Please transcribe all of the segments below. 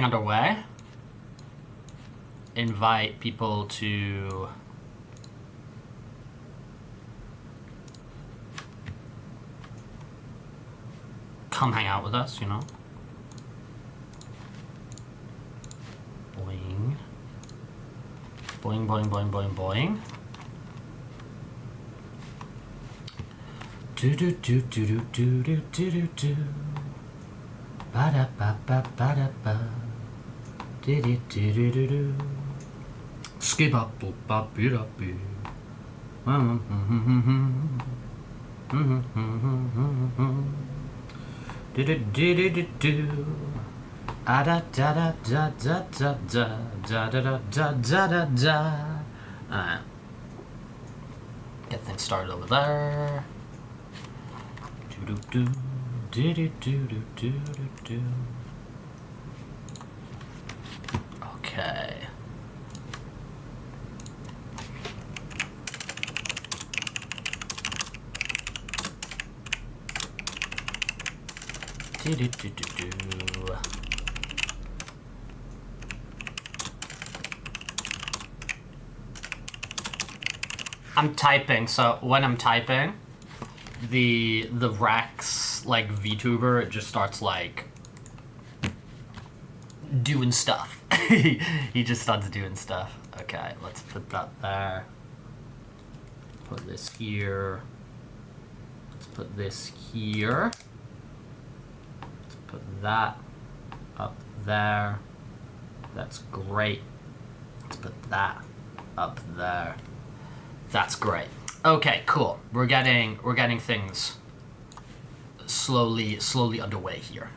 underway. Invite people to come hang out with us, you know. Boing. Boing, boing, boing, boing, boing. Do do do do do do do do do do. Ba da ba ba ba da ba. Do do do do do do. Skip up, boop, bop, beat up, beat. Do do do do do do. Ah da da da da da da da da da da da da da. Alright. Get things started over there. Do do do do do do do do do. Okay. Do do do do do. I'm typing, so when I'm typing, the Rex like VTuber, it just starts like doing stuff. He just starts doing stuff. Okay, let's put that there. Put this here. Let's put this here. Let's put that up there. That's great. Let's put that up there. That's great. Okay, cool. We're getting things slowly underway here.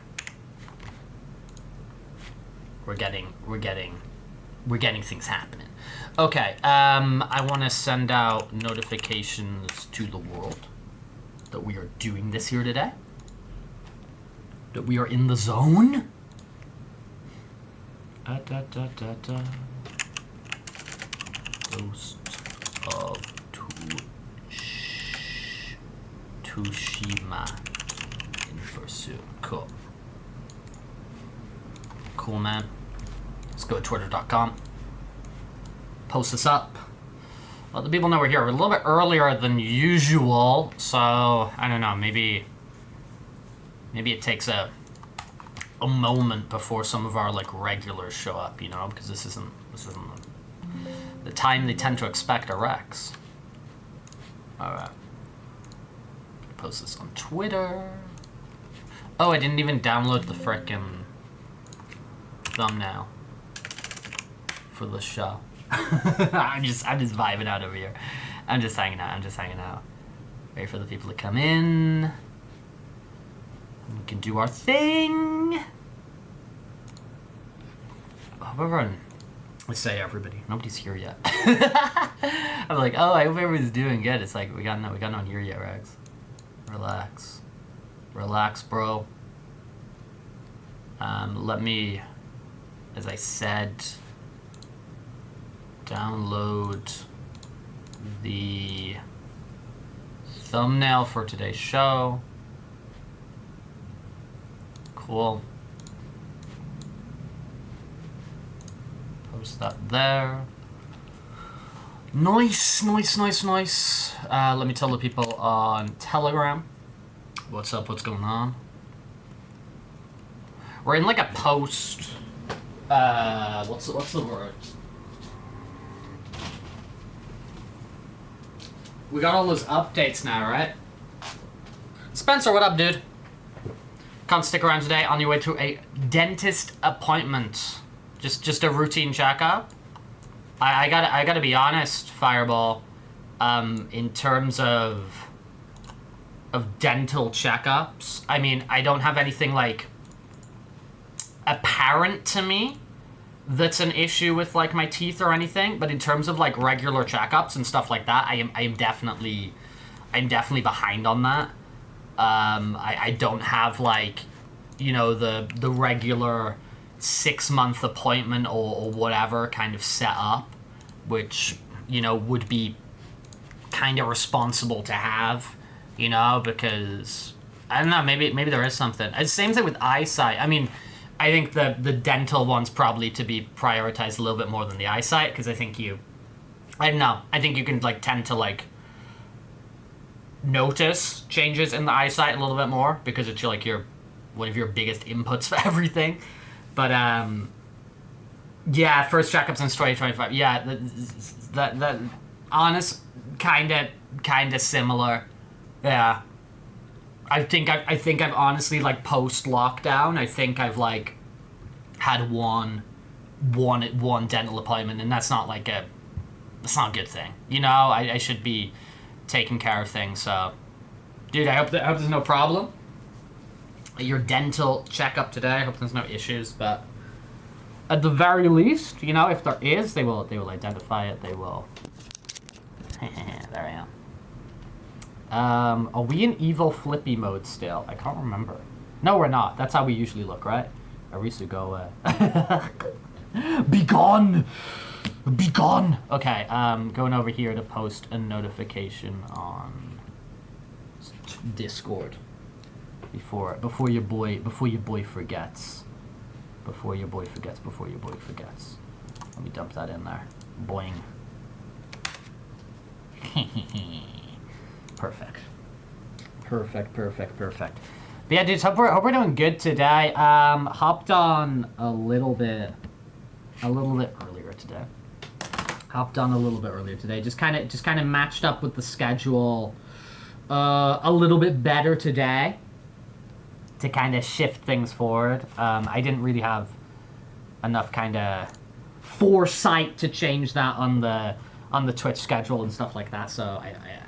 We're getting things happening. Okay, I want to send out notifications to the world that we are doing this here today. That we are in the zone. Ghost of Tsushima in fusuit. Cool. Cool, man. Let's go to twitter.com. Post this up. Let the people know we're here. We're a little bit earlier than usual, so I don't know. Maybe it takes a moment before some of our like regulars show up, you know, because this isn't the time they tend to expect a Rex. Alright. Post this on Twitter. Oh, I didn't even download the frickin' thumbnail for the show. I'm just vibing out over here. I'm just hanging out. Wait for the people to come in. We can do our thing. Hope everyone, let's say everybody. Nobody's here yet. I'm like, oh, I hope everybody's doing good. It's like we got no one here yet, Rex. Relax, bro. Let me, as I said, download the thumbnail for today's show. Cool. Post that there. Nice. Let me tell the people on Telegram what's up, what's going on. We're in like a post. What's the word? We got all those updates now, right? Spencer, what up, dude? Can't stick around today. On your way to a dentist appointment. Just a routine checkup. I gotta be honest, Fireball. In terms of dental checkups, I mean, I don't have anything like apparent to me that's an issue with like my teeth or anything. But in terms of like regular checkups and stuff like that, I'm definitely behind on that. I don't have like, you know, the regular 6-month appointment or whatever kind of set up, which, you know, would be kind of responsible to have, you know, because I don't know, maybe there is something. Same thing with eyesight. I mean, I think the dental one's probably to be prioritized a little bit more than the eyesight, because I think I don't know. I think you can like tend to like notice changes in the eyesight a little bit more because it's like one of your biggest inputs for everything. But yeah, first checkup since 2025. Yeah, that honest kind of similar. Yeah. I think I've honestly like post lockdown. I think I've like had one dental appointment, and that's not like that's not a good thing. You know, I should be taking care of things. So, dude, I hope there's no problem at your dental checkup today. I hope there's no issues, but at the very least, you know, if there is, they will identify it. They will. There I am. Are we in evil flippy mode still? I can't remember. No, we're not. That's how we usually look, right? Arisu, go away. Be gone! Be gone! Okay, going over here to post a notification on Discord before your boy forgets. Before your boy forgets. Let me dump that in there. Boing. Perfect. But yeah, dudes, hope we're doing good today. Hopped on a little bit earlier today. Just kind of matched up with the schedule a little bit better today to kind of shift things forward. I didn't really have enough kind of foresight to change that on the Twitch schedule and stuff like that. So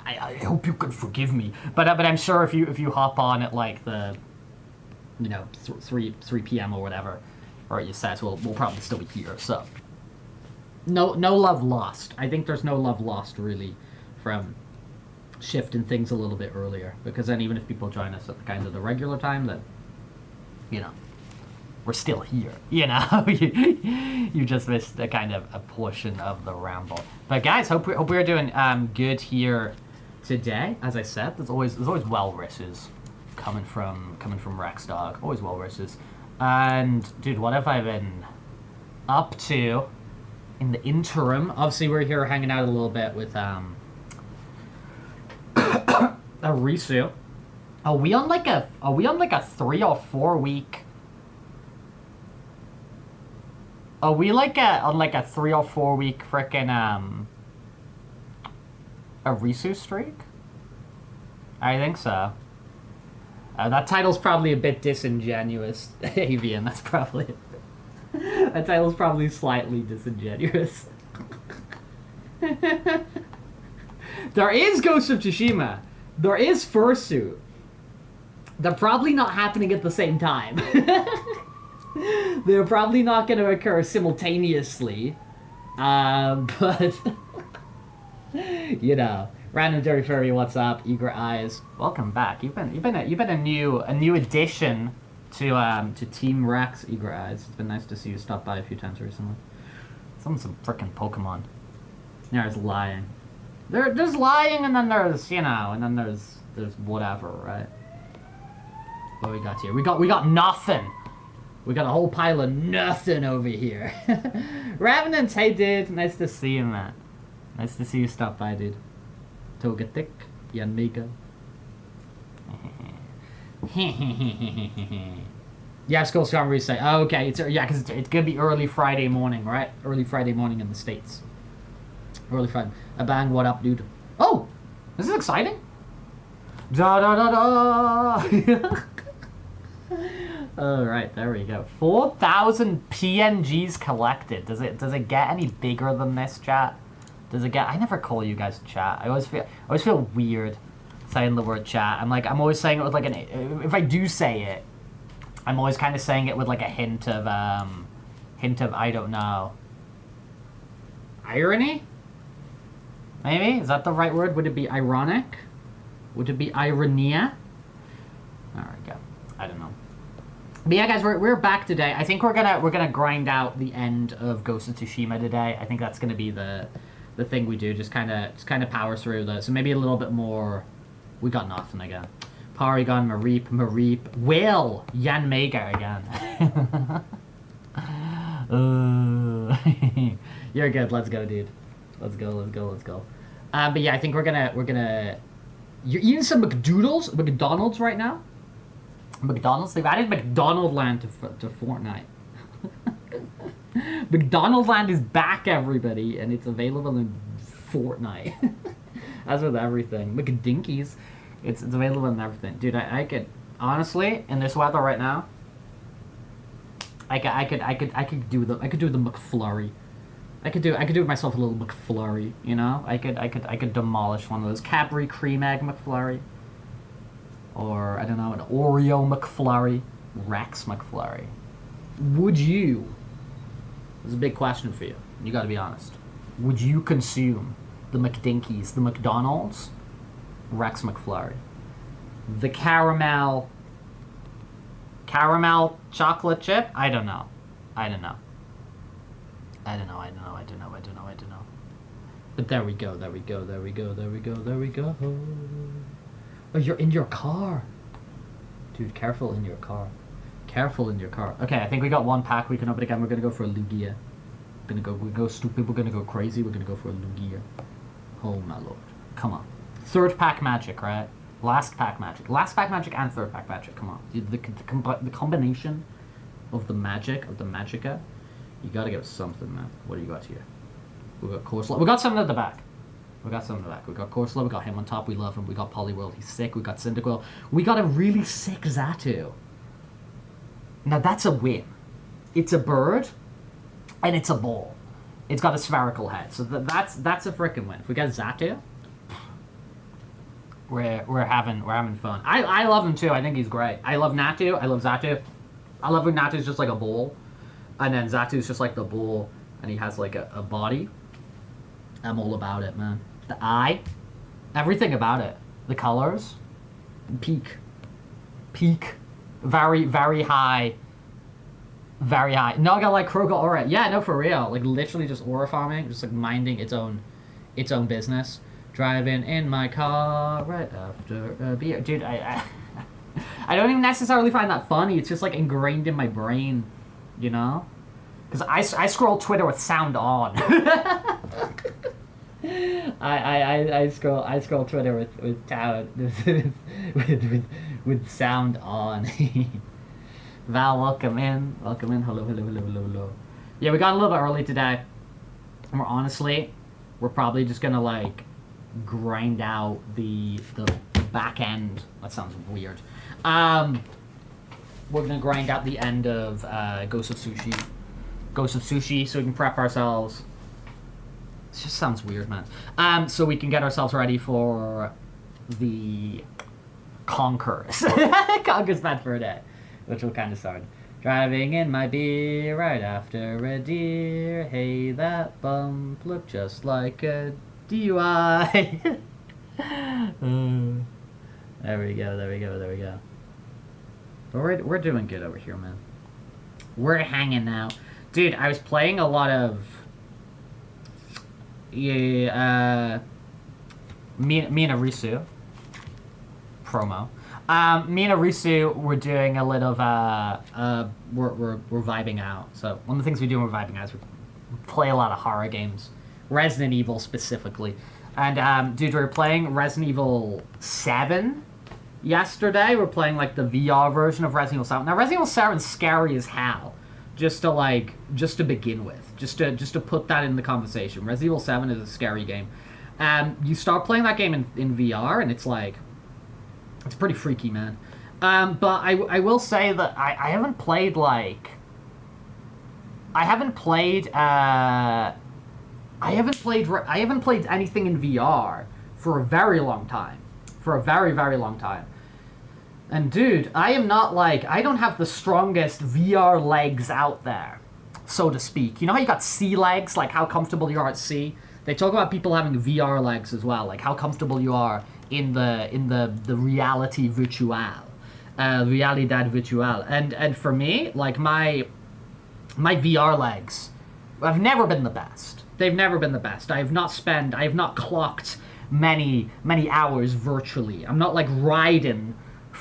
I hope you could forgive me. But I'm sure if you hop on at like the 3 p.m. or whatever, or you says we'll probably still be here. So no love lost. I think there's no love lost really from shifting things a little bit earlier, because then even if people join us at kind of the regular time, then we're still here. You just missed a kind of a portion of the ramble. But guys, hope we're doing good here today. As I said, there's always well wishes coming from Rex Dog. Always well wishes. And dude, what have I been up to in the interim? Obviously, we're here hanging out a little bit with Arisu. Are we on like a 3 or 4 week? Are we on like a 3 or 4 week frickin' Arisu streak? I think so. That title's probably a bit disingenuous, Avian. That title's probably slightly disingenuous. There is Ghost of Tsushima. There is Fursuit. They're probably not happening at the same time. They're probably not going to occur simultaneously. But Random Dirty Furry, what's up? Eager Eyes, welcome back. You've been a new addition to Team Rex. Eager Eyes, it's been nice to see you stop by a few times recently. Some frickin' Pokemon. There's lying. There's lying, and then there's there's whatever, right? What we got here? We got nothing. We got a whole pile of nothing over here. Ravenants, hey dude, nice to see you, man. Nice to see you stop by, dude. Togetic, Yanmega. Yeah, Skull Scum say. Oh, okay, because it's gonna be early Friday morning, right? Early Friday morning in the States. Early Friday. A bang, what up, dude? Oh, this is exciting. Da da da da. All right, there we go. 4,000 PNGs collected. Does it get any bigger than this, chat? Does it get? I never call you guys chat. I always feel weird saying the word chat. I'm always saying it with like if I do say it, I'm always kind of saying it with like a hint of I don't know. Irony? Maybe? Is that the right word? Would it be ironic? Would it be ironia? There we go. I don't know. But yeah, guys, we're back today. I think we're gonna grind out the end of Ghost of Tsushima today. I think that's gonna be the thing we do. Just kind of power through so maybe a little bit more. We got nothing again. Porygon, Mareep, Will, Yan Mega again. You're good. Let's go, dude. Let's go. But yeah, I think we're gonna. You're eating some McDonald's right now. McDonald's. They've added McDonald Land to Fortnite. McDonald Land is back, everybody, and it's available in Fortnite. As with everything, McDinkies, it's available in everything, dude. I could honestly, in this weather right now, I could do the McFlurry. I could do myself a little McFlurry, you know. I could demolish one of those Cadbury Cream Egg McFlurry, or I don't know, an Oreo McFlurry, Rex McFlurry. Would you? This is a big question for you. You got to be honest. Would you consume the McDinkies, the McDonald's, Rex McFlurry, the caramel chocolate chip? I don't know. But there we go. Oh, you're in your car. Dude, careful in your car. Okay, I think we got one pack. We can open again. We're gonna go for a Lugia. We go stupid. We're gonna go crazy. We're gonna go for a Lugia. Oh my lord. Come on. Third pack magic, right? Last pack magic and third pack magic. Come on. The combination of the magic, of the Magica, you gotta give us something, man. What do you got here? We got Corsola. We got something at the back. We got Corsola. We got him on top. We love him. We got Poliwhirl. He's sick. We got Cyndaquil. We got a really sick Xatu. Now that's a win. It's a bird, and it's a ball. It's got a spherical head, so that's a freaking win. If we get Xatu, we're having fun. I love him too. I think he's great. I love Natu. I love Xatu. I love when Natu's just like a ball, and then Xatu's just like the ball, and he has like a body. I'm all about it, man. The eye, everything about it. The colors, peak, very high. Naga like Kroga Aura. Yeah, no, for real. Like literally just aura farming, just like minding its own business. Driving in my car right after a beer. Dude, I don't even necessarily find that funny. It's just like ingrained in my brain, you know? Because I scroll Twitter with sound on. I scroll Twitter with sound on. Val, welcome in. Hello. Yeah, we got a little bit early today. And we're probably just gonna like grind out the back end. That sounds weird. We're gonna grind out the end of Ghost of Sushi, so we can prep ourselves. It just sounds weird, man. So we can get ourselves ready for the Conquerors. Conquerors Bad for a Day, which will kind of start. Driving in my beer right after a deer. Hey, that bump looked just like a DUI. There we go. But we're doing good over here, man. We're hanging out. Dude, I was playing a lot of... Yeah, me and Arisu. Promo. Me and Arisu were doing a little of... we're vibing out. So one of the things we do when we're vibing out is we play a lot of horror games. Resident Evil specifically. And, dude, we were playing Resident Evil 7 yesterday. We're playing, like, the VR version of Resident Evil 7. Now, Resident Evil 7 is scary as hell. Just to begin with. Just to put that in the conversation. Resident Evil 7 is a scary game. You start playing that game in VR, and it's, like... It's pretty freaky, man. But I will say that I haven't played, like... I haven't played anything in VR for a very long time. For a very, very long time. And dude, I don't have the strongest VR legs out there, so to speak. You know how you got sea legs, like how comfortable you are at sea? They talk about people having VR legs as well, like how comfortable you are in the reality virtual. Realidad virtual. And for me, like my VR legs have never been the best. They've never been the best. I have not clocked many hours virtually. I'm not like Raiden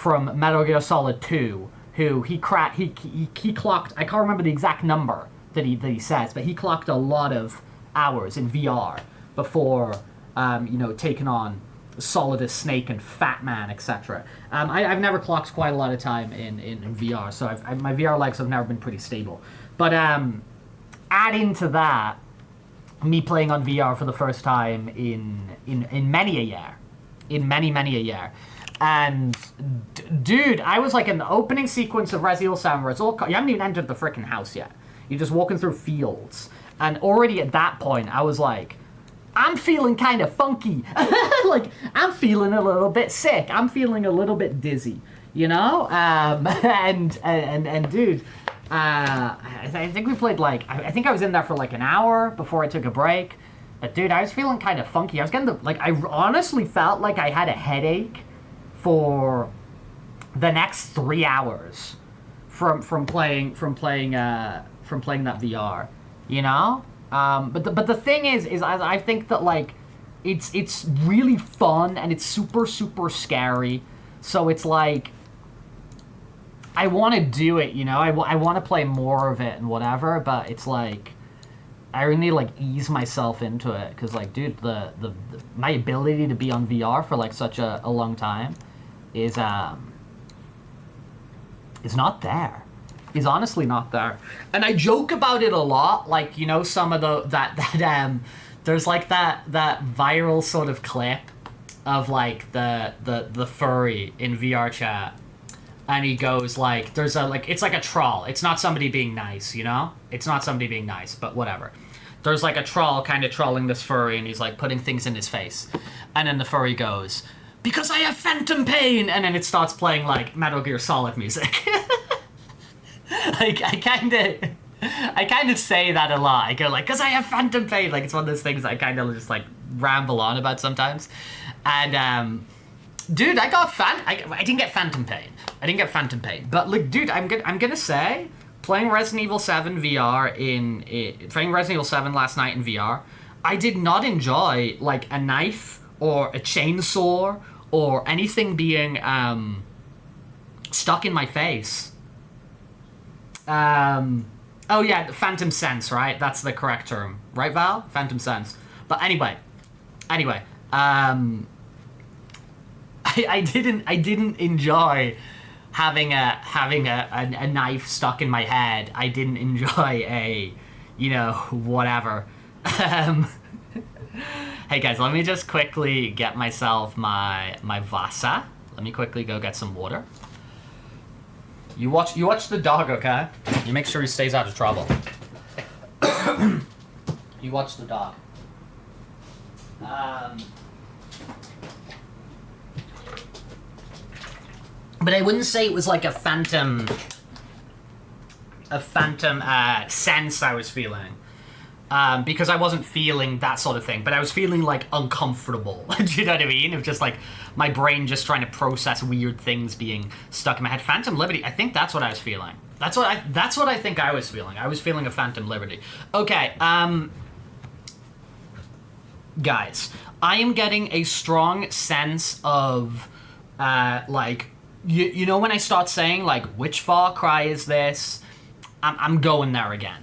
from Metal Gear Solid 2, who he clocked, I can't remember the exact number that he says, but he clocked a lot of hours in VR before, taking on Solid as Snake and Fat Man, etc. I've never clocked quite a lot of time in VR, so my VR legs have never been pretty stable. But add into that, me playing on VR for the first time in many a year. In many a year. And, dude, I was like in the opening sequence of Resident Evil 7 where it's all... You haven't even entered the freaking house yet. You're just walking through fields. And already at that point, I was like, I'm feeling kind of funky. Like, I'm feeling a little bit sick. I'm feeling a little bit dizzy, you know? And dude, I think we played like... I think I was in there for like an hour before I took a break. But, dude, I was feeling kind of funky. I was getting I honestly felt like I had a headache for the next 3 hours from playing that VR, you know. But the thing is I think that like it's really fun and it's super scary. So it's like I want to do it, you know. I want to play more of it and whatever. But it's like I really need to like ease myself into it because like, dude, the my ability to be on VR for like such a long time is not there. Is honestly not there. And I joke about it a lot, like, you know, some of that there's like that viral sort of clip of like the furry in VR chat, and he goes like, there's a like, it's like a troll. It's not somebody being nice, you know? It's not somebody being nice, but whatever. There's like a troll kind of trolling this furry, and he's like putting things in his face. And then the furry goes, because I have phantom pain, and then it starts playing like Metal Gear Solid music. Like I kind of say that a lot. I go like, because I have phantom pain. Like it's one of those things I kind of just like ramble on about sometimes. And dude, I didn't get phantom pain. But like, dude, I'm gonna say, playing Resident Evil 7 VR playing Resident Evil 7 last night in VR, I did not enjoy like a knife or a chainsaw or anything being stuck in my face. Oh yeah, Phantom Sense, right? That's the correct term, right, Val? Phantom Sense. But anyway, I didn't enjoy having a knife stuck in my head. I didn't enjoy whatever. Hey guys, let me just quickly get myself my Vasa. Let me quickly go get some water. You watch the dog, okay? You make sure he stays out of trouble. You watch the dog. But I wouldn't say it was like a phantom sense I was feeling. Because I wasn't feeling that sort of thing, but I was feeling like uncomfortable. Do you know what I mean? It was just like my brain just trying to process weird things being stuck in my head. Phantom Liberty, I think that's what I was feeling. That's what I think I was feeling. I was feeling a Phantom Liberty. Okay, guys, I am getting a strong sense of like you know when I start saying like, which Far Cry is this? I'm going there again.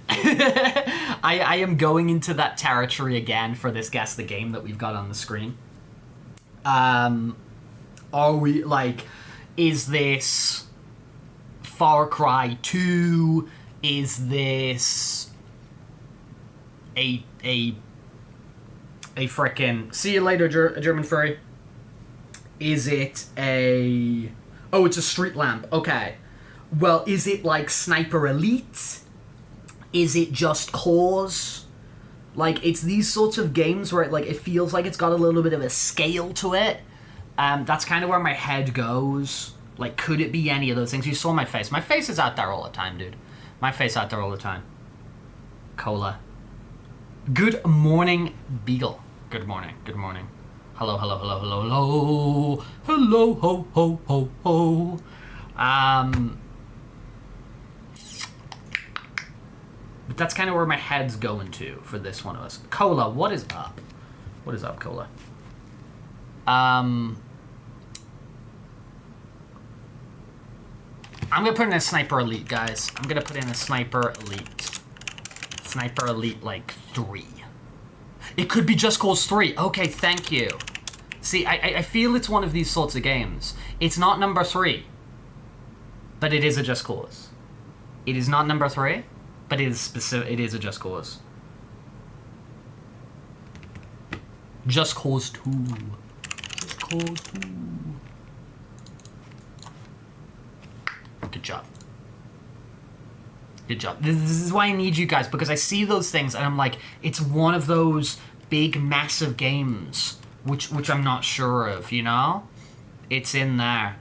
I am going into that territory again for this Guess the Game that we've got on the screen. Are we, like, is this Far Cry 2? Is this a frickin' see you later, German furry? Is it oh, it's a street lamp. Okay. Well, is it like Sniper Elite? Is it Just Cause? Like, it's these sorts of games where it feels like it's got a little bit of a scale to it. That's kind of where my head goes. Like, could it be any of those things? You saw my face. My face is out there all the time, dude. My face out there all the time. Cola. Good morning, Beagle. Good morning. Good morning. Hello, hello, hello, hello, hello. Hello, ho, ho, ho, ho. But that's kind of where my head's going to for this one of us. Cola, what is up? What is up, Cola? I'm gonna put in a Sniper Elite, guys. I'm gonna put in a Sniper Elite. Sniper Elite, like, 3. It could be Just Cause 3. Okay, thank you. See, I feel it's one of these sorts of games. It's not number 3, but it is a Just Cause. It is not number 3, but it is specific. It is a Just Cause. Just Cause 2. Just Cause 2. Good job. Good job. This is why I need you guys, because I see those things and I'm like, it's one of those big, massive games, which I'm not sure of, you know? It's in there.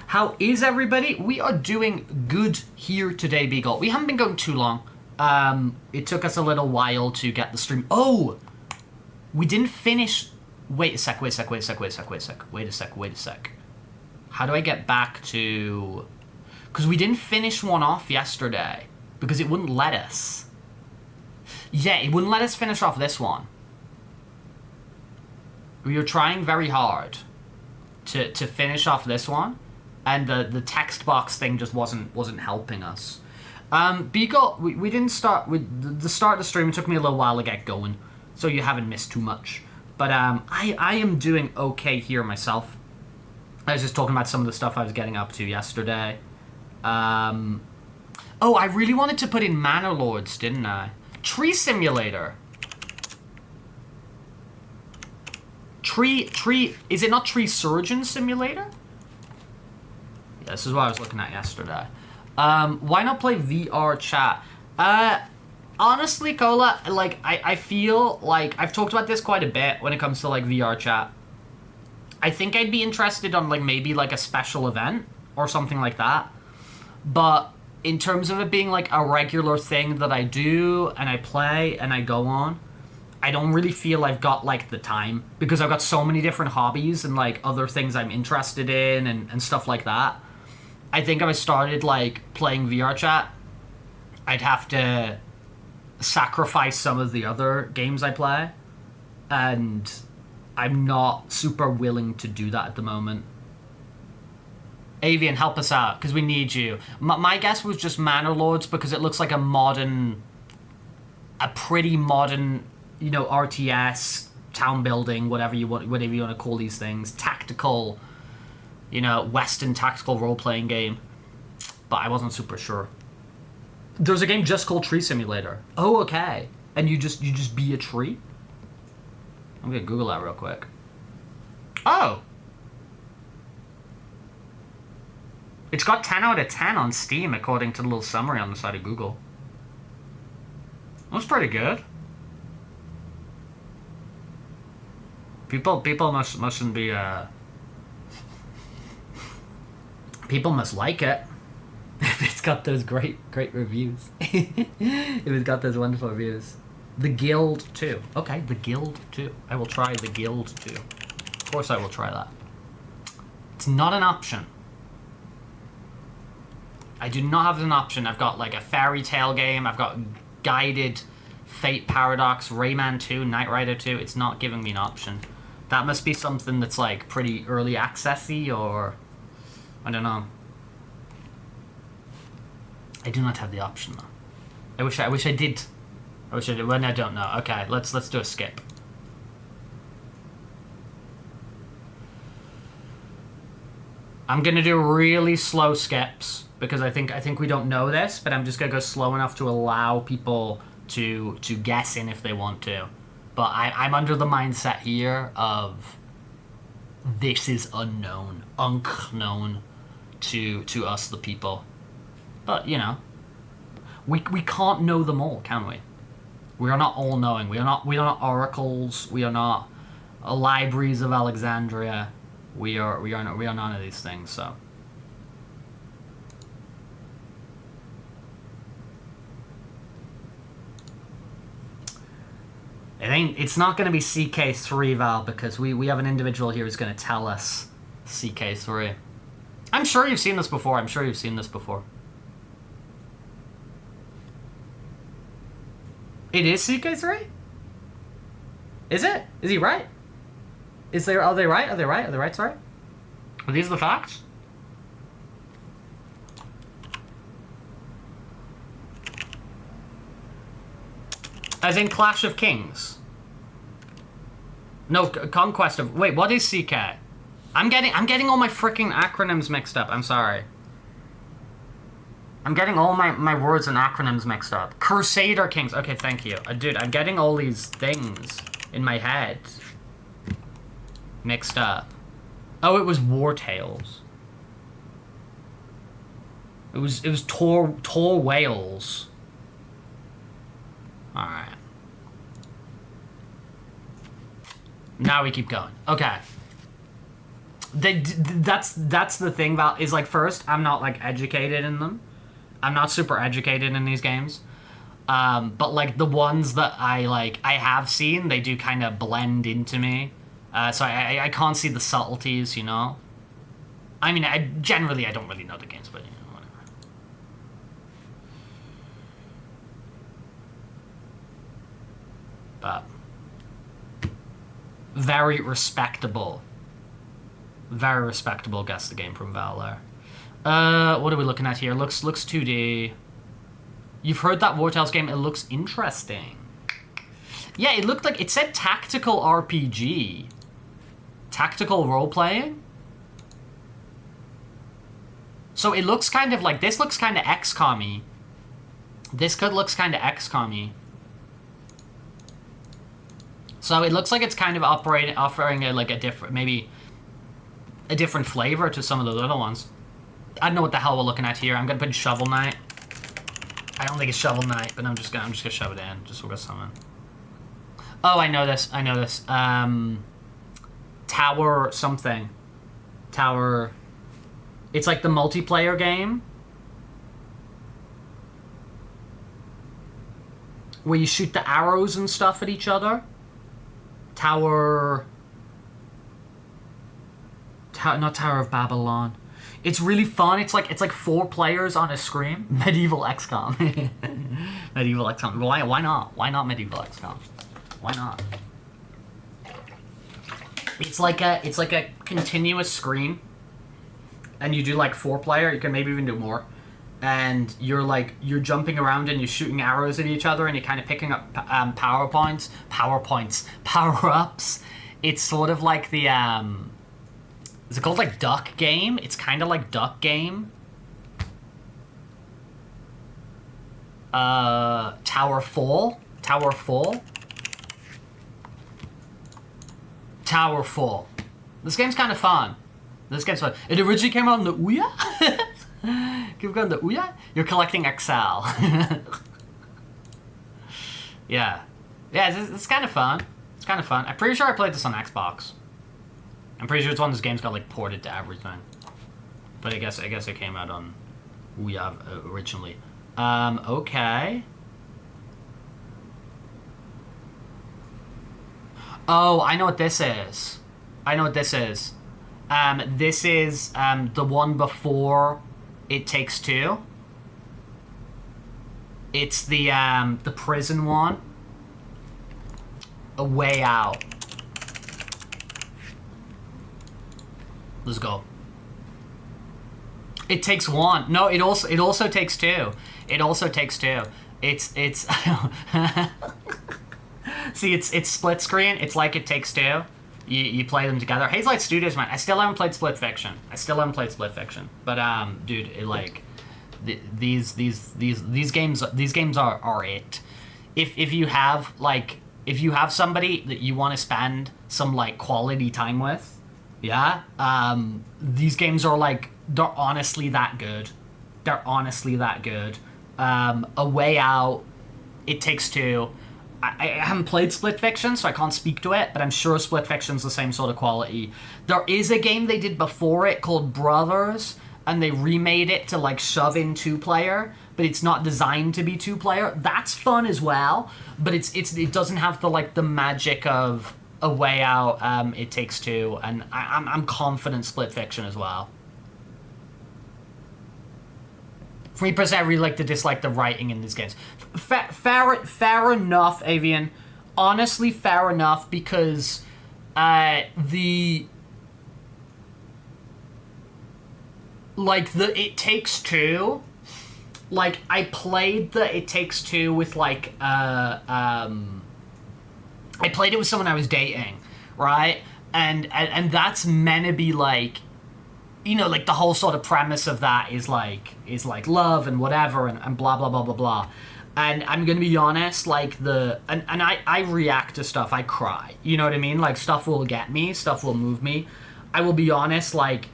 How is everybody? We are doing good here today, Beagle. We haven't been going too long. It took us a little while to get the stream. Oh! We didn't finish... Wait a sec. How do I get back to... Because we didn't finish one off yesterday. Because it wouldn't let us. Yeah, it wouldn't let us finish off this one. We were trying very hard to finish off this one. And the text box thing just wasn't helping us. Beagle, we didn't start... With the start of the stream, it took me a little while to get going. So you haven't missed too much. But I am doing okay here myself. I was just talking about some of the stuff I was getting up to yesterday. Oh, I really wanted to put in Manor Lords, didn't I? Tree Simulator. Is it not Tree Surgeon Simulator? Yeah, this is what I was looking at yesterday. Why not play VR chat? Honestly, Cola, like, I feel like I've talked about this quite a bit when it comes to, like, VR chat. I think I'd be interested on, like, maybe, like, a special event or something like that. But in terms of it being, like, a regular thing that I do and I play and I go on, I don't really feel I've got, like, the time. Because I've got so many different hobbies and, like, other things I'm interested in and stuff like that. I think if I started, like, playing VR chat, I'd have to sacrifice some of the other games I play. And I'm not super willing to do that at the moment. Avian, help us out, because we need you. My guess was just Manor Lords, because it looks like a pretty modern, you know, RTS, town building, whatever you want to call these things, tactical, you know, Western tactical role-playing game. But I wasn't super sure. There's a game just called Tree Simulator. Oh, okay. And you just be a tree? I'm gonna Google that real quick. Oh! It's got 10 out of 10 on Steam, according to the little summary on the side of Google. That's pretty good. People mustn't be, people must like it. If it's got those great reviews. If it's got those wonderful reviews. The Guild 2. Okay, The Guild 2. I will try The Guild 2. Of course I will try that. It's not an option. I do not have an option. I've got like a fairy tale game. I've got Guided, Fate Paradox, Rayman 2, Knight Rider 2. It's not giving me an option. That must be something that's like pretty early accessy, or I don't know. I do not have the option though. I wish I did. I wish I did. Well, I don't know. Okay, let's do a skip. I'm gonna do really slow skips because I think we don't know this, but I'm just gonna go slow enough to allow people to guess in if they want to. But I'm under the mindset here of this is unknown to us, the people. But you know, we can't know them all, can we? We are not all knowing. We are not oracles. We are not libraries of Alexandria. We are none of these things. So. It's not going to be CK3, Val, because we have an individual here who's going to tell us CK3. I'm sure you've seen this before. It is CK3? Is it? Is he right? Are they right? Sorry? Are these the facts? As in Clash of Kings. No, Conquest of... Wait, what is CK? I'm getting all my freaking acronyms mixed up. I'm sorry. I'm getting all my words and acronyms mixed up. Crusader Kings. Okay, thank you. Dude, I'm getting all these things in my head mixed up. Oh, it was War Tales. It was Tor Wales. Alright. Now we keep going. Okay. That's the thing about is like first I'm not like educated in them. I'm not super educated in these games. But like the ones that I have seen, they do kind of blend into me. So I can't see the subtleties, you know. I mean, I don't really know the games, but you know, whatever. But very respectable guess the game from Valor. What are we looking at here? Looks 2D. You've heard that War Tales game? It looks interesting. Yeah, it looked like it said tactical RPG. Tactical role-playing? So it looks kind of like... This looks kind of XCOM-y. This looks kind of XCOM-y. So it looks like it's kind of offering like a different... Maybe a different flavor to some of those other ones. I don't know what the hell we're looking at here. I'm gonna put Shovel Knight. I don't think it's Shovel Knight, but I'm just gonna shove it in. Just we'll summon. Oh, I know this. Tower something. Tower. It's like the multiplayer game where you shoot the arrows and stuff at each other. Not Tower of Babylon. It's really fun. It's like 4 players on a screen. Medieval XCOM. Medieval XCOM. Why not? Why not Medieval XCOM? Why not? It's like a continuous screen, and you do like 4 player. You can maybe even do more, and you're jumping around and you're shooting arrows at each other, and you're kind of picking up power ups. It's sort of like the is it called like Duck Game? It's kind of like Duck Game. Towerfall. This game's kind of fun. It originally came out on the Ouya. You've got the Ouya. You're collecting Excel. Yeah, it's kind of fun. I'm pretty sure I played this on Xbox. I'm pretty sure it's one of those games got like ported to everything. But I guess it came out on Ouya originally. Okay. Oh, I know what this is. This is the one before It Takes Two. It's the prison one. A Way Out. Let's go. It Takes One. No, it also takes two. It's see, it's split screen. It's like It Takes Two. You play them together. Hazelight Studios, man. I still haven't played Split Fiction. But dude, it like these games are it. If you have somebody that you want to spend some like quality time with, yeah, these games are like, they're honestly that good. A Way Out, It Takes Two. I haven't played Split Fiction, so I can't speak to it, but I'm sure Split Fiction's the same sort of quality. There is a game they did before it called Brothers, and they remade it to like shove in 2-player, but it's not designed to be 2-player. That's fun as well, but it doesn't have the magic of A Way Out, It Takes Two, and I'm confident Split Fiction as well. 3% really dislike the writing in these games. Fair enough, Avian. Honestly, fair enough, because It Takes Two like I played the It Takes Two with like I played it with someone I was dating, right? And that's meant to be like, you know, like the whole sort of premise of that is like love and whatever and blah blah blah blah blah. And I'm gonna be honest, like I react to stuff, I cry. You know what I mean? Like stuff will get me, stuff will move me. I will be honest, like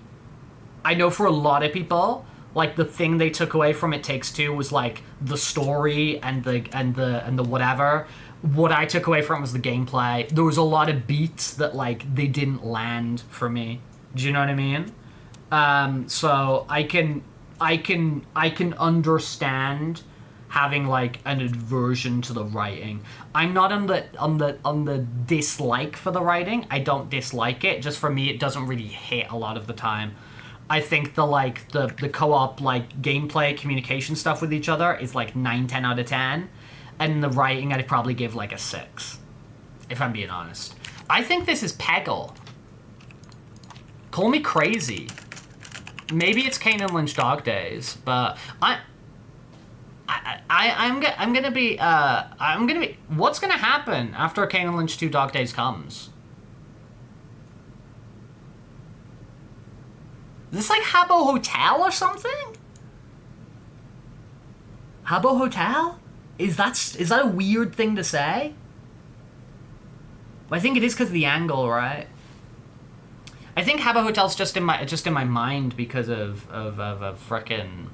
I know for a lot of people, like the thing they took away from It Takes Two was like the story and the whatever. What I took away from it was the gameplay. There was a lot of beats that like they didn't land for me. Do you know what I mean? So I can understand having like an aversion to the writing. I'm not on the dislike for the writing. I don't dislike it. Just for me, it doesn't really hit a lot of the time. I think the co-op like gameplay communication stuff with each other is like 9, 10 out of 10. And the writing I'd probably give like a 6. If I'm being honest. I think this is Peggle. Call me crazy. Maybe it's Kane and Lynch Dog Days, but I'm gonna be what's gonna happen after Kane and Lynch 2 Dog Days comes? Is this like Habbo Hotel or something? Habbo Hotel? Is that a weird thing to say? Well, I think it is because of the angle, right? I think Habbo Hotel's just in my mind because of a frickin'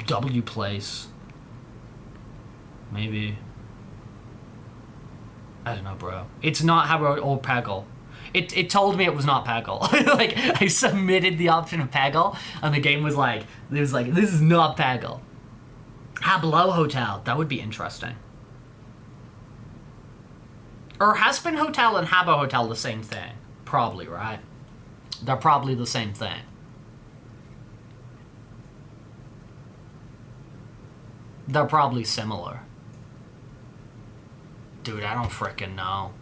W place. Maybe. I don't know, bro. It's not Habbo or Peggle. It told me it was not Peggle. Like I submitted the option of Peggle, and the game was like, this is not Peggle. Hablo Hotel. That would be interesting. Or Haspin Hotel and Habbo Hotel the same thing? Probably, right? They're probably the same thing. They're probably similar. Dude, I don't frickin' know.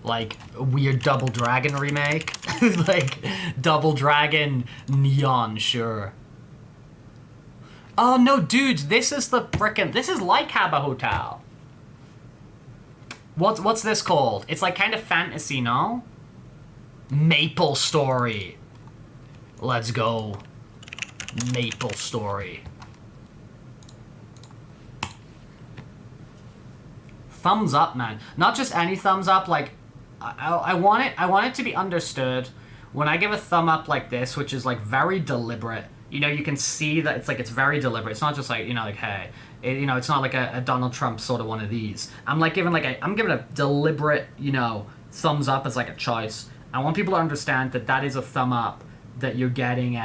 Like, a weird Double Dragon remake? Like, Double Dragon Neon, sure. Oh, no, dudes, this is the frickin'... This is like Habbo Hotel. What's this called? It's like kind of fantasy, no? Maple Story. Let's go. Maple Story. Thumbs up, man. Not just any thumbs up, like... I want it to be understood. When I give a thumb up like this, which is like very deliberate... You know, you can see that it's very deliberate. It's not just like, you know, like, hey, it's not like a Donald Trump sort of one of these. I'm giving a deliberate, you know, thumbs up as like a choice. I want people to understand that is a thumb up, that you're getting,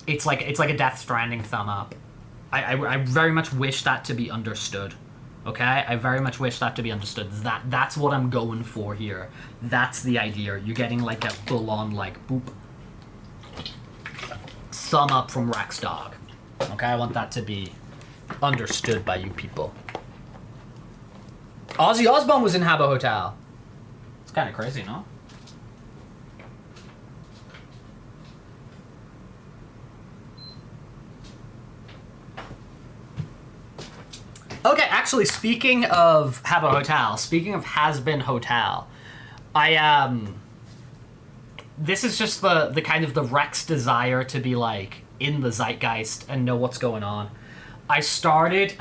it's like a Death Stranding thumb up. I very much wish that to be understood. Okay? I very much wish that to be understood. That's what I'm going for here. That's the idea. You're getting like a full-on, like, boop. Thumb up from Rex Dog. Okay, I want that to be understood by you people. Ozzy Osbourne was in Habbo Hotel. It's kind of crazy, no? Okay, actually, speaking of Habbo Hotel, speaking of Has Been Hotel, this is just the kind of the Rex desire to be like in the zeitgeist and know what's going on. I started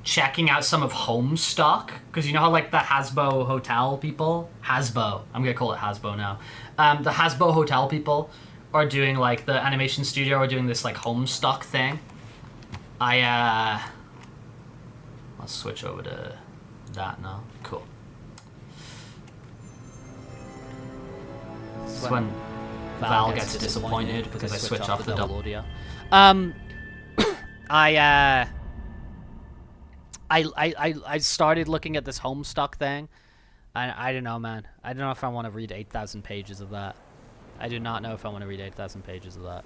checking out some of Homestuck, because you know how like the Hasbro Hotel people, Hasbro, I'm gonna call it Hasbro now, the Hasbro Hotel people are doing like the animation studio are doing this like Homestuck thing. Let's switch over to that now. Cool. This is when Val gets disappointed because I switch off the double audio. I started looking at this Homestuck thing. I don't know, man. I don't know if I want to read 8,000 pages of that. I do not know if I want to read 8,000 pages of that.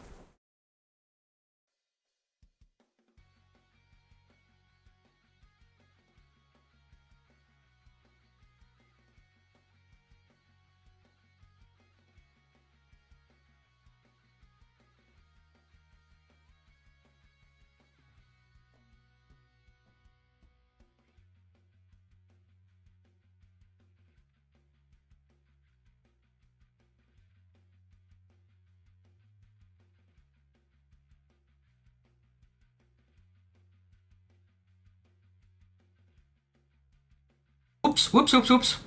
Whoops, whoops, whoops, whoops.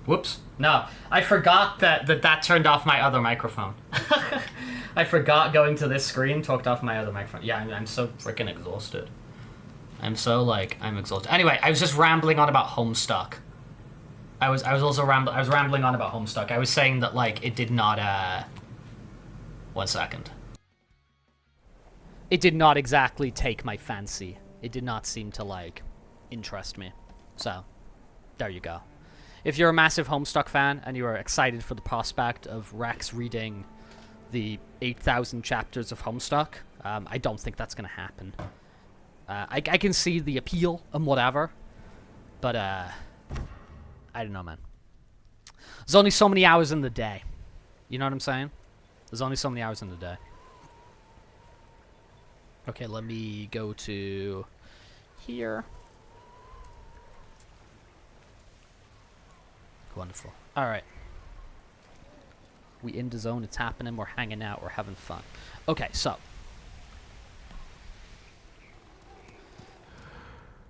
Whoops. No, I forgot that turned off my other microphone. I forgot going to this screen, talked off my other microphone. Yeah, I'm so freaking exhausted. I'm exhausted. Anyway, I was just rambling on about Homestuck. I was rambling on about Homestuck. I was saying that, like, it did not, 1 second. It did not exactly take my fancy. It did not seem to, like, interest me. So, there you go. If you're a massive Homestuck fan and you are excited for the prospect of Rex reading the 8,000 chapters of Homestuck, I don't think that's going to happen. I can see the appeal and whatever, but I don't know, man. There's only so many hours in the day. You know what I'm saying? There's only so many hours in the day. Okay, let me go to here. Wonderful. All right. We in the zone. It's happening. We're hanging out. We're having fun. Okay, so.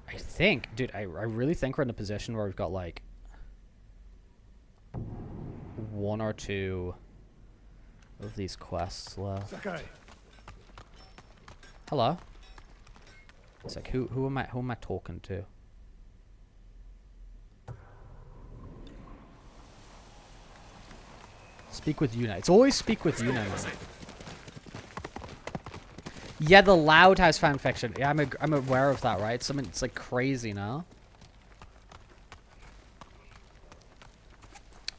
I think, dude, I really think we're in a position where we've got, like, 1 or 2 of these quests left. Sakai. Hello. It's like, who am I talking to? Speak with Yuna. It's always speak with Yuna. Yeah, the Loud House fanfiction. Yeah, I'm aware of that, right? It's like crazy, no?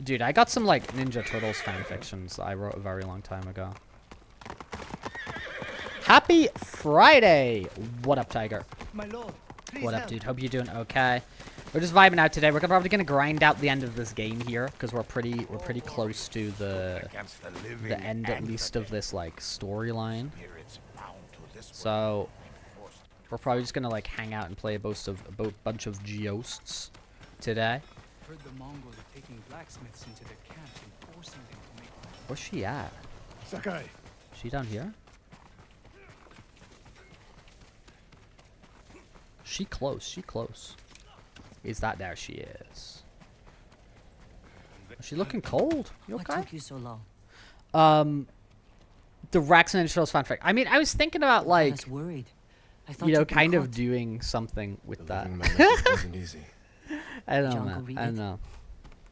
Dude, I got some like Ninja Turtles fanfictions that I wrote a very long time ago. Happy Friday! What up, Tiger? My lord, what up, dude? Hope you're doing okay. We're just vibing out today. We're probably gonna grind out the end of this game here because we're pretty close to the end at least of this like storyline. So we're probably just gonna like hang out and play a bunch of Geosts today. Heard the Mongols are taking blacksmiths into their camps and forcing them to make. Where's she at? Sakai. She down here? She close. She close. Is that there? She is. Is she looking cold? You okay? What took you so long? The Rex and Turtles fanfic. I mean, I was thinking about like, I was worried. I thought you know, you'd been kind of caught. doing something with that. Wasn't easy. I don't know, Jungle man. read I don't it? know.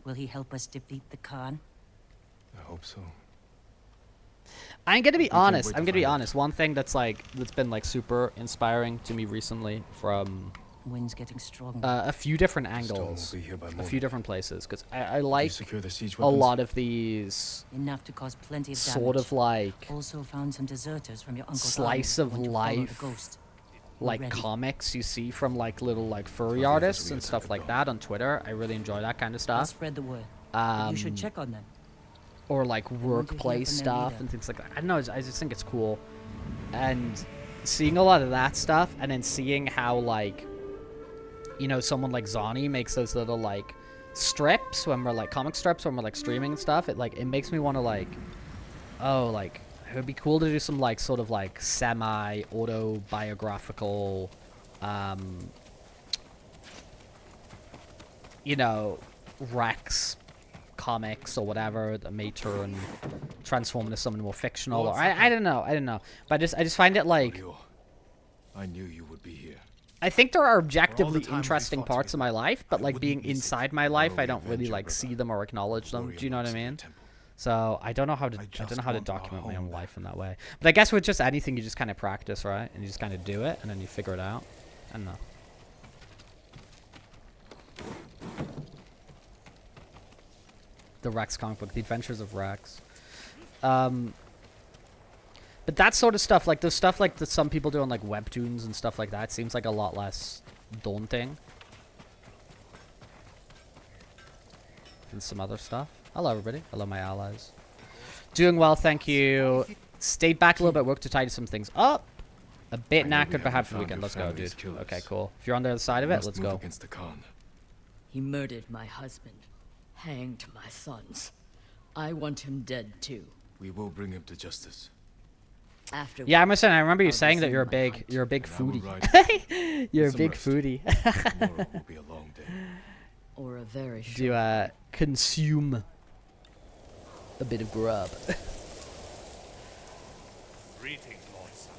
Will he help us defeat the Khan? I hope so. I'm gonna be can't honest. wait I'm to gonna be find out. honest. One thing that's been like super inspiring to me recently from Wind's getting stronger. a few different Storm will angles, be here by a few morning. different places, because I Did you like secure the siege a weapons? lot of these Enough to cause plenty of damage. sort of like Also found some deserters from your uncle's slice army of who want to follow the life, ghost. like Already. comics you see from like little like furry How the others artists and react stuff to like it, that on Twitter. I really enjoy that kind of I'll stuff. spread the word. But you should Um, check on them. or like want to hear workplace from their stuff leader. and things like that. I don't know. I just think it's cool, and seeing a lot of that stuff, and then seeing how like, you know, someone like Zani makes those little like strips when we're like comic strips when we're like streaming and stuff. It like it makes me want to like, oh, like it would be cool to do some like sort of like semi autobiographical, you know, Rex comics or whatever that may transform into something more fictional. Or I don't know. But I just find it like, Ryo, I knew you would be here. I think there are objectively times we interesting fought parts of my life, but I like wouldn't being miss it inside my for life, a I don't really revenge like over see the them or acknowledge them. warrior Do you know what I monks in the mean? temple. So I don't know how to just want our document my own home life in that way. But I guess with just anything, you just kind of practice, right? And you just kind of do it, and then you figure it out. I don't know. The Rex comic book, The Adventures of Rex. But that sort of stuff, like the stuff like that some people do on like webtoons and stuff like that, seems like a lot less daunting than some other stuff. Hello, everybody. Hello, my allies. Doing well, thank you. Stayed back a little bit, worked to tidy some things up. A bit I know we knackered, but haven't happy for the found weekend. your Let's go, dude. family's killers. Okay, cool. If you're on the other side of it, Must let's move go. against the Khan. He murdered my husband, hanged my sons. I want him dead too. We will bring him to justice. After Yeah, I'm saying. I remember you I'll saying that resume you're a my big, hunt. big And I will foodie. ride You're a Some big rest. foodie. Tomorrow will be a long day. Or a very short. to consume a bit of grub. Greetings, Lord Sakai.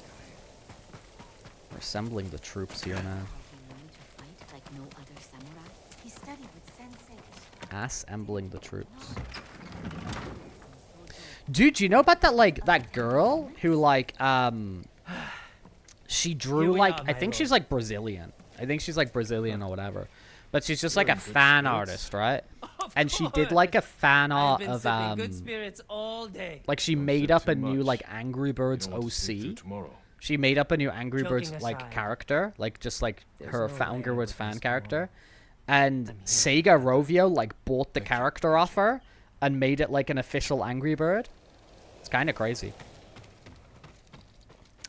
We're assembling the troops here, man. To fight like no other samurai. He studied with sensei. Assembling the troops. Dude, do you know about that, like, that girl who, like, she drew, like, I think she's, like, Brazilian. I think she's, like, Brazilian or whatever. But she's just, like, a fan artist, right? And she did, like, a fan art of, good spirits all day. like, she made up a new, like, Angry Birds OC. She made up a new Angry Birds, like, character. Like, just, like, her Angry Birds fan character. And Sega Rovio, like, bought the character off her and made it, like, an official Angry Bird. It's kind of crazy.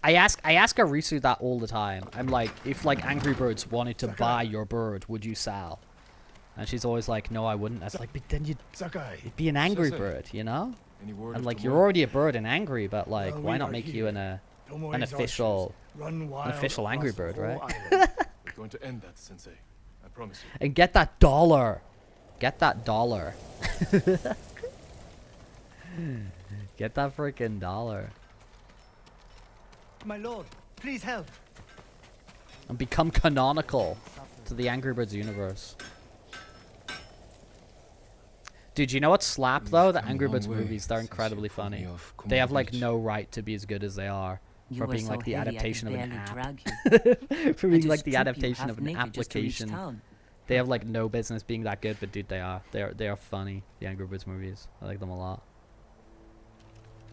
I ask Arisu that all the time. I'm like, if, like, Angry Birds wanted to buy your bird, would you sell? And she's always like, no, I wouldn't. I was like, but then you'd be an Angry Bird, you know? I'm like, you're already a bird and angry, but, like, why not make you an official Angry Bird, right? We're going to end that, Sensei. I promise you. And get that dollar. Get that dollar. Get that freaking dollar. My lord, please help. And become canonical to the Angry Birds universe. Dude, you know what slap though? The Angry Birds movies, they're incredibly funny. They have like no right to be as good as they are. For being like the adaptation of an app. For being like the adaptation of an application. They have like no business being that good, but dude, they are. They are funny, the Angry Birds movies. I like them a lot.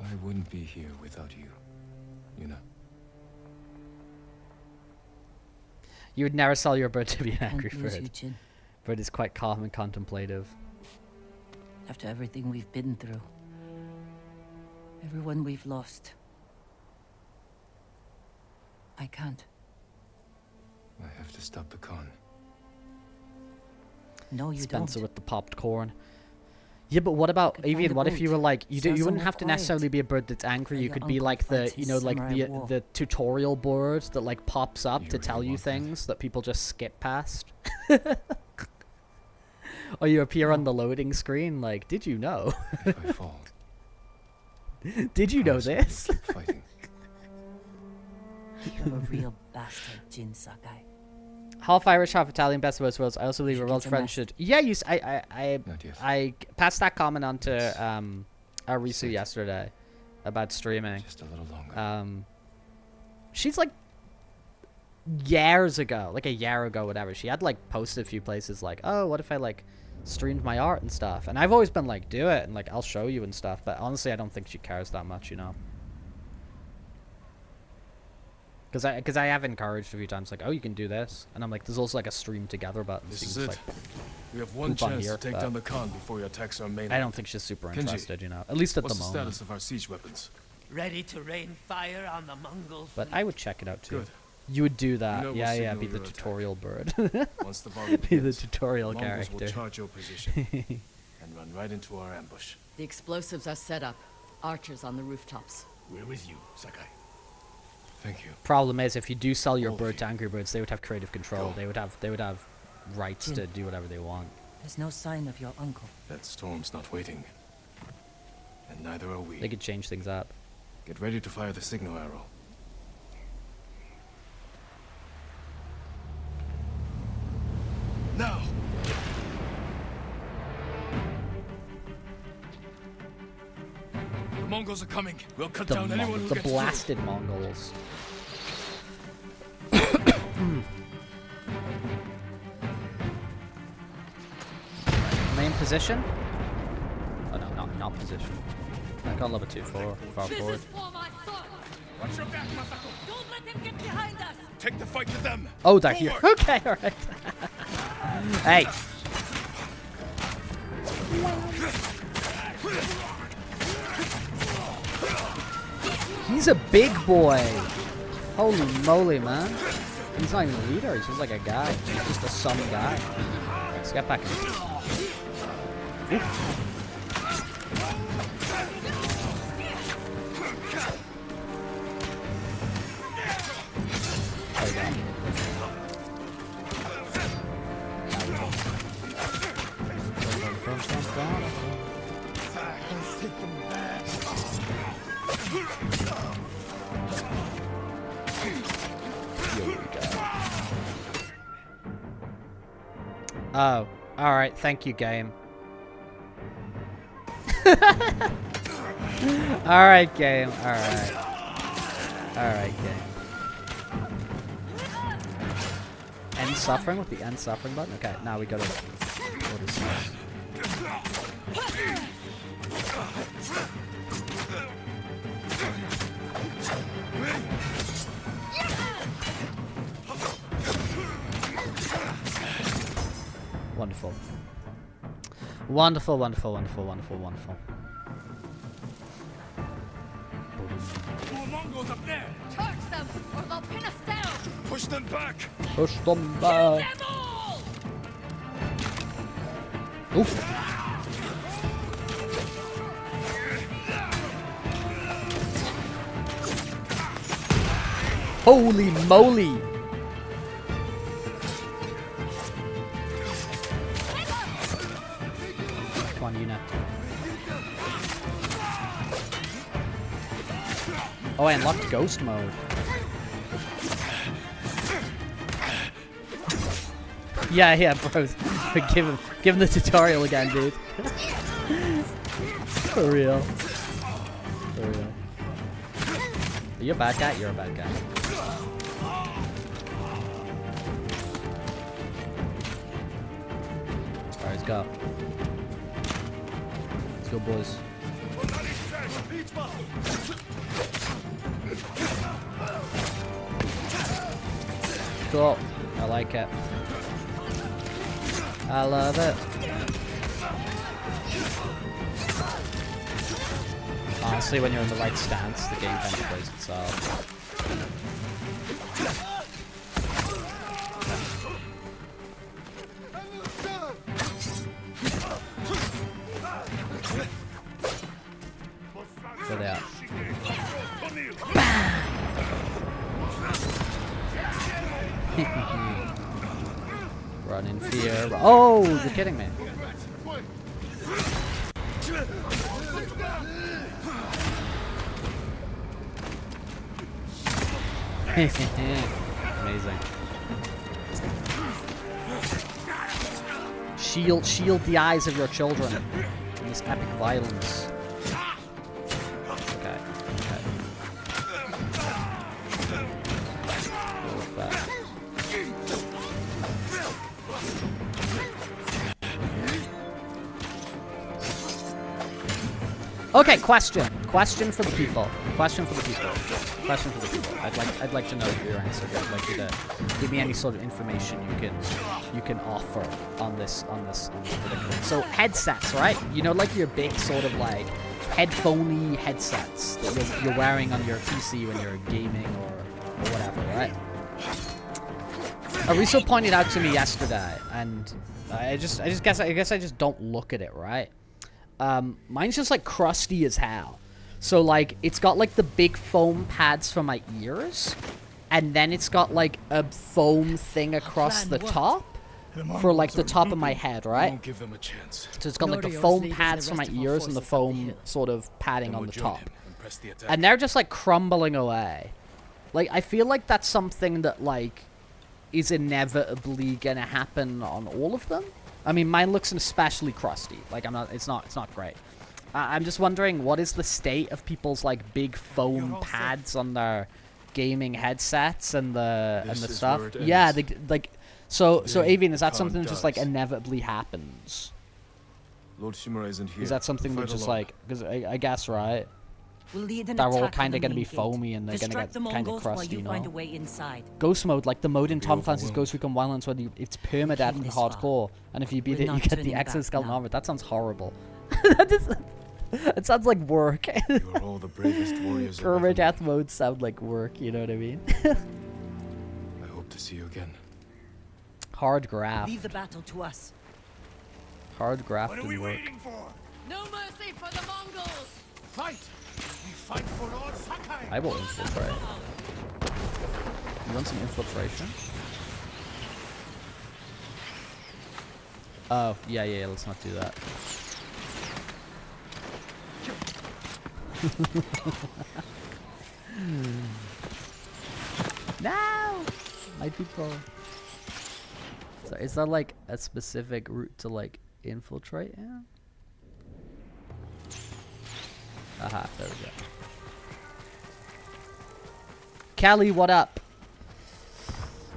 I wouldn't be here without you, you know. You would never sell your bird to be an angry Can't lose you, bird. Jin. Bird is quite calm and contemplative. After everything we've been through. Everyone we've lost. I can't. I have to stop the con. No, you Spencer don't. with the popped corn. Yeah, but what about Could find Avian? a What if you boat. were like you Sell wouldn't somewhere have to quiet. necessarily be a bird that's angry. Where You your could be uncle like the fights his like samurai war. the tutorial bird that like pops up You to really tell you want that? things that people just skip past. Or you appear on the loading screen like, did you know? If I fall, Did you know promise me this? you'll keep fighting. You're a real bastard, Jin Sakai. Half Irish, half Italian, best of both worlds. I also believe should a Welsh get some friend rest. should. Yeah, I Not yet. passed that comment on to Arisu yesterday about streaming. Just a little longer. She's like years ago, like a year ago, whatever. She had like posted a few places like, oh, what if I like streamed my art and stuff? And I've always been like, do it, and like I'll show you and stuff. But honestly, I don't think she cares that much, you know. Because I have encouraged a few times, like, oh, you can do this, and I'm like, there's also like a stream together button. This so you is can it. just, like, We have one poop on chance here, to take but down the con before he attacks our mainland. I don't think she's super Kenji, interested, you know. At least at What's the the moment. status of our siege weapons? Ready to rain fire on the Mongol But fleet. I would check it out too. Good. You would do that, know we'll yeah, signal be the your attack. tutorial bird. Once the volley Be the begins, tutorial Mongols will character. charge your position and run right into our ambush. The explosives are set up. Archers on the rooftops. We're with you, Sakai. Thank you. Problem is, if you do sell your All of bird you. to Angry Birds, they would have creative control. Go. They would have rights to do whatever they want. There's no sign of your uncle. That storm's not waiting. And neither are we. They could change things up. Get ready to fire the signal arrow. Now! The Mongols are coming. We'll cut down anyone who The gets blasted Mongols. Main position? Oh no, not position. I got level 2 far forward. Watch your back, Masako! Don't let them get behind us! Take the fight to them! Oh, they're here. Forward! Okay, alright. Hey. He's a big boy. Holy moly, man. He's not even a leader. He's just like a guy. He's just a some guy. Let's get back in. Oh, alright, thank you, game. Alright, game, alright. Alright, game. End suffering with the end suffering button? Okay, now we gotta order stuff. Wonderful. Wonderful, wonderful, wonderful, wonderful, wonderful. More Mongols up there! Charge them, or they'll pin us down! Push them back! Push them back. Them all! Oof. Holy moly! Come on, Yuna. Oh, I unlocked ghost mode. Yeah, bros. give him the tutorial again, dude. For real. For real. Are you a bad guy? You're a bad guy. Alright, let's go. Let's go, boys. Cool. I like it. I love it. Honestly, when you're in the right stance, the game kind of plays itself. Where they at? Run in fear. Oh, you're kidding me. Amazing. Shield the eyes of your children in this epic violence. Okay. Okay, question for the people. I'd like to know your answer. I'd like you to give me any sort of information you can offer on this predicament. So headsets, right? You know, like your big sort of like headphoney headsets that you're wearing on your PC when you're gaming or whatever, right? Ariso pointed out to me yesterday, and I guess I just don't look at it, right? Mine's just like crusty as hell. So like it's got like the big foam pads for my ears, and then it's got like a foam thing across the top for like the top of my head, right? Give them a chance. So it's got like the foam pads for my ears and the foam sort of padding on the top. And they're just like crumbling away. Like I feel like that's something that like is inevitably gonna happen on all of them. I mean, mine looks especially crusty. Like it's not great. I'm just wondering, what is the state of people's like big foam pads on their gaming headsets and the stuff? Yeah, so Avian, is that something that just like inevitably happens? Lord Shimura isn't here. Is that something that just like, because I guess, right? We'll lead an They're all attack kind on of the going to be main gate. foamy and they're going to Distract get the kind of Mongols while crusty, you you find a know? way inside. Ghost mode, like the mode in Tom Clancy's overwhelmed. Ghost Recon Wildlands, where it's permadeath and this far. hardcore, and if you beat We're it, you not get the turning back exoskeleton now. armor. That sounds horrible. It sounds like work. You are all the bravest warriors I've ever Permadeath modes sound like work, you know what I mean? met. I hope to see you again. Hard graph. Leave the battle to us. Hard graph What are we didn't work. waiting for? No mercy for the Mongols! Fight! We fight for Lord Sakai! I will infiltrate. You want some infiltration? Oh, yeah, let's not do that. No! My people. So is there like a specific route to like infiltrate? Yeah. Aha, there we go. Callie, what up?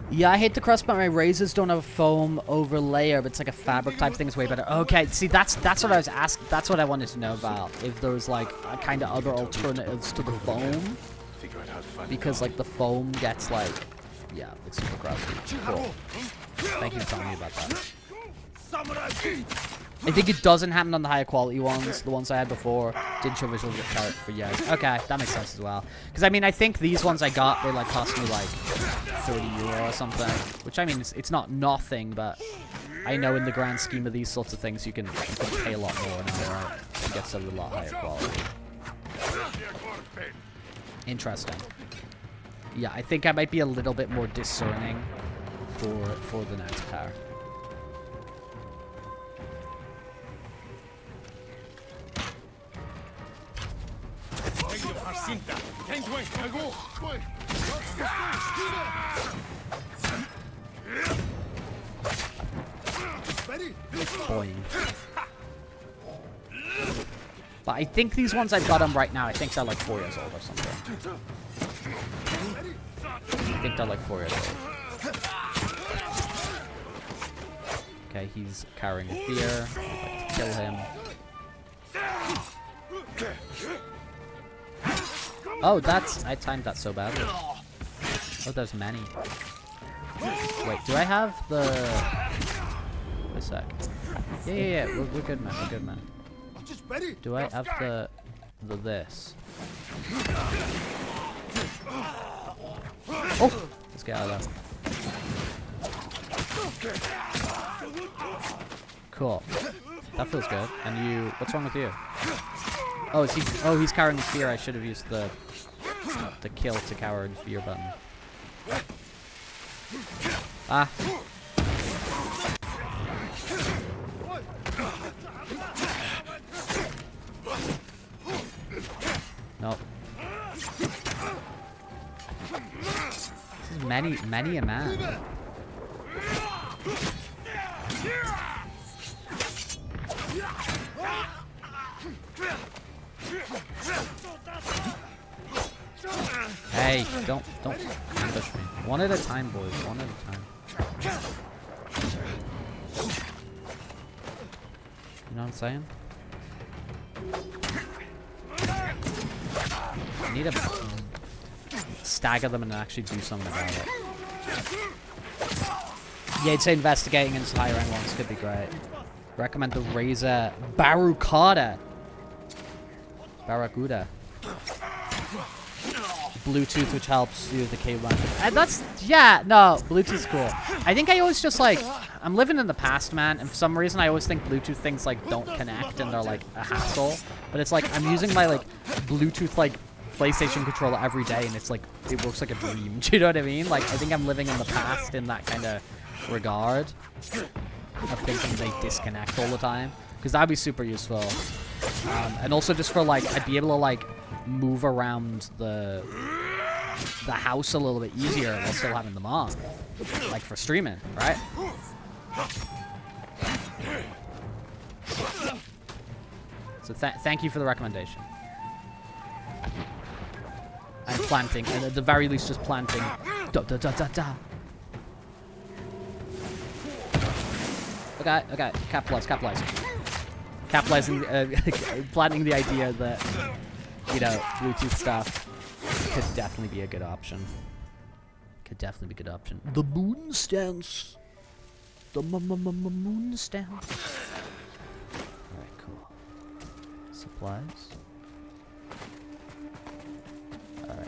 Yeah, I hate the cross, but my razors don't have a foam overlayer, but it's like a fabric type thing is way better. Okay, see, that's what I was asking. That's what I wanted to know about. If there was like a kind of other alternatives to the foam, because like the foam gets like, yeah, it's super crusty. Cool. Thank you for telling me about that. I think it doesn't happen on the higher quality ones. The ones I had before didn't show visual character for years. Okay, that makes sense as well. Because I mean, I think these ones I got, they like cost me like 30 euro or something. Which I mean, it's not nothing, but I know in the grand scheme of these sorts of things, you can pay a lot more now, right? It gets a lot higher quality. Interesting. Yeah, I think I might be a little bit more discerning for the next pair. Boing. But I think these ones I've got them right now, I think they're like 4 years old or something. I think they're like 4 years old. Okay, he's carrying fear. If I can kill him. Oh, I timed that so badly. Oh, there's many. Wait, do I have the... Wait a sec. Yeah. We're good, man. We're good, man. Do I have the this? Oh! Let's get out of there. Cool. That feels good. And you... What's wrong with you? Oh, is he... Oh, he's cowering in fear. I should have used the kill to cower in fear button. Ah. Nope. This is many a man. Hey, don't ambush me. One at a time, boys. One at a time. You know what I'm saying? I need to stagger them and actually do something about it. Yeah, I'd say investigating into higher rank ones could be great. Recommend the Razer Barracuda. Bluetooth, which helps you with the cable management. And that's, yeah, no, Bluetooth's cool. I think I always just like, I'm living in the past, man, and for some reason I always think Bluetooth things like don't connect and they're like a hassle. But it's like, I'm using my like Bluetooth like PlayStation controller every day and it's like, it works like a dream. Do you know what I mean? Like, I think I'm living in the past in that kind of regard of thinking they disconnect all the time. Because that'd be super useful. And also just for like, I'd be able to like move around the house a little bit easier while still having them on. Like for streaming, right? So thank you for the recommendation. I'm planting, and at the very least just planting. Okay, capitalize. Capitalizing, planting the idea that, you know, Bluetooth stuff could definitely be a good option. The moon stance. The moon stance. Alright, cool. Supplies. Alright.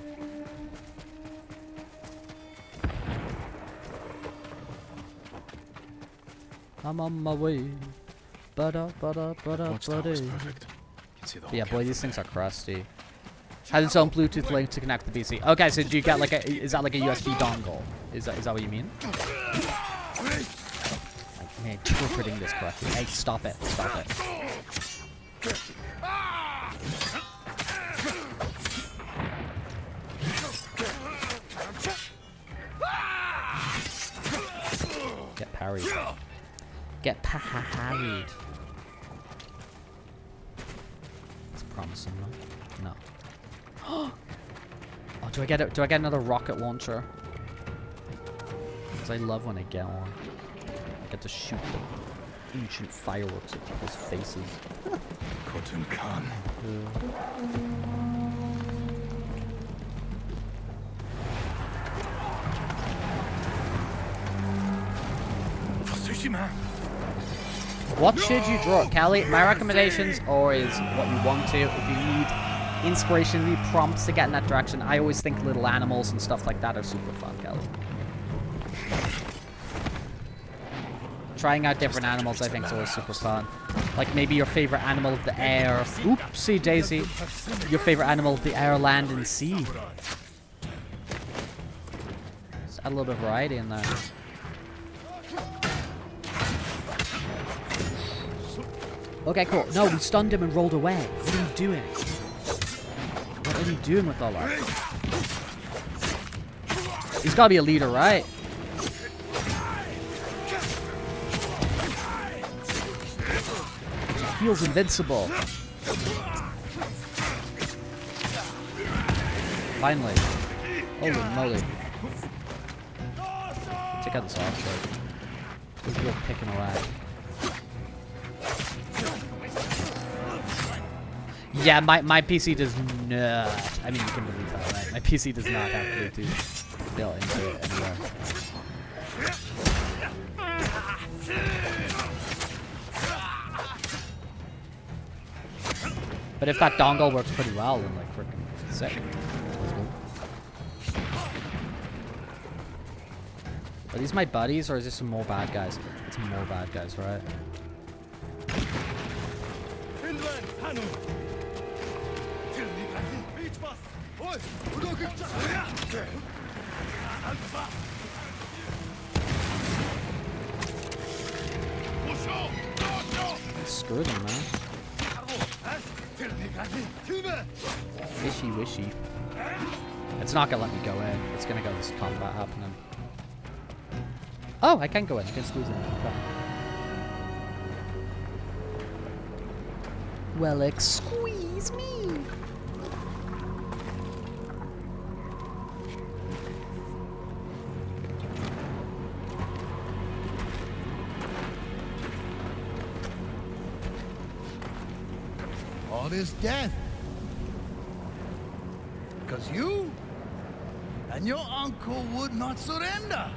I'm on my way. Yeah, boy, these things are crusty. Has its own Bluetooth link to connect the PC. Okay, so do you get like a, is that like a USB dongle? Is that what you mean? Like, man, interpreting this correctly. Hey, stop it. Get parried. Get parried. It's promising, no? No. Oh, do I get it? Do I get another rocket launcher? Because I love when I get one. I get to shoot the ancient fireworks at people's faces. Cotton Khan. Tsushima. What should you draw, Kelly? My recommendations always what you want to. If you need inspiration, need prompts to get in that direction, I always think little animals and stuff like that are super fun, Kelly. Trying out different animals, I think, is always super fun. Like maybe your favorite animal of the air. Oopsie daisy. Your favorite animal of the air, land, and sea. Just add a little bit of variety in there. Okay, cool. No, we stunned him and rolled away. What are you doing? What are you doing with all that? He's gotta be a leader, right? He feels invincible. Finally. Holy moly. Check out this offside. He's real picking away. Yeah, my PC does not. I mean, you can believe that, right? My PC does not have Bluetooth built into it anywhere. But if that dongle works pretty well, then like freaking sick. Let's go. Are these my buddies, or is this some more bad guys? It's more bad guys, right? Screw them, man. Wishy wishy. It's not gonna let me go in. It's gonna go this combat happening. Oh, I can go in. I can squeeze in. Okay. Well, excuse me. All this death. Because you and your uncle would not surrender.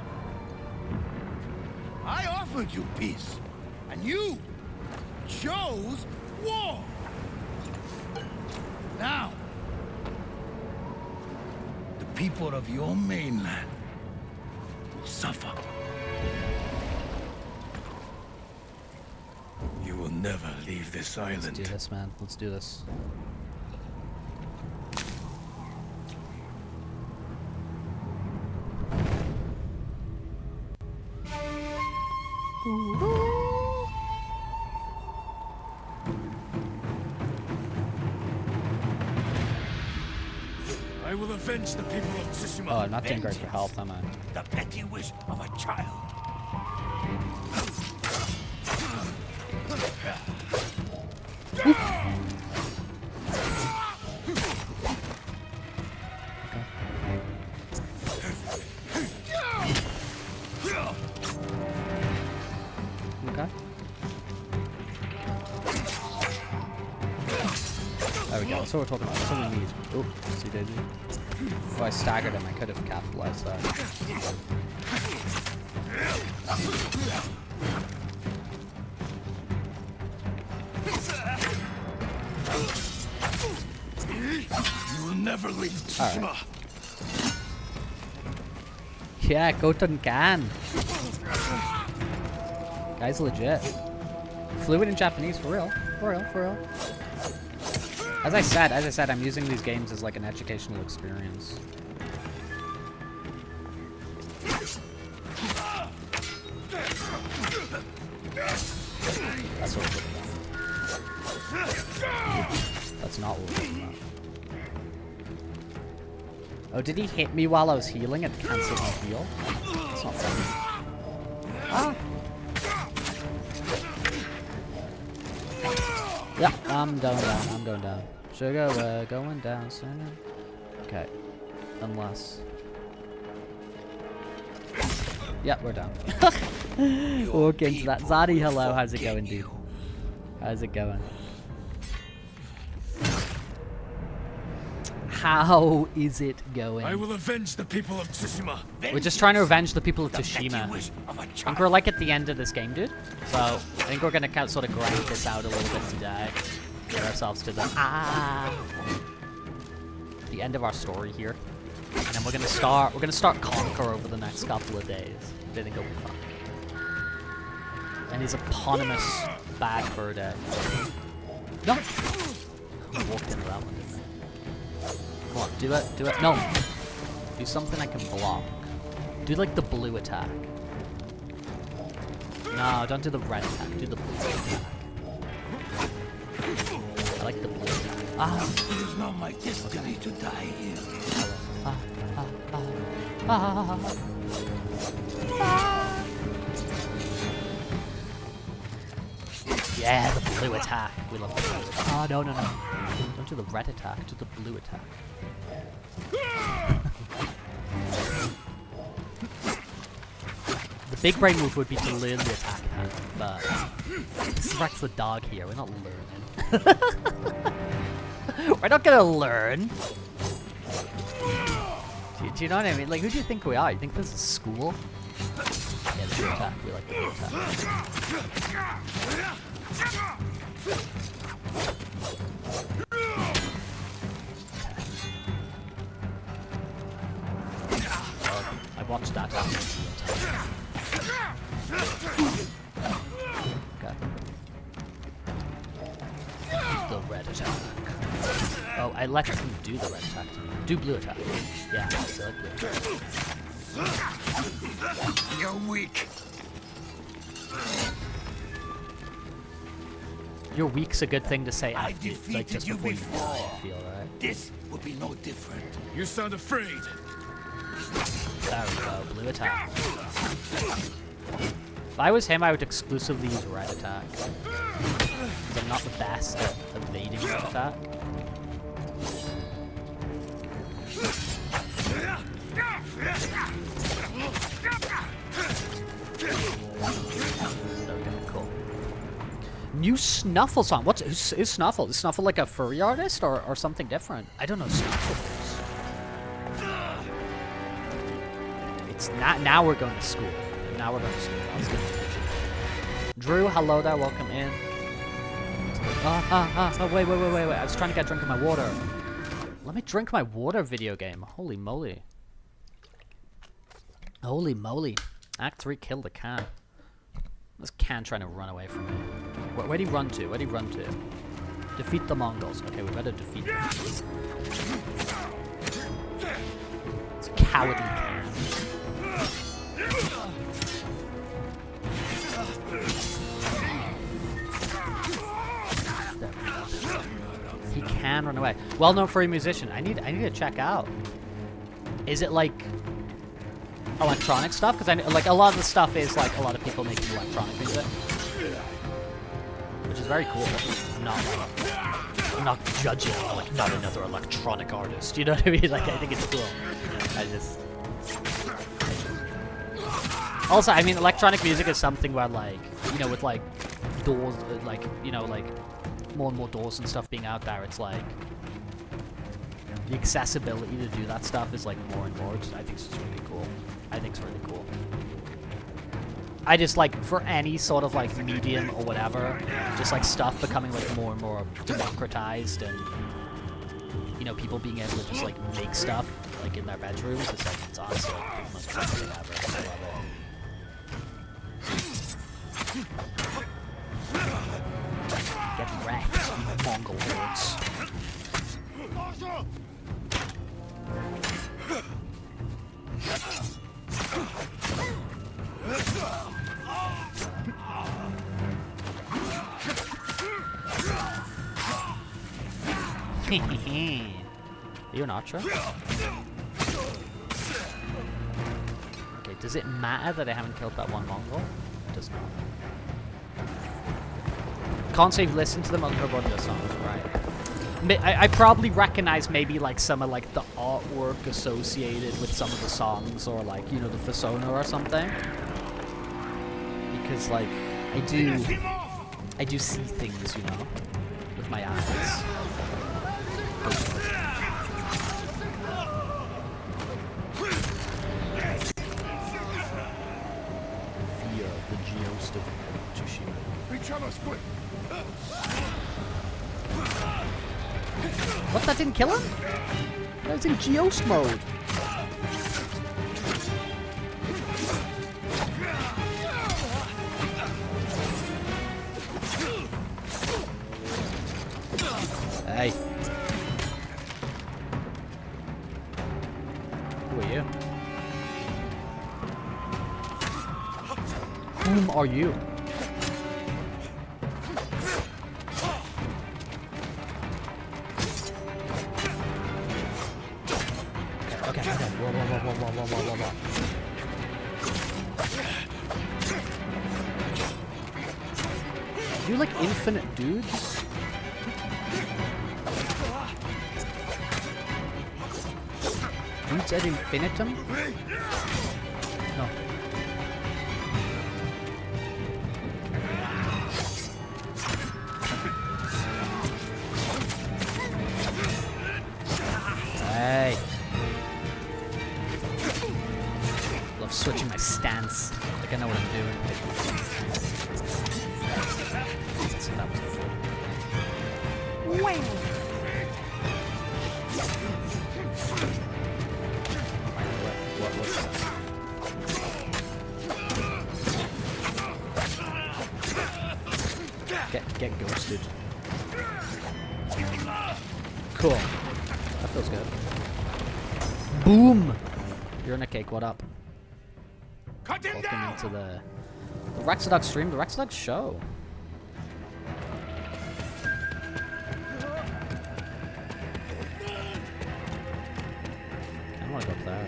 I offered you peace, and you chose war. Now, the people of your mainland will suffer. You will never leave this island. Let's do this, man. Let's do this. I will avenge the people of Tsushima. Oh, I'm not doing great for health, am I? The petty wish of a child. Okay. There we go. That's what we're talking about. That's what we need. Oh, see Daisy. If I staggered him, I could have capitalized that. You will never leave Tsushima. Right. Yeah, Goten can. Guy's legit. Fluent in Japanese, for real. For real, for real. As I said, I'm using these games as like an educational experience. That's what we're talking about. That's not what we're talking about. Oh, did he hit me while I was healing and cancel my heal? That's not funny. Yeah, I'm going down. I'm going down. Sugar, we're going down soon. Okay. Unless. Yeah, we're down. Walk into that. Zadi, hello. How's it going, dude? How's it going? How is it going? I will avenge the people of Tsushima. We're just trying to avenge the people of Tsushima. I think we're like at the end of this game, dude. So I think we're gonna sort of grind this out a little bit today. Get ourselves to the end of our story here, and then we're gonna start Conquer over the next couple of days. I think it'll be fun. And his eponymous bag for a day. No. I walked into that one, didn't I? Come on, do it, do it. No. Do something I can block. Do like the blue attack. No, don't do the red attack. Do the blue attack. I like the blue attack. It is not my destiny to die here. Yeah, the blue attack. We love the blue attack. Oh, no, no, no. Don't do the red attack. Do the blue attack. The big brain move would be to learn the attack hand, but this is the dog here. We're not learning. We're not gonna learn. Do you know what I mean? Like, who do you think we are? You think this is school? Yeah, the blue attack. We like the blue attack. I watched that happen. Okay. The red attack. Oh, I let him do the red attack to me. Do blue attack. Yeah, I feel like blue attack. You're weak. Your weak's a good thing to say I after, defeated like just you before you before. die, I feel, right? This would be no different. You sound afraid. There we go, blue attack. If I was him, I would exclusively use red attack. Because I'm not the best at evading red attack. There we go, cool. New Snuffle song. Who's Snuffle? Is Snuffle like a furry artist or something different? I don't know Snuffle. It's not. Now we're going to school. Now we're going to school. Let's get to Drew, hello there. Welcome in. Oh, wait. I was trying to get a drink of my water. Let me drink my water, video game. Holy moly. Holy moly. Act 3 killed the can. This can trying to run away from me. Where'd he run to? Where'd he run to? Defeat the Mongols. Okay, we better defeat them. It's cowardly can. He can run away. Well-known furry musician. I need to check out. Is it like electronic stuff? Because I like a lot of the stuff is like a lot of people making electronic music, which is very cool. I'm not judging like not another electronic artist. You know what I mean? Like I think it's cool. Also, I mean, electronic music is something where like with like doors, like like more and more doors and stuff being out there. It's like the accessibility to do that stuff is like more and more. I think it's just really cool. I think it's really cool. I just like for any sort of like medium or whatever, just like stuff becoming like more and more democratized, and people being able to just like make stuff like in their bedrooms. It's like it's honestly like the most fun thing ever. I love it. Get wrecked, you Mongol hordes. Are you an archer? Okay, Does it matter that I haven't killed that one Mongol? It does not. Can't say you've listened to them on heard one of their songs, right? I probably recognize maybe like some of like the artwork associated with some of the songs, or like, you know, the persona or something. Because like I do see things, you know, with my eyes. Fear the Geost of Tsushima. What? That didn't kill him? That was in Geost mode. Hey. Who are you? Whom are you? Okay. Whoa. You like infinite dudes? Dudes at infinitum? No. Hey. Love switching my stance. Like I know what I'm doing. So that was before. Get ghosted. Cool. That feels good. Boom! You're in a cake, what up? Welcome into the Rexodog stream, the Rexodog show. I don't want to go up there.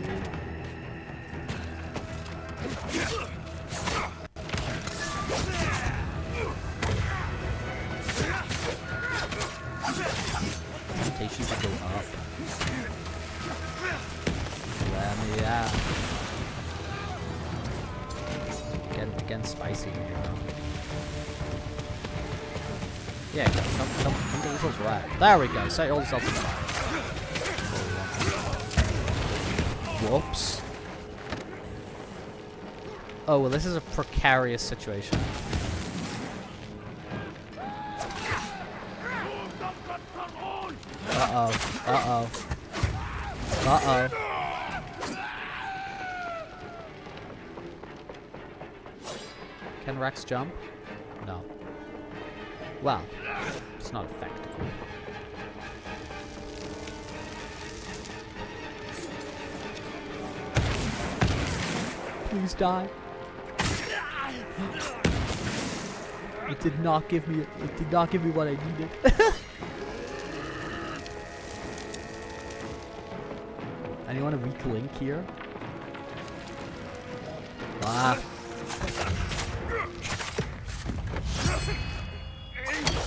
Temptation to go up. Let me out. Getting spicy here. Yeah, come get yourselves right. There we go. Set yourself to fire. Whoops. Oh, well, this is a precarious situation. Uh-oh. Can Rex jump? No. Well, it's not effective. Please die. It did not give me what I needed. Anyone a weak link here? Ah.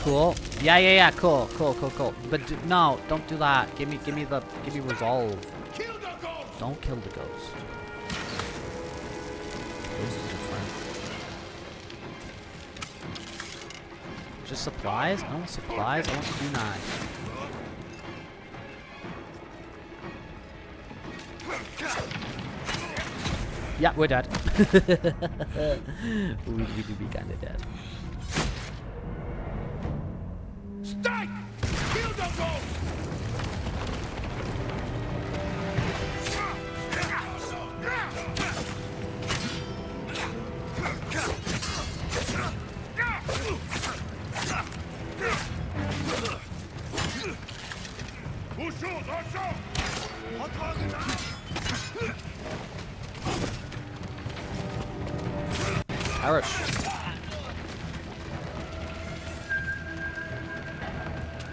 Cool. Yeah. Cool. But no, don't do that. Give me resolve. Don't kill the ghost. Ghost is your friend. Just supplies? I don't want supplies. I want kunai. Yeah, we're dead. we do be kind of dead. Strike! Kill the ghost!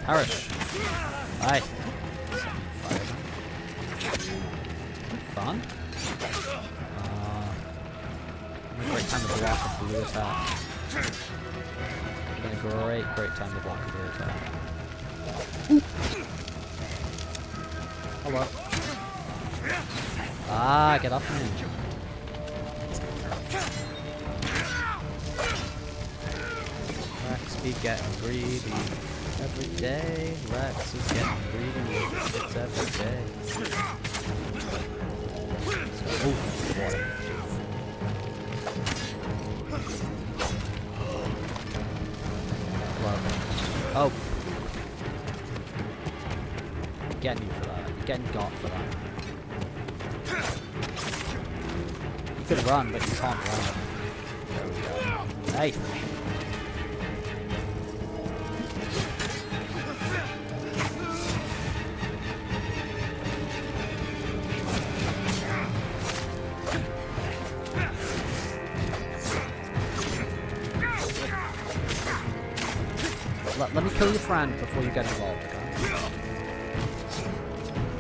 Perish. Aye. Fun? great time to block a blue attack. It's been a great time to block a blue attack. Hello. Ah, get off me. Rex be getting greedy every day. Rex is getting greedy. It's every day. Oh, water. Oh. I'm getting you for that. You're getting got for that. You could run, but you can't run. There we go. Hey! Let me kill your friend before you get involved, okay?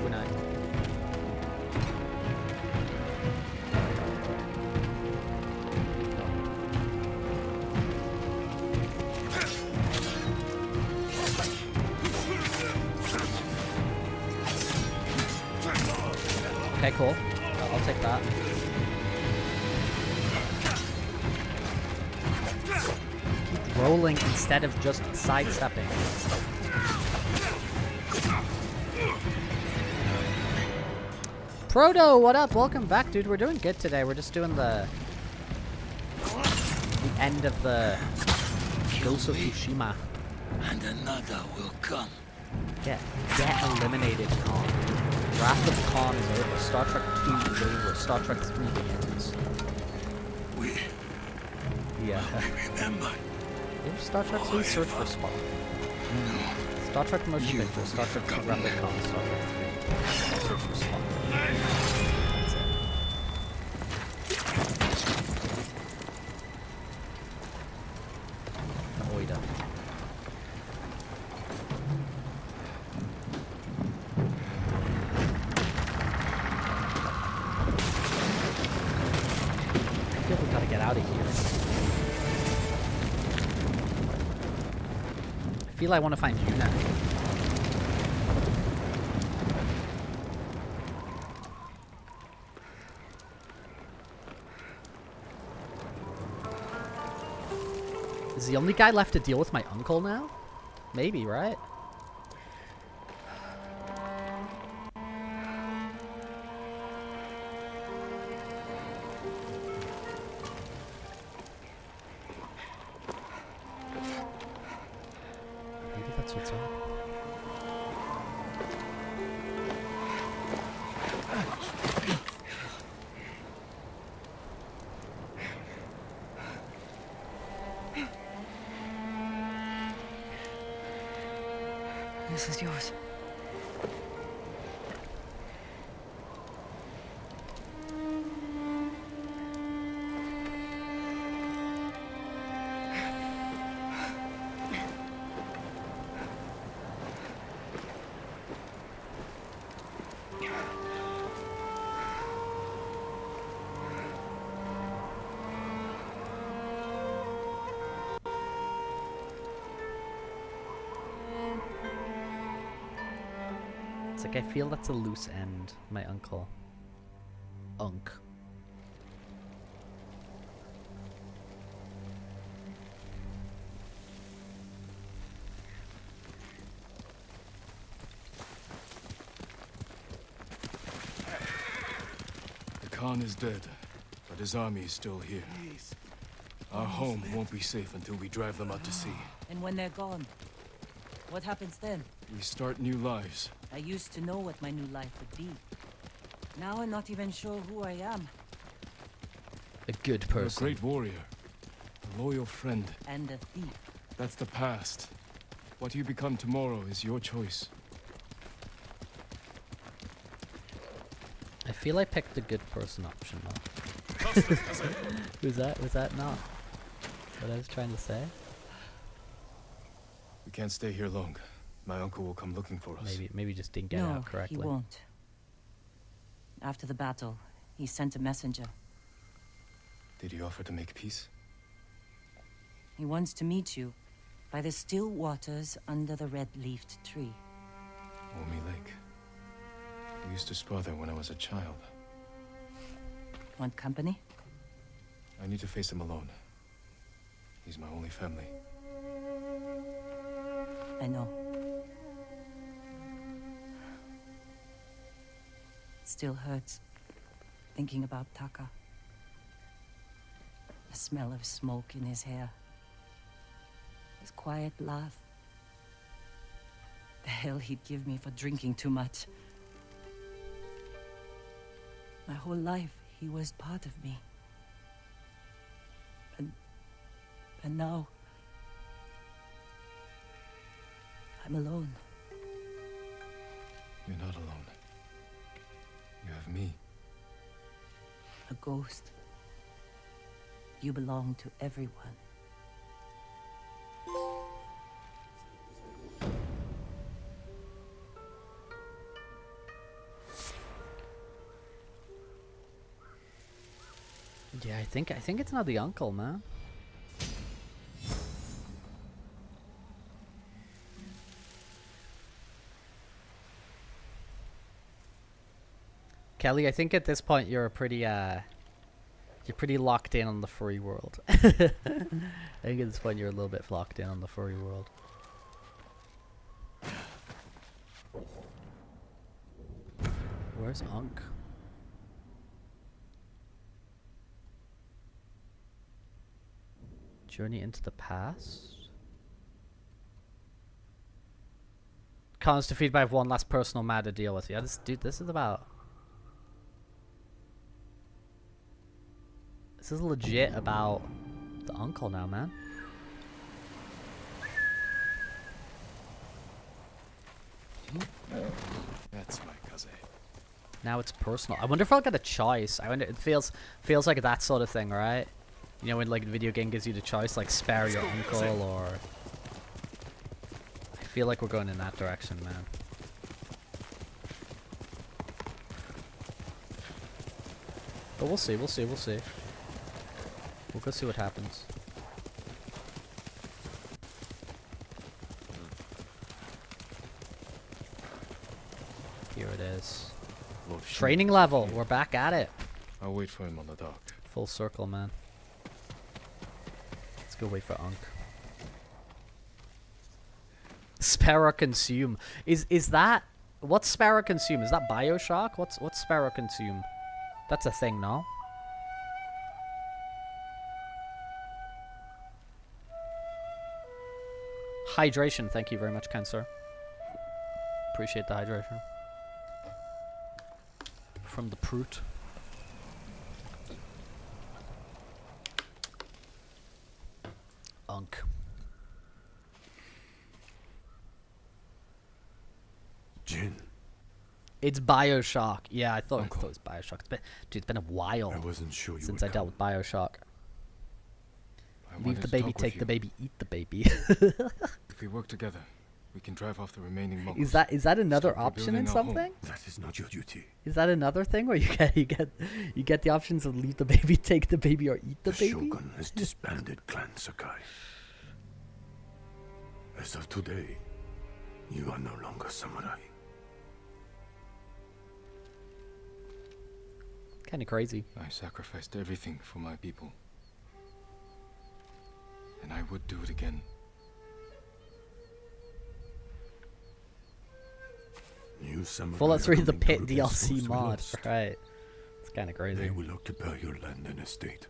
Good night. Okay, cool. I'll take that. Keep rolling instead of just sidestepping. Proto, what up? Welcome back, dude. We're doing good today. We're just doing the end of the Ghost of Tsushima. And another will come. Get eliminated, Khan. Wrath of Khan is over. Star Trek 2 is over. Star Trek 3 begins. Yeah. Remember. Here's Star Trek 3 Search for Spock. Star Trek Motion Picture. Star Trek 2 Wrath of Khan. Star Trek 3 Search for Spock. That's it. Oida. I feel we gotta get out of here. I feel I want to find Yuna. Is the only guy left to deal with my uncle now? Maybe, right? Maybe that's what's up. This is yours. It's like I feel that's a loose end, my uncle. Unk. The Khan is dead, but his army is still here. Our home won't be safe until we drive them out to sea. And when they're gone, what happens then? We start new lives. I used to know what my new life would be. Now I'm not even sure who I am. A good You're a person. great warrior, a loyal friend. And a thief. That's the past. What you become tomorrow is your choice. I feel I picked the good person option though. Was that not what I was trying to say? We can't stay here long. My uncle will come looking for us. Maybe just didn't get No, out correctly. he won't. After the battle, he sent a messenger. Did he offer to make peace? He wants to meet you by the still waters under the red-leafed tree. Omi Lake. We used to spar there when I was a child. Want company? I need to face him alone. He's my only family. I know. It still hurts, thinking about Taka. The smell of smoke in his hair. His quiet laugh. The hell he'd give me for drinking too much. My whole life, he was part of me. And now, I'm alone. You're not alone. You have me. A ghost. You belong to everyone. Yeah, I think it's not the uncle, man. Kelly, I think at this point you're pretty locked in on the furry world. I think at this point you're a little bit locked in on the furry world. Where's Unk? Journey into the past. Cons defeated by one last personal matter to deal with. Yeah, this is about. This is legit about the uncle now, man. That's my cousin. Now it's personal. I wonder if I'll get a choice. I wonder. It feels like that sort of thing, right? You know, when like the video game gives you the choice, like spare your uncle, or I feel like we're going in that direction, man. But we'll see. We'll see. We'll see. We'll go see what happens. Here it is. Training level. We're back at it. I'll wait for him on the dock. Full circle, man. Let's go wait for Unk. Sparrow consume. Is that what's Sparrow consume? Is that BioShock? What's Sparrow consume? That's a thing, no? Hydration, thank you very much, kind sir. Appreciate the hydration. From the Proot. Unk. Jin. It's BioShock. Yeah, I thought it was BioShock. It's been a while I wasn't sure since I dealt with BioShock. I Leave the baby, take the baby, eat the baby. If we work together, we can drive off the remaining monkeys. Is that another option in something? That is not your duty. Is that another thing where you get the options of leave the baby, take the baby, or eat the baby? Shogun has disbanded Clan Sakai. As of today, you are no longer samurai. Kind of crazy. I sacrificed everything for my people. And I would do it again. You samurai Fallout 3 the coming Pit to replace DLC those we mod, lost. right? It's kind of crazy. They will occupy your land and estate.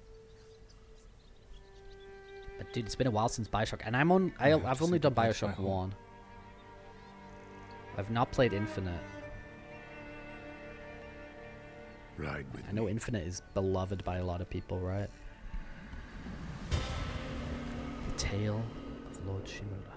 But dude, it's been a while since BioShock, and I've only done BioShock 1. I've not played Infinite. Ride with I know Infinite is beloved by a lot of people, right? The Tale of Lord Shimura.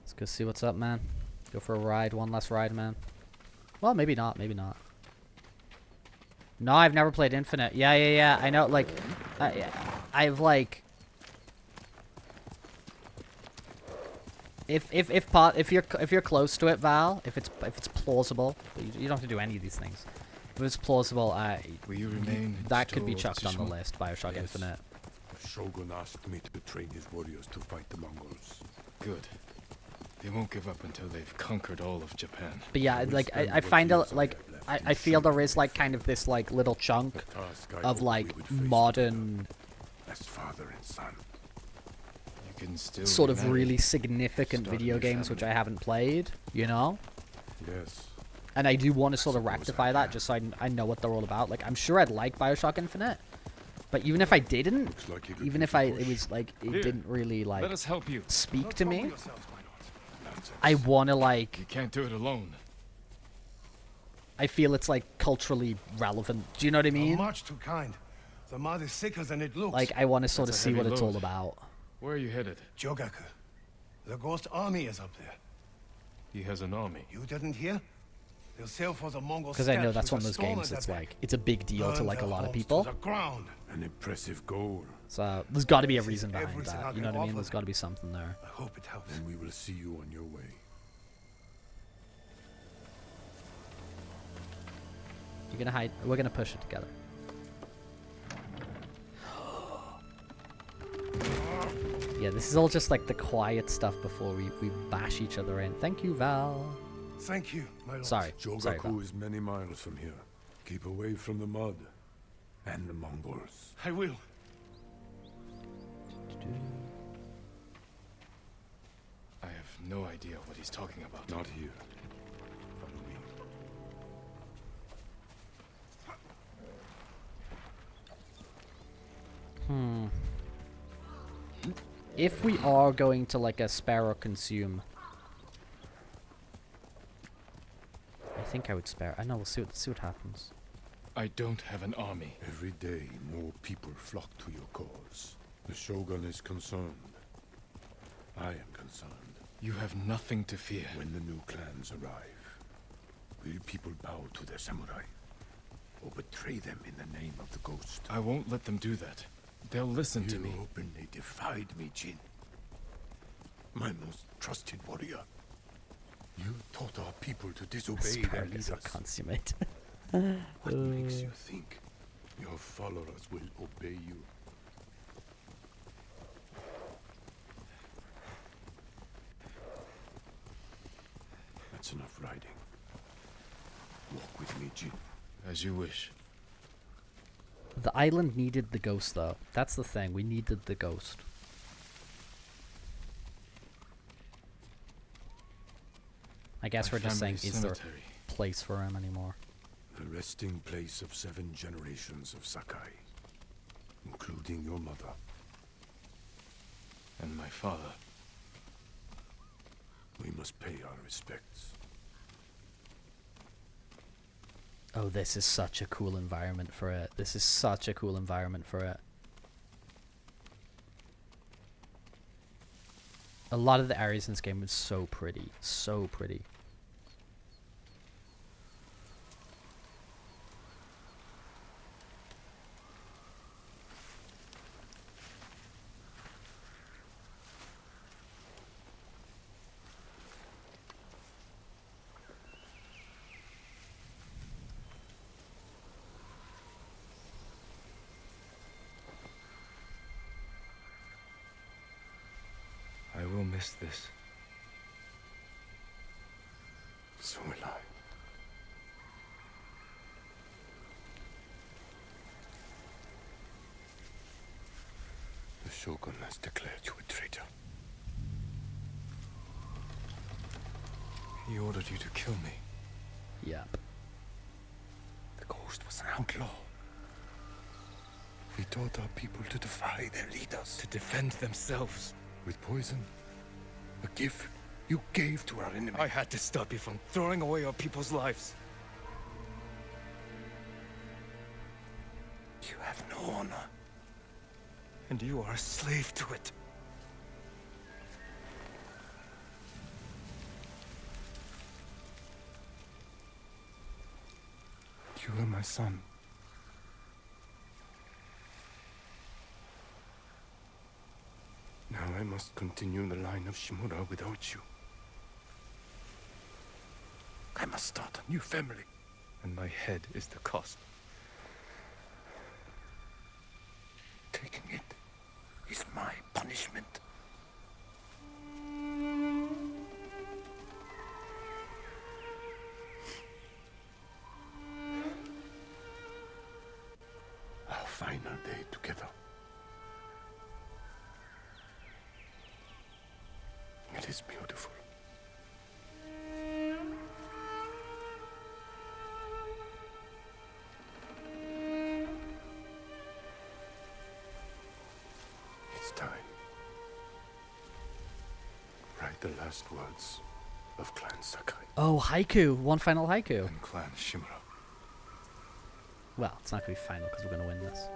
Let's go see what's up, man. Go for a ride, one last ride, man. Well, maybe not, maybe not. No, I've never played Infinite. Yeah. I know, like, I've, like, if you're close to it, Val, if it's plausible, you don't have to do any of these things. If it's plausible, Will you remain that could be Stow chucked on the Tsushima? list. BioShock Yes. Infinite. The Shogun asked me to train his warriors to fight the Mongols. Good. They won't give up until they've conquered all of Japan. But yeah, will like spend I what find years it like I have left I in feel there training. is like kind of this like little chunk Task I of hoped we like would face modern as father and son. You can still sort of remarry. really significant Start a video new games which I family. haven't played, you know? Yes. And I do want to sort of suppose I rectify that can. just so I know what they're all about. Like, I'm sure I'd like BioShock Infinite, but even if I didn't, Looks like you could even use if a it push. was like, it Here, didn't really like Let us help you. speak to me, Nonsense. I want to like, You can't do it alone. I feel it's like culturally relevant. Do you know what I mean? Much too kind. The mud is thicker than it looks. Like, I want to sort of That's a see what heavy it's all load. about. Where are you headed? Jogaku. The ghost army is up there. He has an army. You didn't hear? They'll sail for the Mongol Because I know steppes that's with one of a those storm games at that's their like, back. it's a big deal to Burn like a their lot of homes to people. the ground. An impressive goal. So there's got to be a This is reason behind everything I that. You can know what I mean? offer There's them. got to be something there. I hope it helps. Then we will see you on your way. You're gonna hide. We're gonna push it together. Yeah, this is all just like the quiet stuff before we bash each other in. Thank you, Val. Thank you, my lord. Sorry. Sorry, Val. Jogaku is many miles from here. Keep away from the mud and the Mongols. I will. I have no idea what he's talking about. Not here. Follow me. If we are going to like a spare or consume, I think I would spare. I know. We'll see what happens. I don't have an army. Every day, more people flock to your cause. The Shogun is concerned. I am concerned. You have nothing to fear. When the new clans arrive, will people bow to their samurai? Or betray them in the name of the ghost? I won't let them do that. They'll listen to You me. openly defied me, Jin. My most trusted warrior. You taught our people to disobey their Asparagus leaders. are consummate. What makes you think your followers will obey you? That's enough riding. Walk with me, Jin. As you wish. The island needed the ghost, though. That's the thing. We needed the ghost. I guess My we're just saying, family is there a cemetery. place for him anymore? The resting place of 7 generations of Sakai, including your mother. And my father. We must pay our respects. Oh, this is such a cool environment for it. This is such a cool environment for it. A lot of the areas in this game is so pretty. So pretty. I will miss this. So will I. The Shogun has declared you a traitor. He ordered you to kill me. Yep. The ghost was an outlaw. He taught our people to defy their leaders. To defend themselves. With poison. A gift you gave to our enemy. I had to stop you from throwing away our people's lives. You have no honor. And you are a slave to it. You are my son. Now I must continue the line of Shimura without you. I must start a new family. And my head is the cost. Taking it is my punishment. Our final day together. It is beautiful. It's time. Write the last words of Clan Sakai. Oh, haiku. One final haiku. And Clan Shimura. Well, it's not going to be final because we're going to win this.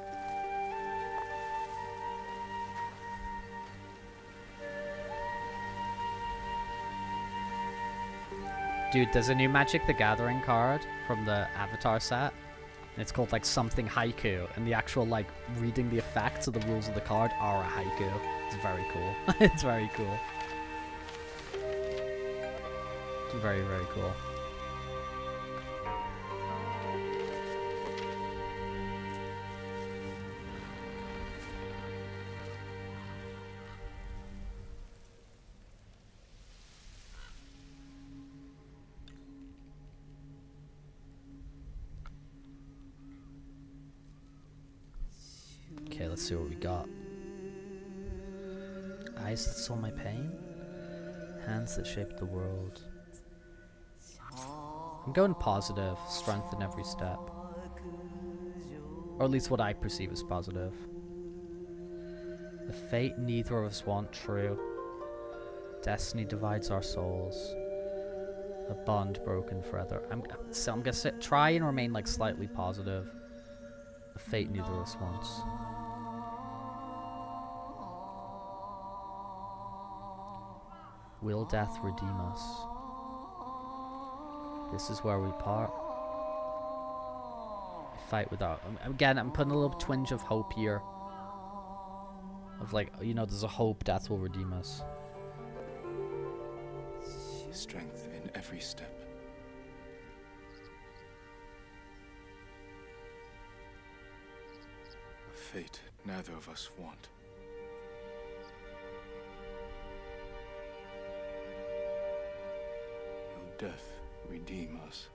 Dude, there's a new Magic the Gathering card from the Avatar set. And it's called like something haiku. And the actual like reading the effects of the rules of the card are a haiku. It's very cool. It's very cool. It's very, very cool. Okay, let's see what we got. Eyes that saw my pain, hands that shaped the world. I'm going positive, strength in every step. Or at least what I perceive as positive. The fate neither of us want true. Destiny divides our souls. A bond broken forever. I'm gonna try and remain like slightly positive. The fate neither of us wants. Will death redeem us? This is where we part. I fight without... Again, I'm putting a little twinge of hope here. Of like, you know, there's a hope death will redeem us. Strength in every step. A fate neither of us want. Will death redeem us?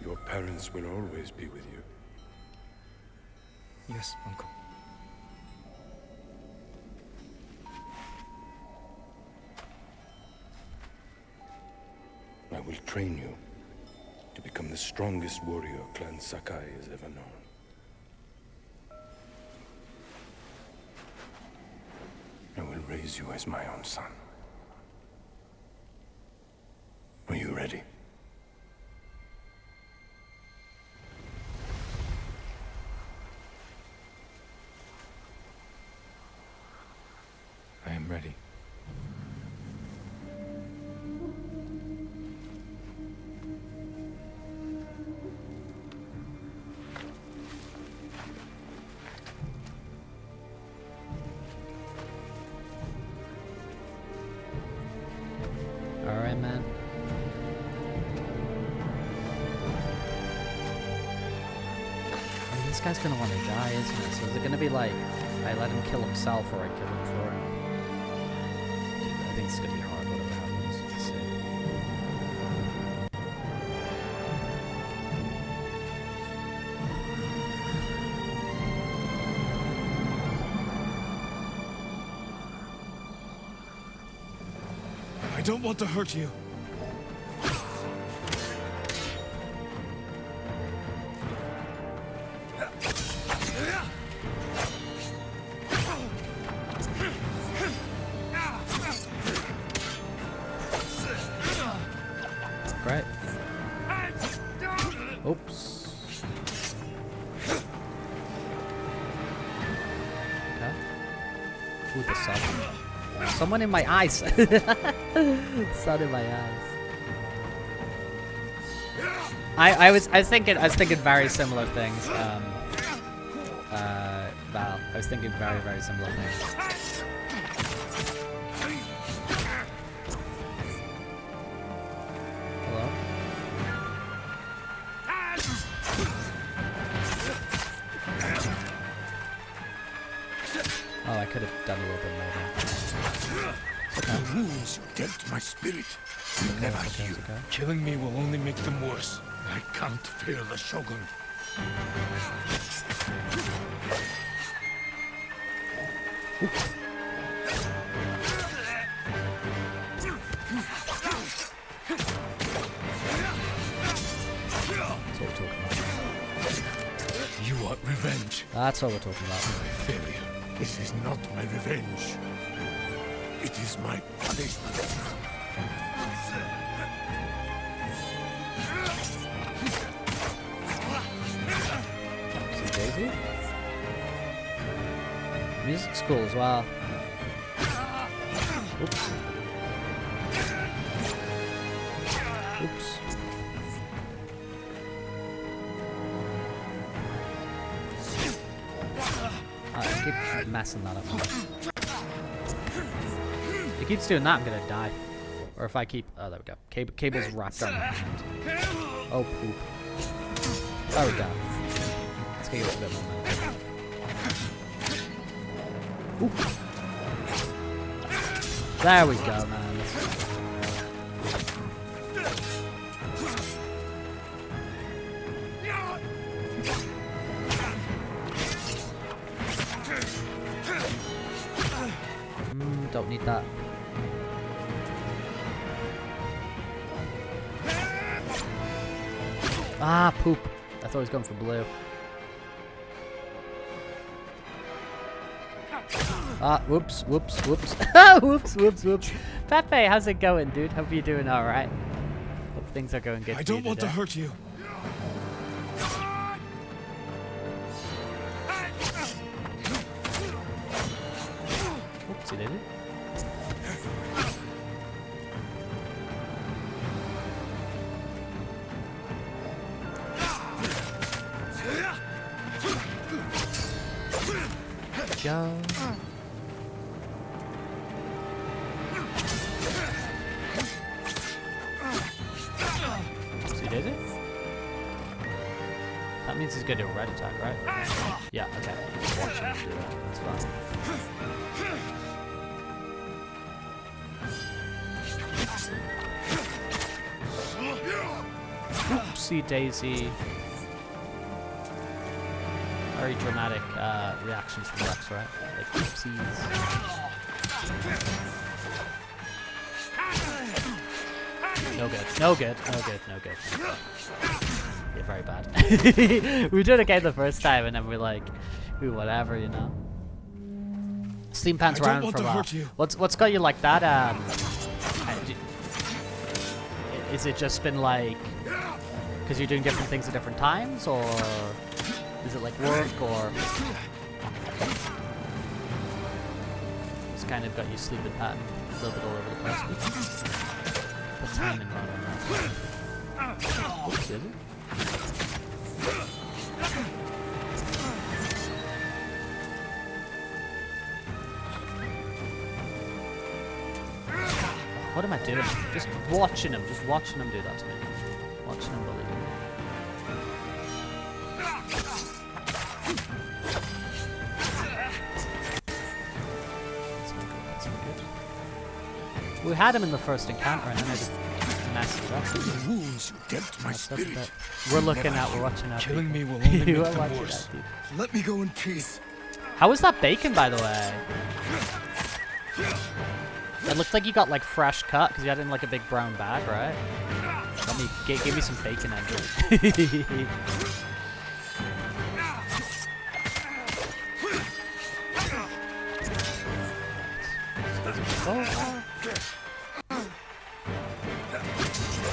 Your parents will always be with you. Yes, Uncle. I will train you to become the strongest warrior Clan Sakai has ever known. I will raise you as my own son. Are you ready? I am ready. Alright, man. I mean, this guy's gonna want to die, isn't it? So is it gonna be like, I let him kill himself or I kill him for him? I think it's gonna be hard, whatever happens. Let's see. I don't want to hurt you. Right. Oops. Ooh, the sun. Someone in my eyes. Sun in my eyes. I was thinking very similar things. Val, I was thinking very similar things. Hello? Oh, I could have done a little bit more there. The wounds you dealt my spirit will never heal. Killing me will only make them worse. I can't fear the Shogun. That's what we're talking about. You want revenge? That's what we're talking about. Failure. This is not my revenge. It is my punishment. See Daisy? Music's cool as well. Oops. Oops. I keep messing that up. If he keeps doing that, I'm gonna die. Or if I keep... Oh, there we go. Cable's wrapped around my hand. Oh, poop. There we go. Let's get a bit more momentum. Oop. There we go, man. Don't need that. Ah, poop. I thought he was going for blue. Ah, whoops, whoops, whoops. Whoops, whoops, whoops. Pepe, how's it going, dude? Hope you're doing alright. Hope things are going good. I don't want to hurt you. Oops, he did it. Go. So he did it? That means he's going to do a red attack, right? Yeah, okay. Watch him do that. That's fine. Oopsie daisy. Very dramatic reactions from Rex, right? Like oopsies. No good. No good. No good. No good. Yeah, very bad. We did okay the first time, and then we're like, ooh, whatever, you know. Steam pants around for a while. What's got you like that? Is it just been like because you're doing different things at different times, or is it like work, or it's kind of got you sleeping pattern a little bit all over the place? Put timing right on that. Oops, did it? What am I doing? Just watching him do that to me. Watching him bully me. That's not good. We had him in the first encounter, and then I just messed it up. The wounds you dealt my spirit. We're looking out. We're watching out. Killing me will only make them worse. Let me go in peace. How was that bacon, by the way? It looked like you got like fresh cut because you had it in like a big brown bag, right? Let me give me some bacon, Andrew.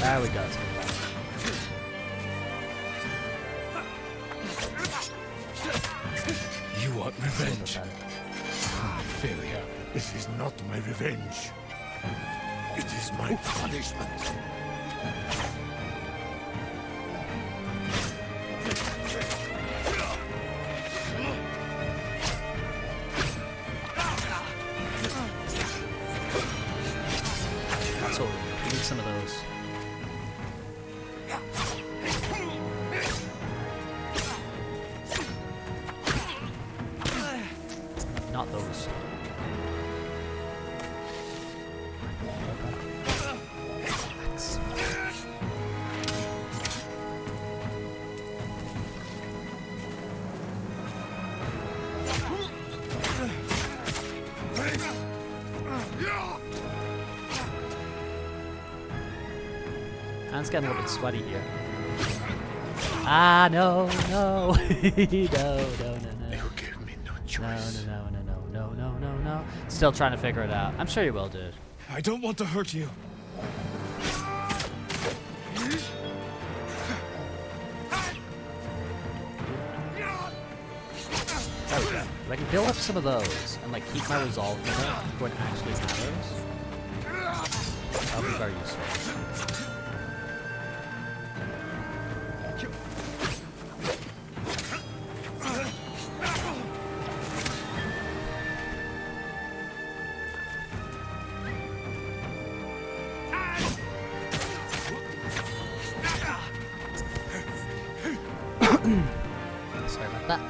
There we go. You want revenge? failure. This is not my revenge. It is my punishment. So we need some of those. Not those. Hands getting a little bit sweaty here. Ah, no, no, no, no. You give me no choice. No. Still trying to figure it out. I'm sure you will, dude. I don't want to hurt you. There we go. If I can build up some of those and like keep my resolve in it before it actually matters, that'll be very useful. Sorry about that.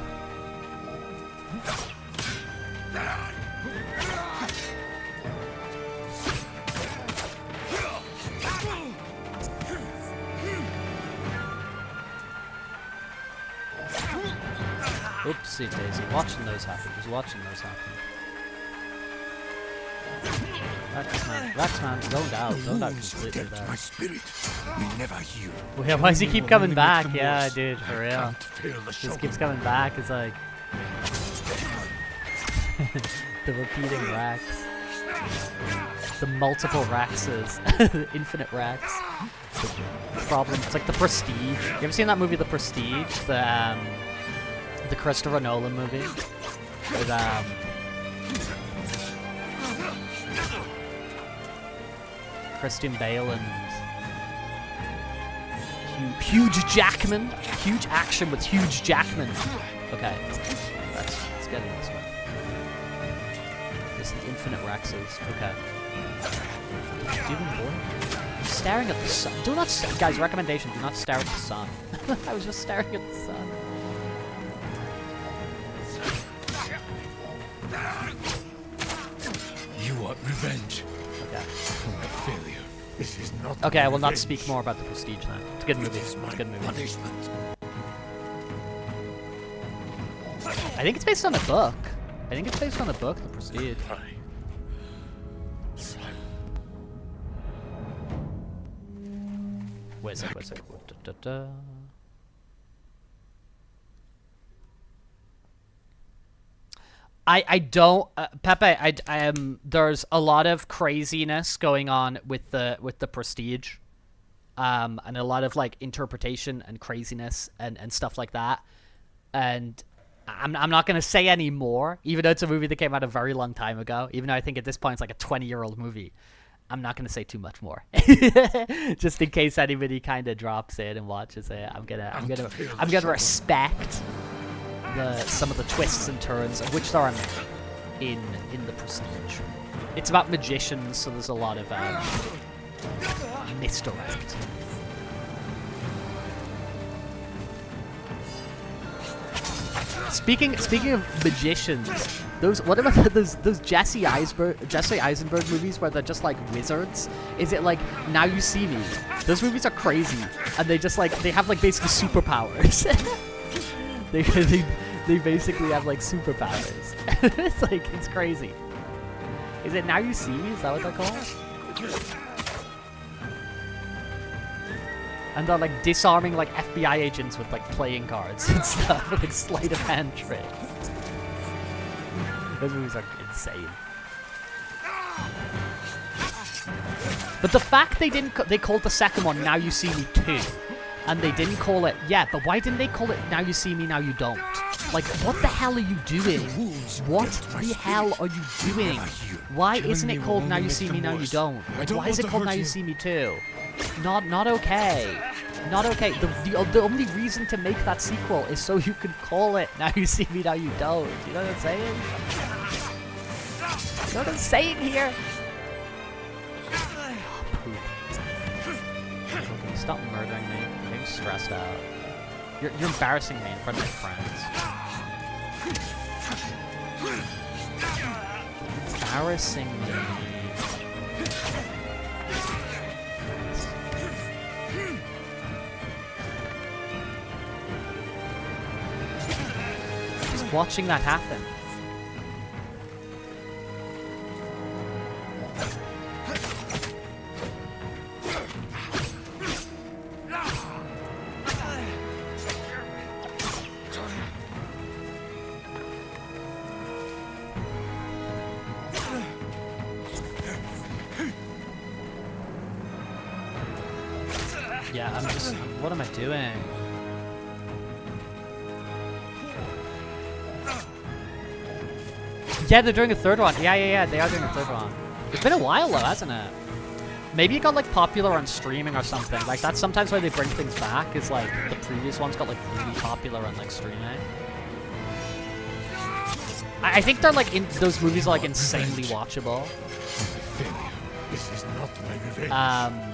Oopsie daisy. Watching those happen. Just watching those happen. Raxman, zoned out completely there. My spirit will never heal. Well, yeah, why does he keep coming back? Yeah, dude, for real. Just keeps coming back. It's like the repeating racks, the multiple raxes, the infinite racks. The problem. It's like The Prestige. You ever seen that movie, The Prestige? The Christopher Nolan movie. With Christian Bale and huge Jackman. Huge action with huge Jackman. Okay, let's get in this one. This is the infinite Rexes. Okay. Demon boy. I'm staring at the sun. Do not, guys. Recommendation: do not stare at the sun. I was just staring at the sun. You want revenge? Okay. For my failure. This is not. Okay, I will not speak more about The Prestige now. It's a good movie. It's a good movie. Punishment. I think it's based on a book. The book, The Prestige. Wait a sec. I don't, Pepe. I am. There's a lot of craziness going on with the Prestige, and a lot of like interpretation and craziness and stuff like that. And I'm not gonna say any more, even though it's a movie that came out a very long time ago. Even though I think at this point it's like a 20-year-old movie, I'm not gonna say too much more, just in case anybody kind of drops in and watches it. I'm gonna respect some of the twists and turns, of which there are in The Prestige. It's about magicians, so there's a lot of misdirect. Speaking of magicians, what about those Jesse Eisenberg movies where they're just like wizards? Is it like Now You See Me? Those movies are crazy, and they just like they have like basically superpowers. They basically have like superpowers. It's crazy. Is it Now You See Me? Is that what they're called? And they're like disarming like FBI agents with like playing cards and stuff, with like sleight of hand tricks. Those movies are insane. But the fact they called the second one Now You See Me 2, and they didn't call it, but why didn't they call it Now You See Me, Now You Don't? Like, what the hell are you doing? What the hell are you doing? Why isn't it called Now You See Me, Now You Don't? Like, why is it called Now You See Me Too? Not okay. Not okay. The only reason to make that sequel is so you can call it Now You See Me, Now You Don't. You know what I'm saying? You know what I'm saying here? Oh, poop. Okay, stop murdering me. I'm getting stressed out. You're embarrassing me in front of my friends. Embarrassing me. Just watching that happen. Yeah, I'm just... What am I doing? Yeah, they're doing a third one. Yeah, they are doing a third one. It's been a while though, hasn't it? Maybe it got like popular on streaming or something. Like that's sometimes why they bring things back, is like the previous ones got like really popular on like streaming. I think they're like, those movies are like insanely watchable. This is not my revenge.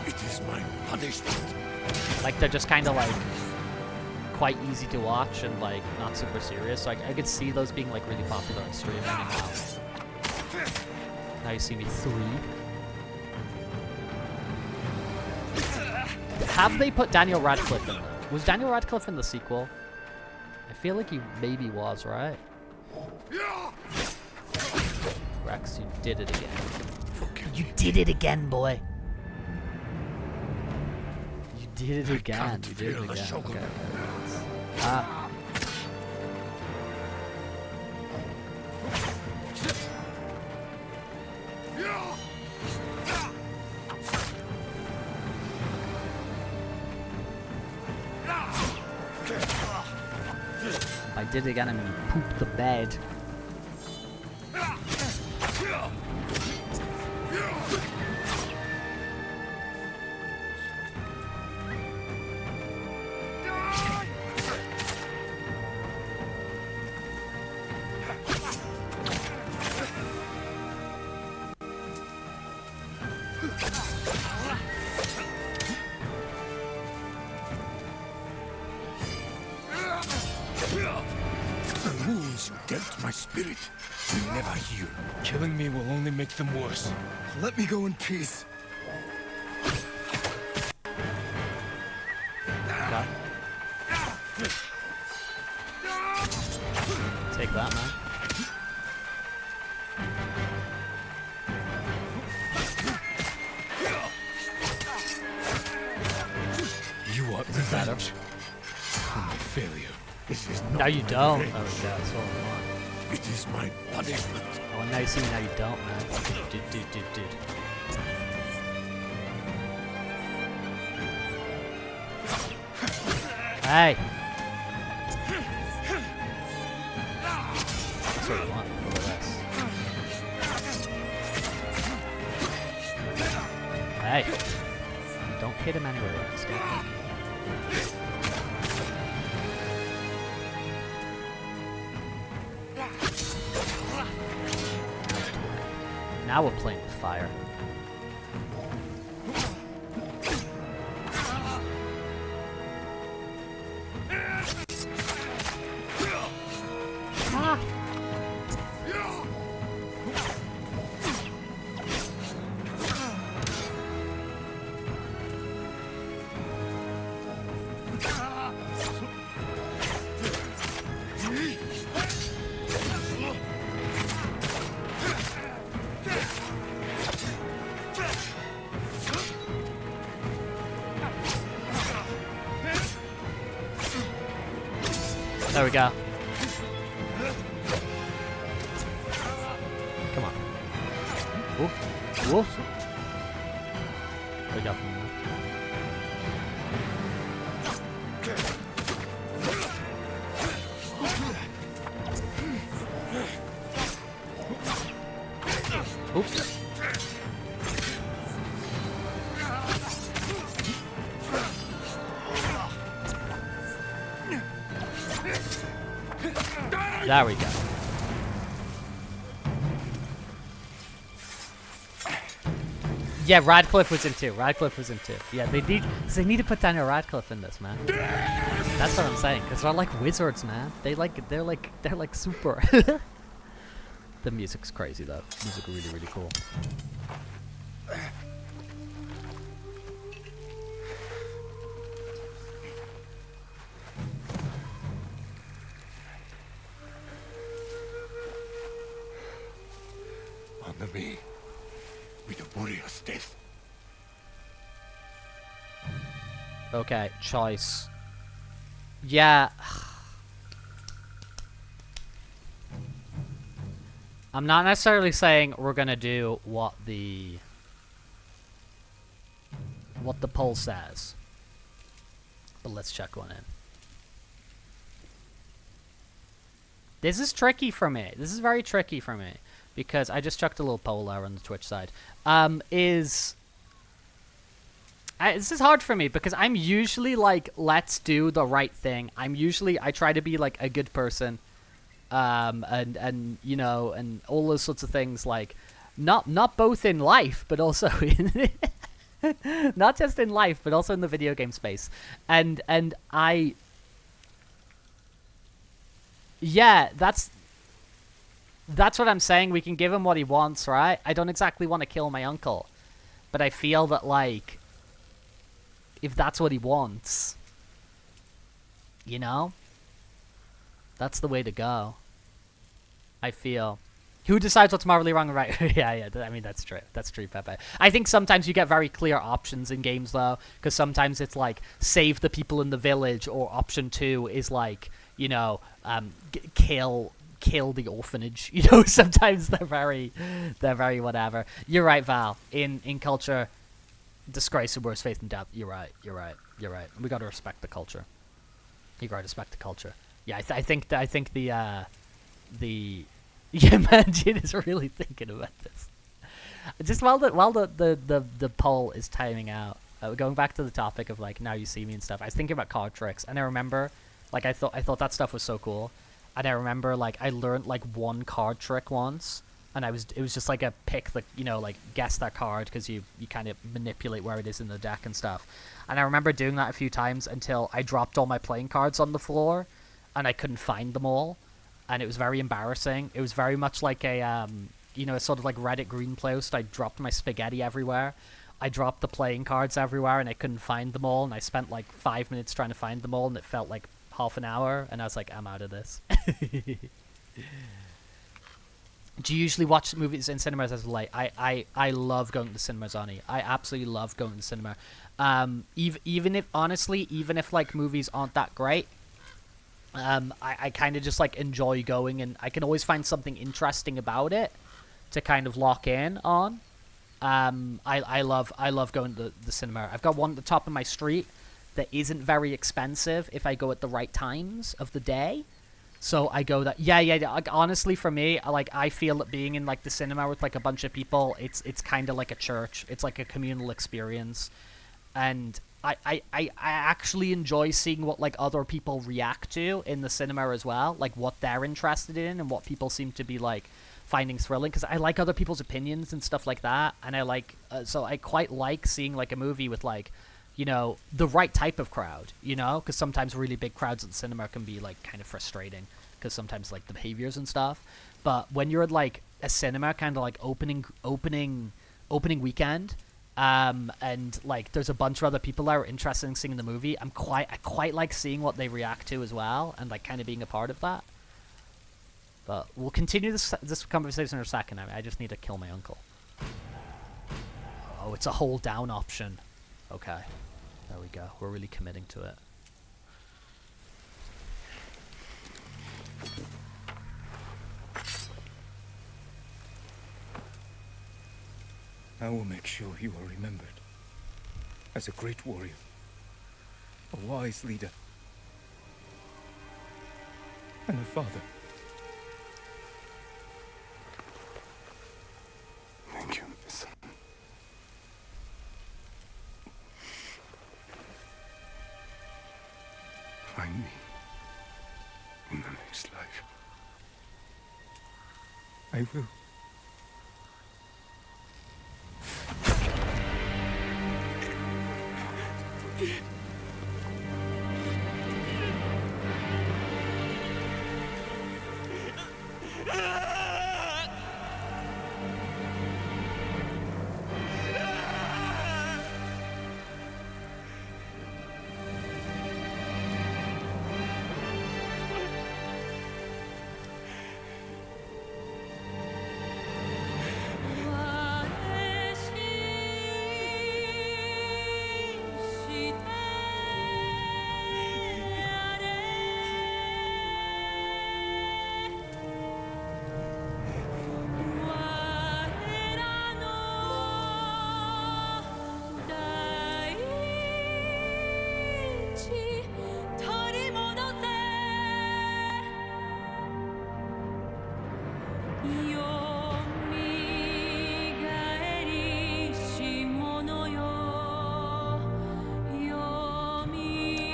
It is my punishment. Like they're just kind of like quite easy to watch and like not super serious. So I could see those being like really popular on streaming. Now You See Me 3. Have they put Daniel Radcliffe in there? Was Daniel Radcliffe in the sequel? I feel like he maybe was, right? Rex, you did it again. You did it again, boy. You did it again. You did it again. Okay. I did it again, I mean poop the bed. The wounds you dealt my spirit will never heal. Killing me will only make them worse. Let me go in peace. Okay. Take that, man. You want revenge for my failure. This is not No, you my don't. revenge. Oh, yeah, that's what I want. It is my punishment. Oh, now you see, now you don't, man. Dude. Hey! That's what I want. Look at this. Hey! Don't hit him anywhere, Rex. Don't hit him. Now we're playing with fire. Ah. There we go. Come on. Whoop. Whoop. There we go. Oops. There we go. Yeah, Radcliffe was in 2. Radcliffe was in 2. Yeah, they need to put Daniel Radcliffe in this, man. That's what I'm saying. Cause they're like wizards, man. They're like super. The music's crazy though. Music really, really cool. Honor me with a warrior's death. Okay, choice. Yeah. I'm not necessarily saying we're gonna do what the poll says. But let's check one in. This is tricky for me. This is very tricky for me. Because I just chucked a little poll there on the Twitch side. This is hard for me because I'm usually like, let's do the right thing. I try to be like a good person. And you know, and all those sorts of things, like not both in life, but also in not just in life, but also in the video game space. And yeah, that's what I'm saying. We can give him what he wants, right? I don't exactly want to kill my uncle, but I feel that, like, if that's what he wants, you know, that's the way to go. I feel. Who decides what's morally wrong and right? yeah, I mean, that's true. That's true, Pepe. I think sometimes you get very clear options in games, though, because sometimes it's like, save the people in the village, or option 2 is like, you know, kill the orphanage. You know, sometimes they're very whatever. You're right, Val. In culture, disgrace and worst faith and doubt. You're right. We gotta respect the culture. You gotta respect the culture. Yeah, I think the yeah, man, Jin is really thinking about this. Just while the poll is timing out, going back to the topic of like Now You See Me and stuff, I was thinking about card tricks, and I remember, like, I thought that stuff was so cool, and I remember like I learned like one card trick once, and it was just like a pick the, you know, like guess that card, because you kind of manipulate where it is in the deck and stuff, and I remember doing that a few times until I dropped all my playing cards on the floor, and I couldn't find them all. And it was very embarrassing. It was very much like a, you know, sort of like Reddit green post. I dropped my spaghetti everywhere. I dropped the playing cards everywhere, and I couldn't find them all. And I spent like 5 minutes trying to find them all, and it felt like half an hour. And I was like, I'm out of this. Do you usually watch movies in cinemas as late? I love going to the cinemas, Ani. I absolutely love going to the cinema. Even if like movies aren't that great, I kind of just like enjoy going, and I can always find something interesting about it to kind of lock in on. I love going to the cinema. I've got one at the top of my street that isn't very expensive if I go at the right times of the day. So I go that. Yeah. Like, honestly, for me, I feel that being in like the cinema with like a bunch of people, it's kind of like a church. It's like a communal experience, and I actually enjoy seeing what like other people react to in the cinema as well, like what they're interested in and what people seem to be like finding thrilling, because I like other people's opinions and stuff like that, and I like so I quite like seeing like a movie with like, you know, the right type of crowd, you know, because sometimes really big crowds at the cinema can be like kind of frustrating because sometimes like the behaviors and stuff. But when you're at like a cinema kind of like opening weekend, and like there's a bunch of other people that are interested in seeing the movie, I quite like seeing what they react to as well, and like kind of being a part of that. But we'll continue this conversation in a second. I just need to kill my uncle. Oh, it's a hold down option. Okay, there we go. We're really committing to it. I will make sure you are remembered as a great warrior, a wise leader, and a father. this life. I will.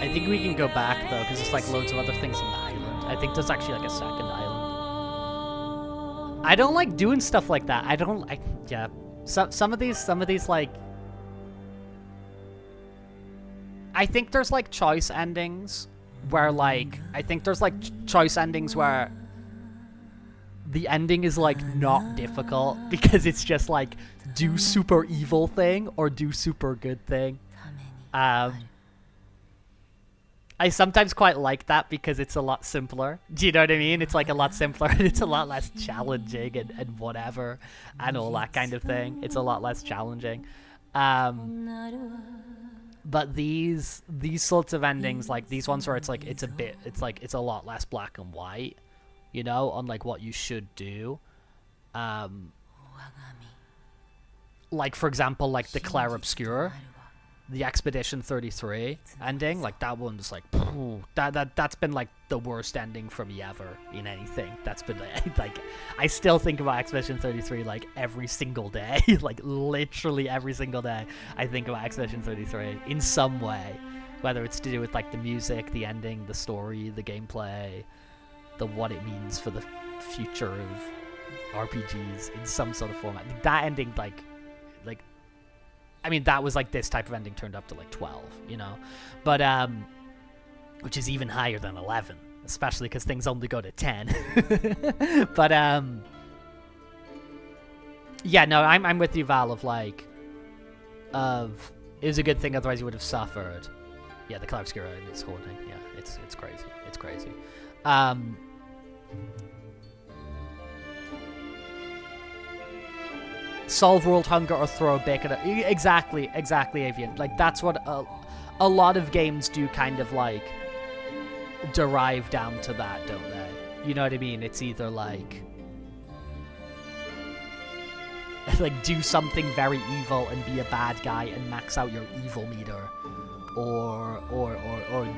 I think we can go back though, because there's like loads of other things on the island. I think there's actually like a second island. I don't like doing stuff like that. I don't like, yeah. Some of these like, I think there's like choice endings where like, I think there's like choice endings where the ending is like not difficult because it's just like do super evil thing or do super good thing. I sometimes quite like that because it's a lot simpler. Do you know what I mean? It's like a lot simpler and it's a lot less challenging and whatever and all that kind of thing. It's a lot less challenging. But these sorts of endings, like these ones where it's like it's a lot less black and white, you know, on like what you should do. Like for example, like the Clair Obscure, the Expedition 33 ending, like that one was like, that's been like the worst ending for me ever in anything. That's been like, I still think about Expedition 33 like every single day, like literally every single day. I think about Expedition 33 in some way, whether it's to do with like the music, the ending, the story, the gameplay, the what it means for the future of RPGs in some sort of format. That ending, like. I mean, that was like this type of ending turned up to like 12, you know, but which is even higher than 11, especially because things only go to 10. But yeah, no, I'm with you, Val. Of like, it was a good thing, otherwise you would have suffered. Yeah, the Clair Obscure is haunting. Yeah, it's crazy. It's crazy. Solve world hunger or throw a bacon at exactly Avian. Like that's what a lot of games do, kind of like derive down to that, don't they? You know what I mean? It's either like do something very evil and be a bad guy and max out your evil meter, or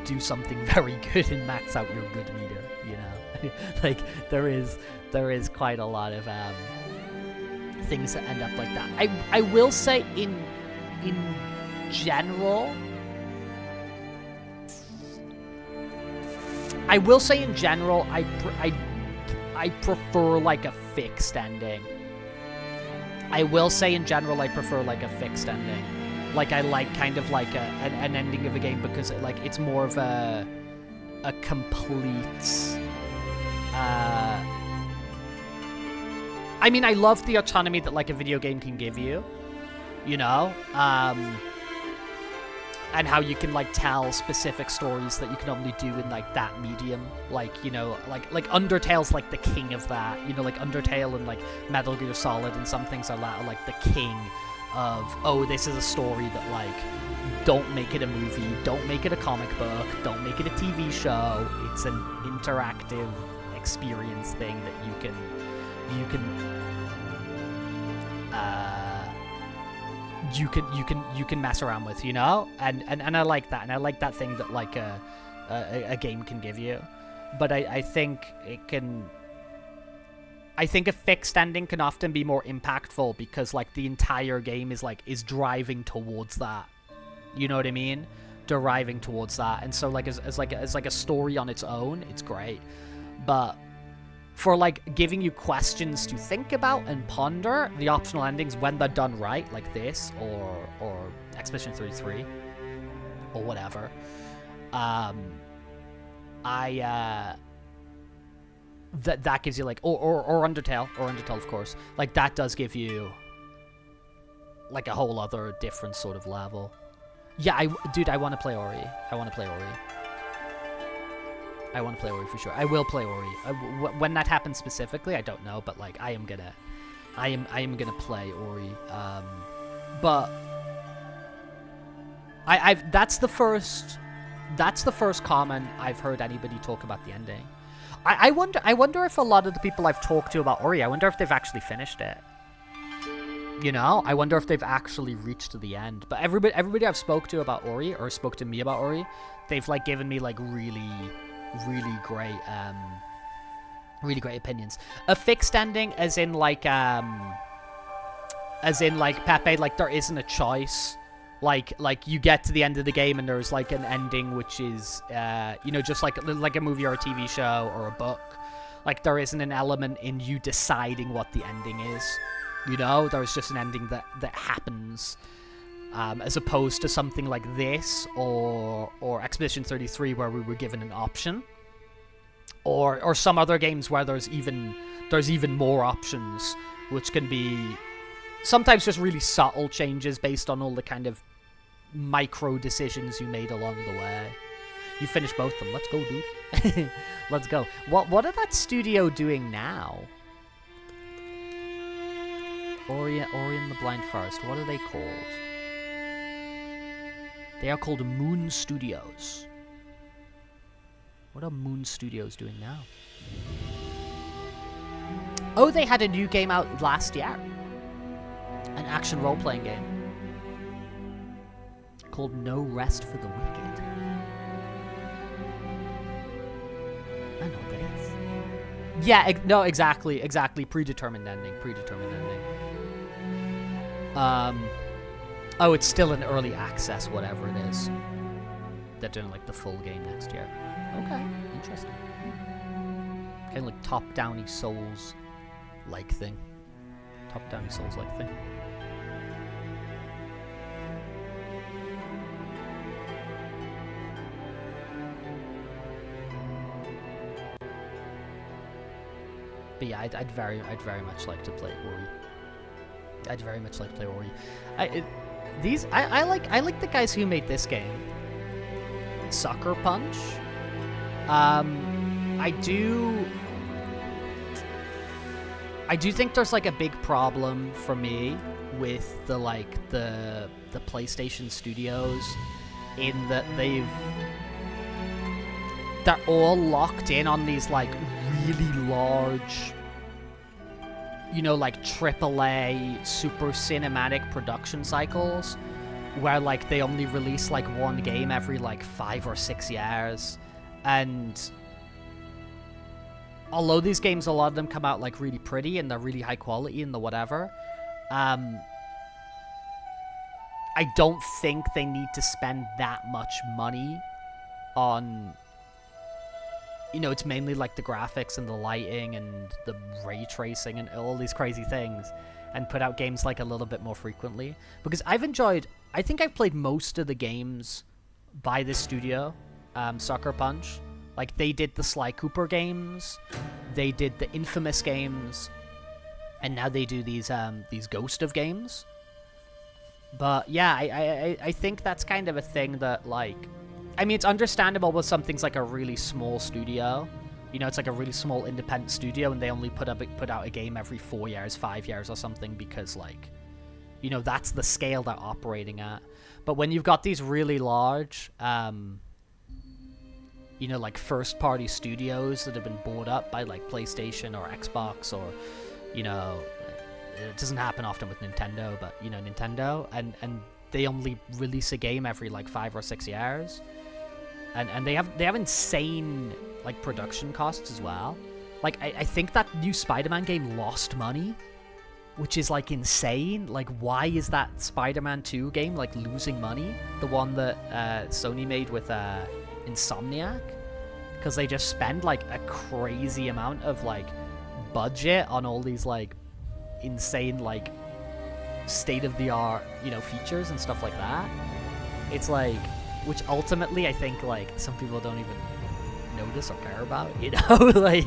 do something very good and max out your good meter, you know? Like there is quite a lot of things that end up like that. I will say in general, I prefer like a fixed ending. Like I like kind of like an ending of a game because it's more of a complete I mean, I love the autonomy that like a video game can give you, you know, and how you can like tell specific stories that you can only do in like that medium, like, you know, like Undertale's like the king of that, you know, like Undertale and like Metal Gear Solid and some things are like the king of, oh, this is a story that like, don't make it a movie, don't make it a comic book, don't make it a TV show. It's an interactive experience thing that you can mess around with, you know, and I like that, and I like that thing that like a game can give you. But I think a fixed ending can often be more impactful because like the entire game is driving towards that, you know what I mean, deriving towards that. And so like as a story on its own, it's great. But for like giving you questions to think about and ponder, the optional endings, when they're done right, like this or Expedition 33 or whatever, that gives you like or Undertale of course, like that does give you like a whole other different sort of level. Yeah, I want to play Ori. I want to play Ori for sure. I will play Ori. When that happens specifically, I don't know, but like I am gonna play Ori. But that's the first comment I've heard anybody talk about the ending. I wonder if a lot of the people I've talked to about Ori, I wonder if they've actually finished it. You know, I wonder if they've actually reached the end. But everybody I've spoke to about Ori, or spoke to me about Ori, they've like given me like really great opinions. A fixed ending, as in like Pepe, like there isn't a choice. Like you get to the end of the game and there's like an ending which is you know, just like a movie or a TV show or a book. Like there isn't an element in you deciding what the ending is. You know, there's just an ending that happens, as opposed to something like this or Expedition 33 where we were given an option, or some other games where there's even more options, which can be sometimes just really subtle changes based on all the kind of micro decisions you made along the way. You finished both of them. Let's go, dude. Let's go. What are that studio doing now? Ori and the Blind Forest. What are they called? They are called Moon Studios. What are Moon Studios doing now? Oh, they had a new game out last year. An action role-playing game. Called No Rest for the Wicked. I know what that is. Yeah, no, exactly. Predetermined ending. Oh, it's still in early access, whatever it is. They're doing like the full game next year. Okay, interesting. Kind of like top-downy Souls-like thing. But yeah, I'd very much like to play Ori. I like the guys who made this game. Sucker Punch. I do think there's like a big problem for me with the PlayStation studios, in that they're all locked in on these like really large, you know, like AAA super cinematic production cycles, where like they only release like one game every like 5 or 6 years. And although these games, a lot of them come out like really pretty and they're really high quality and the whatever, I don't think they need to spend that much money on, you know, it's mainly like the graphics and the lighting and the ray tracing and all these crazy things, and put out games like a little bit more frequently. Because I think I've played most of the games by this studio, Sucker Punch. Like, they did the Sly Cooper games, they did the Infamous games, and now they do these Ghost of games. But yeah, I think that's kind of a thing that, like, I mean, it's understandable with something's like a really small studio. You know, it's like a really small independent studio, and they only put out a game every 4 years, 5 years or something, because, like, you know, that's the scale they're operating at. But when you've got these really large, you know, like first-party studios that have been bought up by like PlayStation or Xbox, or, you know, it doesn't happen often with Nintendo, but, you know, Nintendo, and they only release a game every like 5 or 6 years, and they have insane like production costs as well. Like, I think that new Spider-Man game lost money, which is like insane. Like, why is that Spider-Man 2 game like losing money? The one that Sony made with Insomniac. because they just spend like a crazy amount of like budget on all these like insane like state-of-the-art, you know, features and stuff like that. It's like, which ultimately I think like some people don't even notice or care about, you know. Like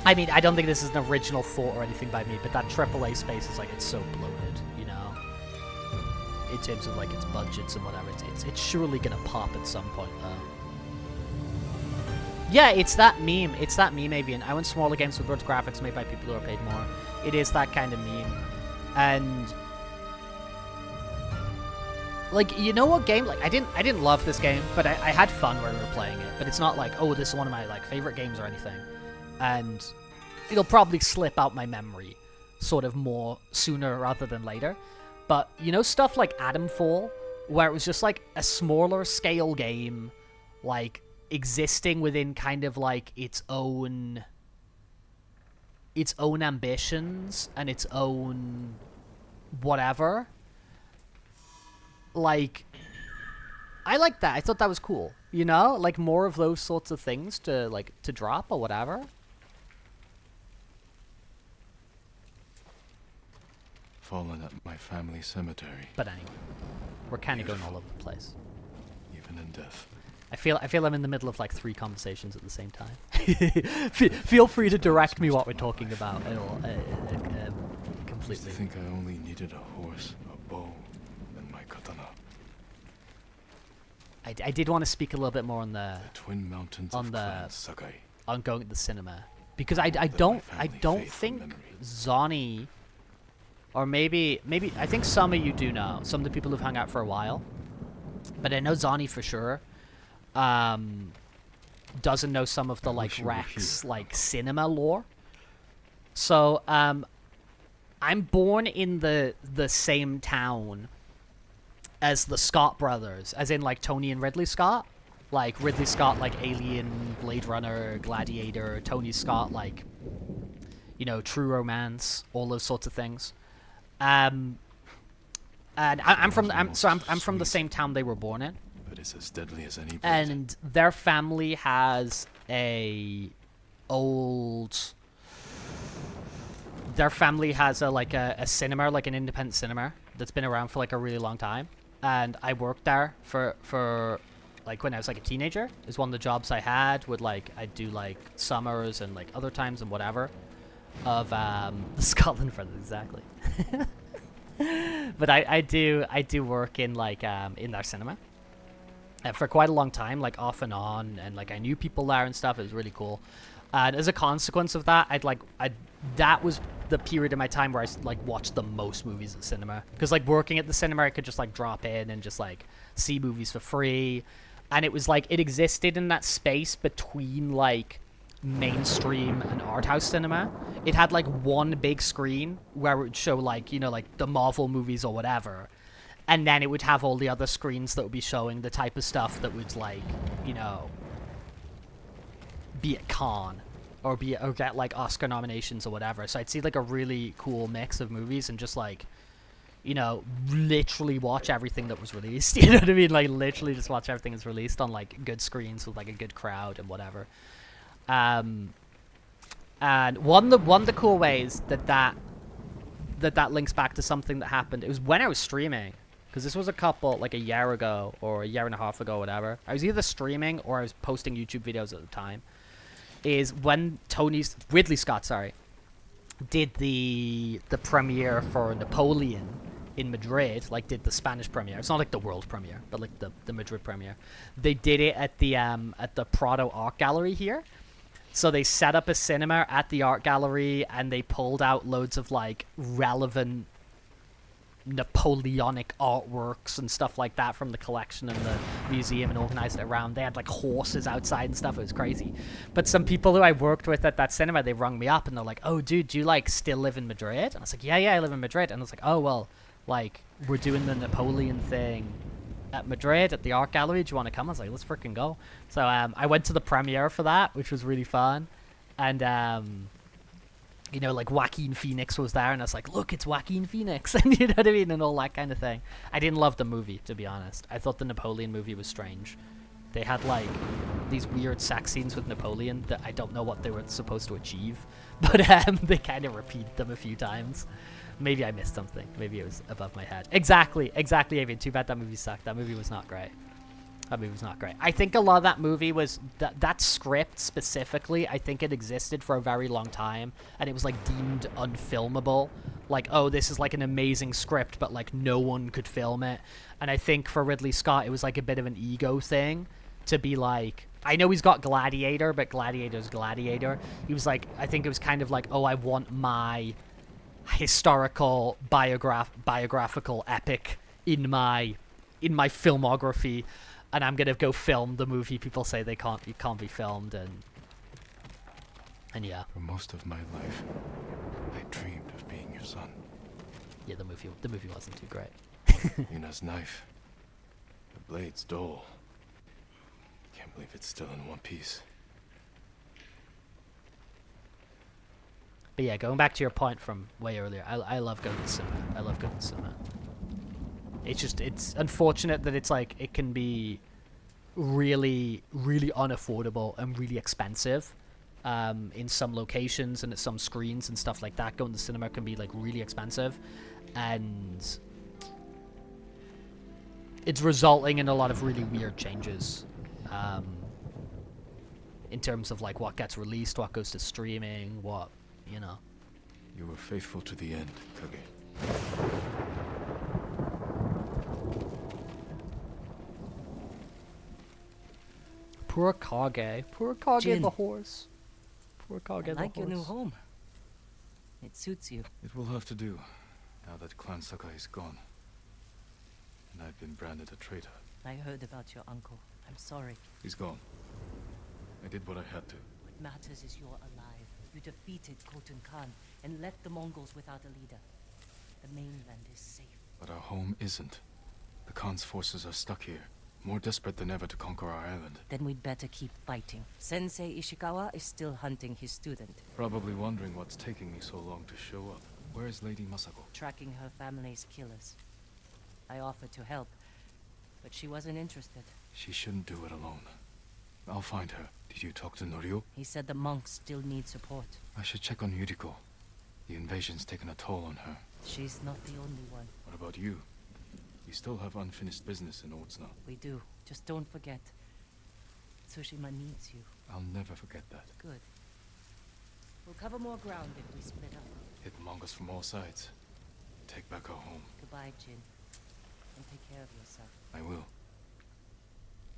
I mean, I don't think this is an original thought or anything by me, but that AAA space is like, it's so bloated, you know, in terms of like its budgets and whatever. It's surely gonna pop at some point though. Yeah, it's that meme. It's that meme, Avian. I want smaller games with worse graphics made by people who are paid more. It is that kind of meme. And like, you know what game? Like, I didn't love this game, but I had fun when we were playing it. But it's not like, oh, this is one of my like favorite games or anything. And it'll probably slip out my memory sort of more sooner rather than later. But you know, stuff like Atomfall, where it was just like a smaller scale game, like existing within kind of like its own ambitions and its own whatever. Like, I like that. I thought that was cool. You know, like more of those sorts of things to drop or whatever. Fallen at my family cemetery. But anyway, we're kind of going all over the place. Even in death. I feel I'm in the middle of like 3 conversations at the same time. Feel free to direct me what we're talking about. Completely. I think I only needed a horse, a bow, and my katana. I did want to speak a little bit more on the Twin Mountains of Clan Sakai. On going to the cinema, because I don't think Zani, or maybe I think some of you do know, some of the people who've hung out for a while, but I know Zani for sure doesn't know some of the like Rex like cinema lore. So I'm born in the same town as the Scott brothers, as in like Tony and Ridley Scott. Like Ridley Scott, like Alien, Blade Runner, Gladiator. Tony Scott, like, you know, True Romance, all those sorts of things. And I'm from the same town they were born in. But it's as deadly as any. And their family has a cinema, like an independent cinema that's been around for like a really long time. And I worked there for like when I was like a teenager. Is one of the jobs I had. Would like I'd do like summers and like other times and whatever of the Scotland Brothers, exactly. But I do work in like in their cinema for quite a long time, like off and on, and like I knew people there and stuff. It was really cool. And as a consequence of that, that was the period of my time where I like watched the most movies at cinema, because like working at the cinema I could just like drop in and just like see movies for free. And it was like it existed in that space between like mainstream and art house cinema. It had like one big screen where it would show like, you know, like the Marvel movies or whatever, and then it would have all the other screens that would be showing the type of stuff that would like, you know, be at Cannes or get like Oscar nominations or whatever. So I'd see like a really cool mix of movies and just like, you know, literally watch everything that was released. You know what I mean? Like literally just watch everything that's released on like good screens with like a good crowd and whatever. And one of the cool ways that links back to something that happened, it was when I was streaming, because this was like a year ago or a year and a half ago, whatever. I was either streaming or I was posting YouTube videos at the time. Is when Ridley Scott did the premiere for Napoleon in Madrid, like did the Spanish premiere. It's not like the world premiere, but like the Madrid premiere. They did it at the Prado Art Gallery here. So they set up a cinema at the art gallery and they pulled out loads of like relevant Napoleonic artworks and stuff like that from the collection in the museum and organized it around. They had like horses outside and stuff. It was crazy. But some people who I worked with at that cinema, they rung me up and they're like, "Oh, dude, do you like still live in Madrid?" And I was like, yeah, I live in Madrid. And I was like, "Oh, well, like we're doing the Napoleon thing at Madrid at the art gallery. Do you want to come?" I was like, "Let's freaking go." So I went to the premiere for that, which was really fun. And you know, like Joaquin Phoenix was there, and I was like, look, it's Joaquin Phoenix, and you know what I mean, and all that kind of thing. I didn't love the movie, to be honest. I thought the Napoleon movie was strange. They had like these weird sex scenes with Napoleon that I don't know what they were supposed to achieve, but they kind of repeated them a few times. Maybe I missed something. Maybe it was above my head. Exactly, Avian. Too bad that movie sucked. That movie was not great. That movie was not great. I think a lot of that movie was that script specifically. I think it existed for a very long time, and it was like deemed unfilmable. Like, oh, this is like an amazing script, but like no one could film it. And I think for Ridley Scott, it was like a bit of an ego thing to be like, I know he's got Gladiator, but Gladiator's Gladiator. He was like, I think it was kind of like, oh, I want my historical biographical epic in my filmography, and I'm gonna go film the movie people say it can't be filmed, and yeah. For most of my life, I dreamed of being your son. Yeah, the movie wasn't too great. Yuna's knife. The blade's dull. Can't believe it's still in one piece. But yeah, going back to your point from way earlier, I love going to cinema. I love going to cinema. It's unfortunate that it's like, it can be really, really unaffordable and really expensive in some locations and at some screens and stuff like that. Going to cinema can be like really expensive, and it's resulting in a lot of really weird changes in terms of like what gets released, what goes to streaming, what, you know. You were faithful to the end, Kage. Poor Kage. Poor Kage Jin. the horse. Poor Kage the horse. I like your new home. It suits you. It will have to do, now that Clan Sakai is gone. And I've been branded a traitor. I heard about your uncle. I'm sorry. He's gone. I did what I had to. What matters is you're alive. You defeated Khotun Khan and left the Mongols without a leader. The mainland is safe. But our home isn't. The Khan's forces are stuck here, more desperate than ever to conquer our island. Then we'd better keep fighting. Sensei Ishikawa is still hunting his student. Probably wondering what's taking me so long to show up. Where is Lady Masako? Tracking her family's killers. I offered to help, but she wasn't interested. She shouldn't do it alone. I'll find her. Did you talk to Norio? He said the monks still need support. I should check on Yuriko. The invasion's taken a toll on her. She's not the only one. What about you? You still have unfinished business in Otsuna. We do. Just don't forget. Tsushima needs you. I'll never forget that. Good. We'll cover more ground if we split up. Hit Mongols from all sides. Take back our home. Goodbye, Jin. And take care of yourself. I will.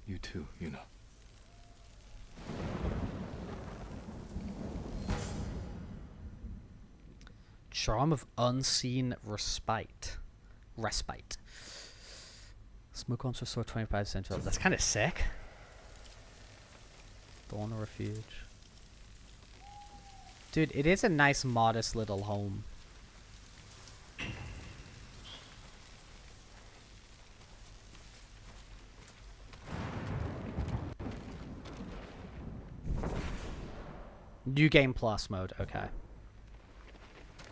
You too, Yuna. Charm of unseen respite. Smoke once restore 25%. That's kind of sick. Thorn refuge. Dude, it is a nice, modest little home. New game plus mode. Okay.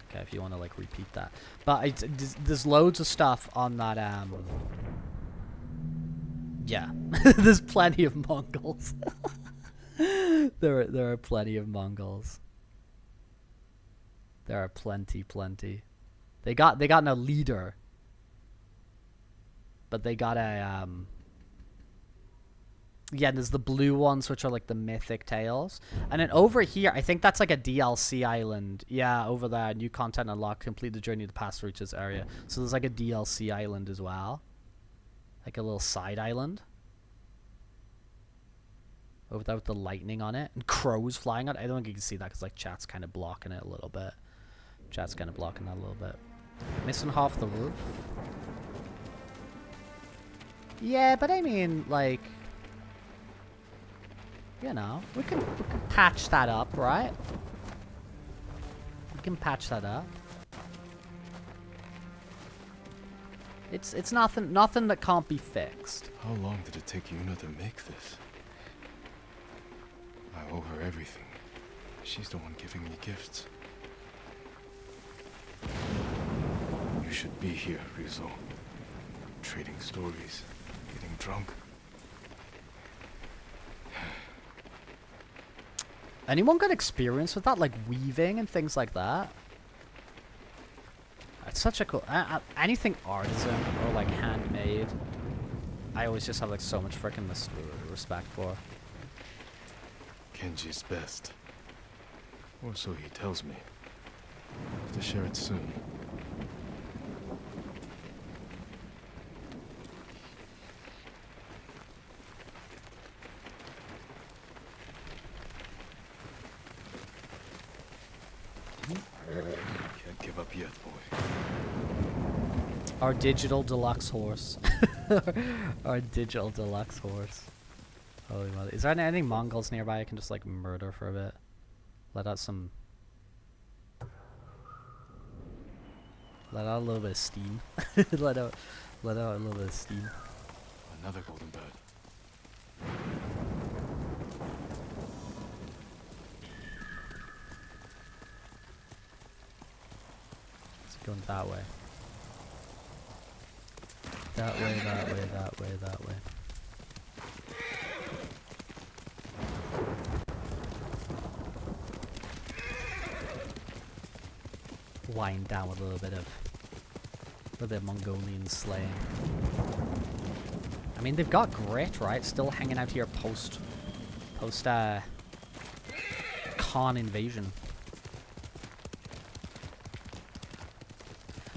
Okay, if you want to like repeat that, but there's loads of stuff on that. Yeah, there's plenty of Mongols. there are plenty of Mongols. There are plenty. They got no leader, but they got a yeah, there's the blue ones, which are like the mythic tales. And then over here, I think that's like a DLC island. Yeah, over there, new content unlocked, complete the journey to past reaches area. So there's like a DLC island as well. Like a little side island. Over there with the lightning on it. And crows flying on it. I don't think you can see that because like chat's kind of blocking it a little bit. Chat's kind of blocking that a little bit. Missing half the roof. Yeah, but I mean, like... You know, we can patch that up, right? We can patch that up. It's nothing that can't be fixed. How long did it take Yuna to make this? I owe her everything. She's the one giving me gifts. You should be here, Ryuzo. Trading stories, getting drunk. Anyone got experience with that, like weaving and things like that? It's such a cool... anything artisan or like handmade, I always just have like so much freaking respect for. Kenji's best. Or so he tells me. Have to share it soon. Can't give up yet, boy. Our digital deluxe horse. Our digital deluxe horse. Holy mother. Is there any Mongols nearby I can just like murder for a bit? Let out some... Let out a little bit of steam. let out a little bit of steam. Another golden bird. It's going that way. That way, that way, that way, that way. Wind down with a little bit of Mongolian slaying. I mean, they've got grit, right? Still hanging out here post Khan invasion.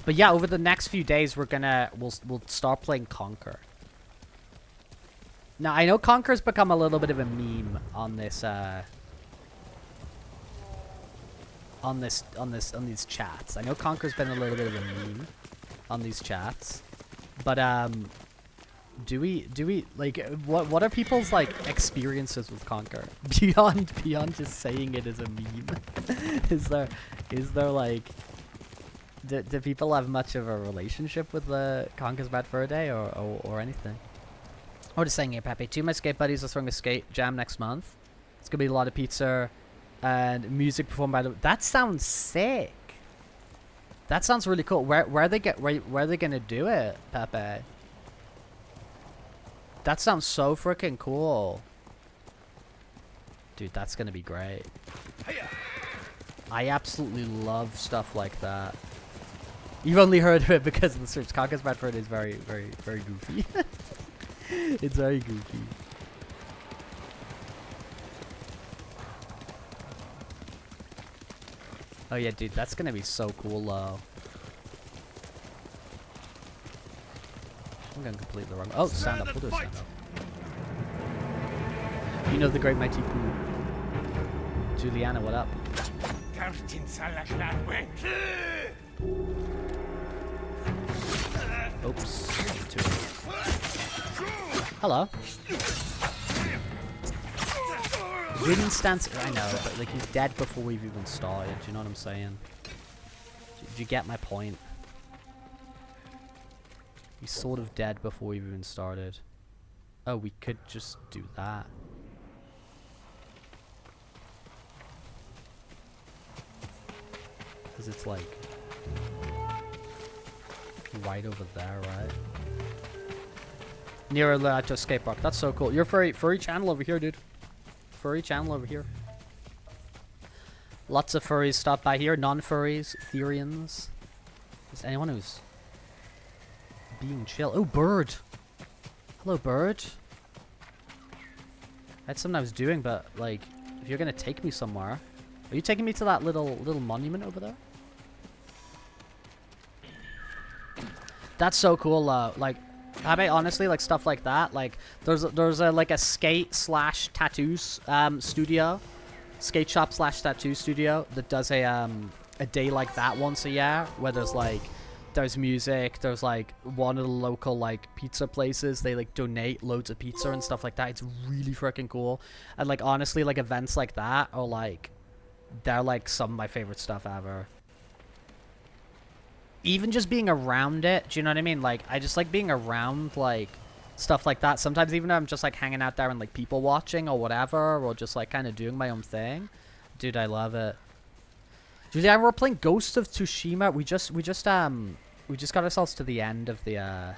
But yeah, over the next few days, we'll start playing Conquer. Now I know Conquer's become a little bit of a meme on this on these chats. I know Conquer's been a little bit of a meme on these chats, but do we like what are people's like experiences with Conquer beyond just saying it as a meme? is there like do people have much of a relationship with the Conquer's Bad Fur Day or anything? Oh, just saying here, Pepe. 2 of my skate buddies are throwing a skate jam next month. It's gonna be a lot of pizza and music performed by the... That sounds sick. That sounds really cool. Where are they gonna do it, Pepe? That sounds so freaking cool. Dude, that's gonna be great. I absolutely love stuff like that. You've only heard of it because of the search. Conquer's Bad Fur Day is very, very, very goofy. It's very goofy. Oh yeah, dude, that's gonna be so cool though. I'm going completely wrong. Oh, stand up. We'll do a stand up. You know the great mighty Pooh. Juliana, what up? Oops. Hello. Wind stance. I know, but like he's dead before we've even started. Do you know what I'm saying? Do you get my point? He's sort of dead before we've even started. Oh, we could just do that. Because it's like right over there, right? Near the skate park. That's so cool. You're furry channel over here, dude. Furry channel over here. Lots of furries stop by here. Non-furries, Therians. Is anyone who's being chill? Oh, bird. Hello, bird. That's something I was doing, but like, if you're gonna take me somewhere, are you taking me to that little monument over there? That's so cool. Like, I mean, honestly, like stuff like that. Like, there's a like a skate / tattoos studio, skate shop / tattoo studio that does a day like that once a year, where there's music, there's like one of the local like pizza places, they like donate loads of pizza and stuff like that. It's really freaking cool. And like honestly, like events like that are like, they're like some of my favorite stuff ever. Even just being around it, do you know what I mean? Like, I just like being around, like, stuff like that. Sometimes even if I'm just, like, hanging out there and, like, people watching or whatever, or just, like, kind of doing my own thing. Dude, I love it. Dude, yeah, we're playing Ghost of Tsushima. We just we just got ourselves to the end of the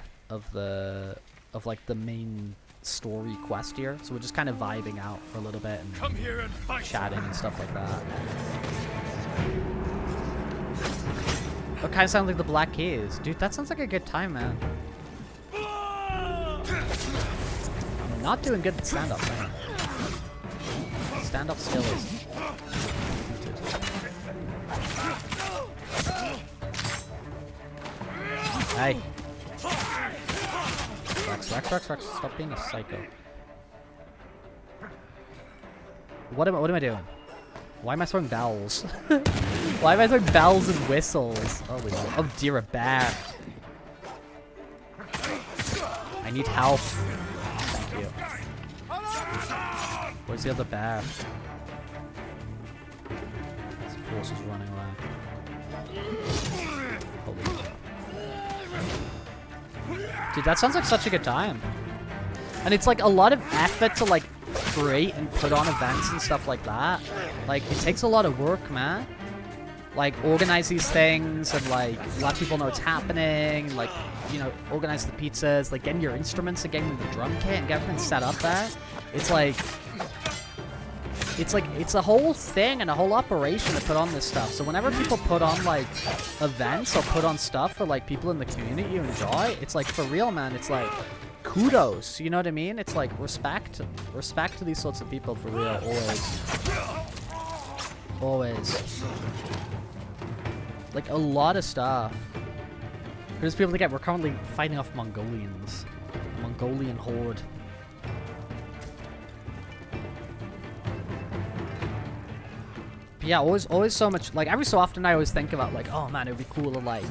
like the main story quest here, so we're just kind of vibing out for a little bit and Come here and fight. chatting and stuff like that. It kind of sounds like the Black Keys. Dude, that sounds like a good time, man. I'm not doing good at stand-up, man. Stand-up skill is... Hey. Rex, stop being a psycho. What am I doing? Why am I throwing bells? Why am I throwing bells and whistles? Oh, oh dear, a bear. I need help. Thank you. Where's the other bear? This horse is running away. Holy crap. Dude, that sounds like such a good time. And it's like a lot of effort to like create and put on events and stuff like that. Like, it takes a lot of work, man. Like, organize these things and like let people know what's happening. And, like, you know, organize the pizzas, like getting your instruments and getting the drum kit and get everything set up there. It's like it's a whole thing and a whole operation to put on this stuff. So whenever people put on like events or put on stuff for like people in the community you enjoy, it's like, for real, man, it's like kudos, you know what I mean? It's like respect to these sorts of people, for real, always. Like, a lot of stuff. Here's people to get. We're currently fighting off Mongolians. A Mongolian horde. But yeah, always so much. Like, every so often I always think about, like, oh man, it would be cool to like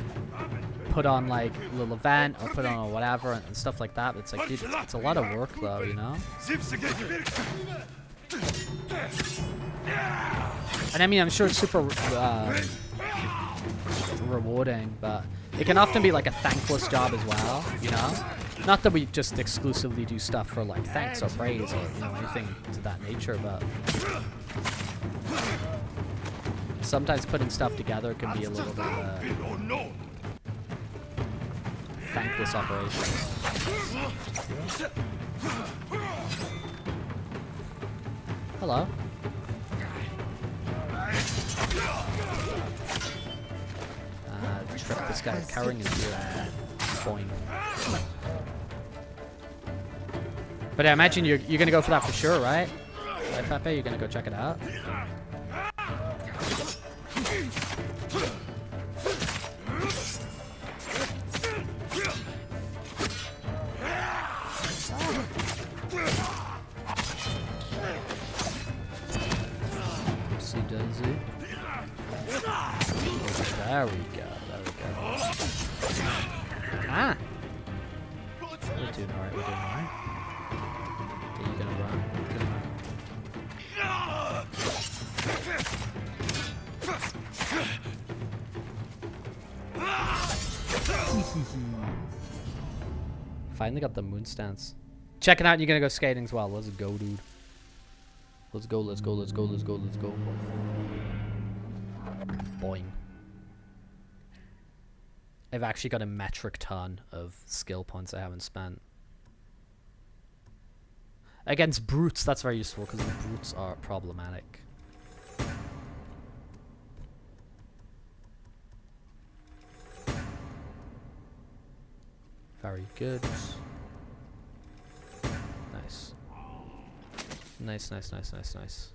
put on like a little event or put on a whatever and stuff like that. But it's like, dude, it's a lot of work though, you know? And I mean, I'm sure it's super rewarding, but it can often be like a thankless job as well, you know? Not that we just exclusively do stuff for like thanks or praise or, you know, anything to that nature, but sometimes putting stuff together can be a little bit thankless operation. Hello. Trip this guy carrying his gear. Boing. But I imagine you're gonna go for that for sure, right? Right, Pepe? You're gonna go check it out? Oopsie daisy. There we go. Ah! We're doing alright, Okay, you're gonna run. Finally got the moon stance. Check it out, you're gonna go skating as well. Let's go, dude. Let's go. Boing. I've actually got a metric ton of skill points I haven't spent. Against brutes, that's very useful because the brutes are problematic. Very good. Nice. Nice.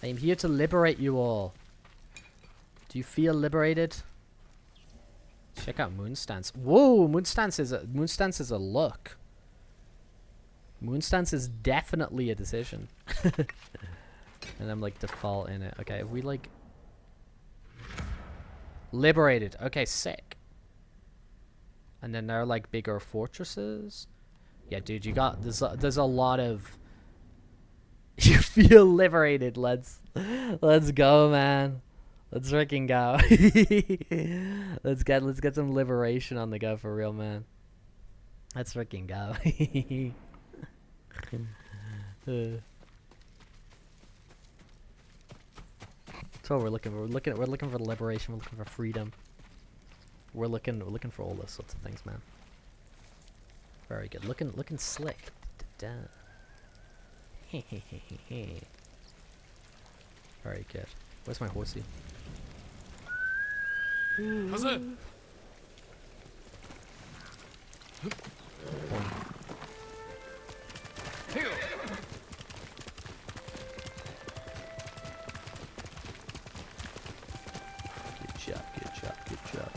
I am here to liberate you all. Do you feel liberated? Check out Moonstance. Whoa, Moonstance is a look. Moonstance is definitely a decision. And I'm like default in it. Okay, if we like liberated. Okay, sick. And then there are like bigger fortresses. Yeah, dude, you got there's a lot of you feel liberated. Let's go, man. Let's freaking go. let's get some liberation on the go for real, man. Let's freaking go. That's what we're looking for. We're looking for liberation. We're looking for freedom. We're looking for all those sorts of things, man. Very good. Looking slick. Very good. Where's my horsey? How's it? Good job.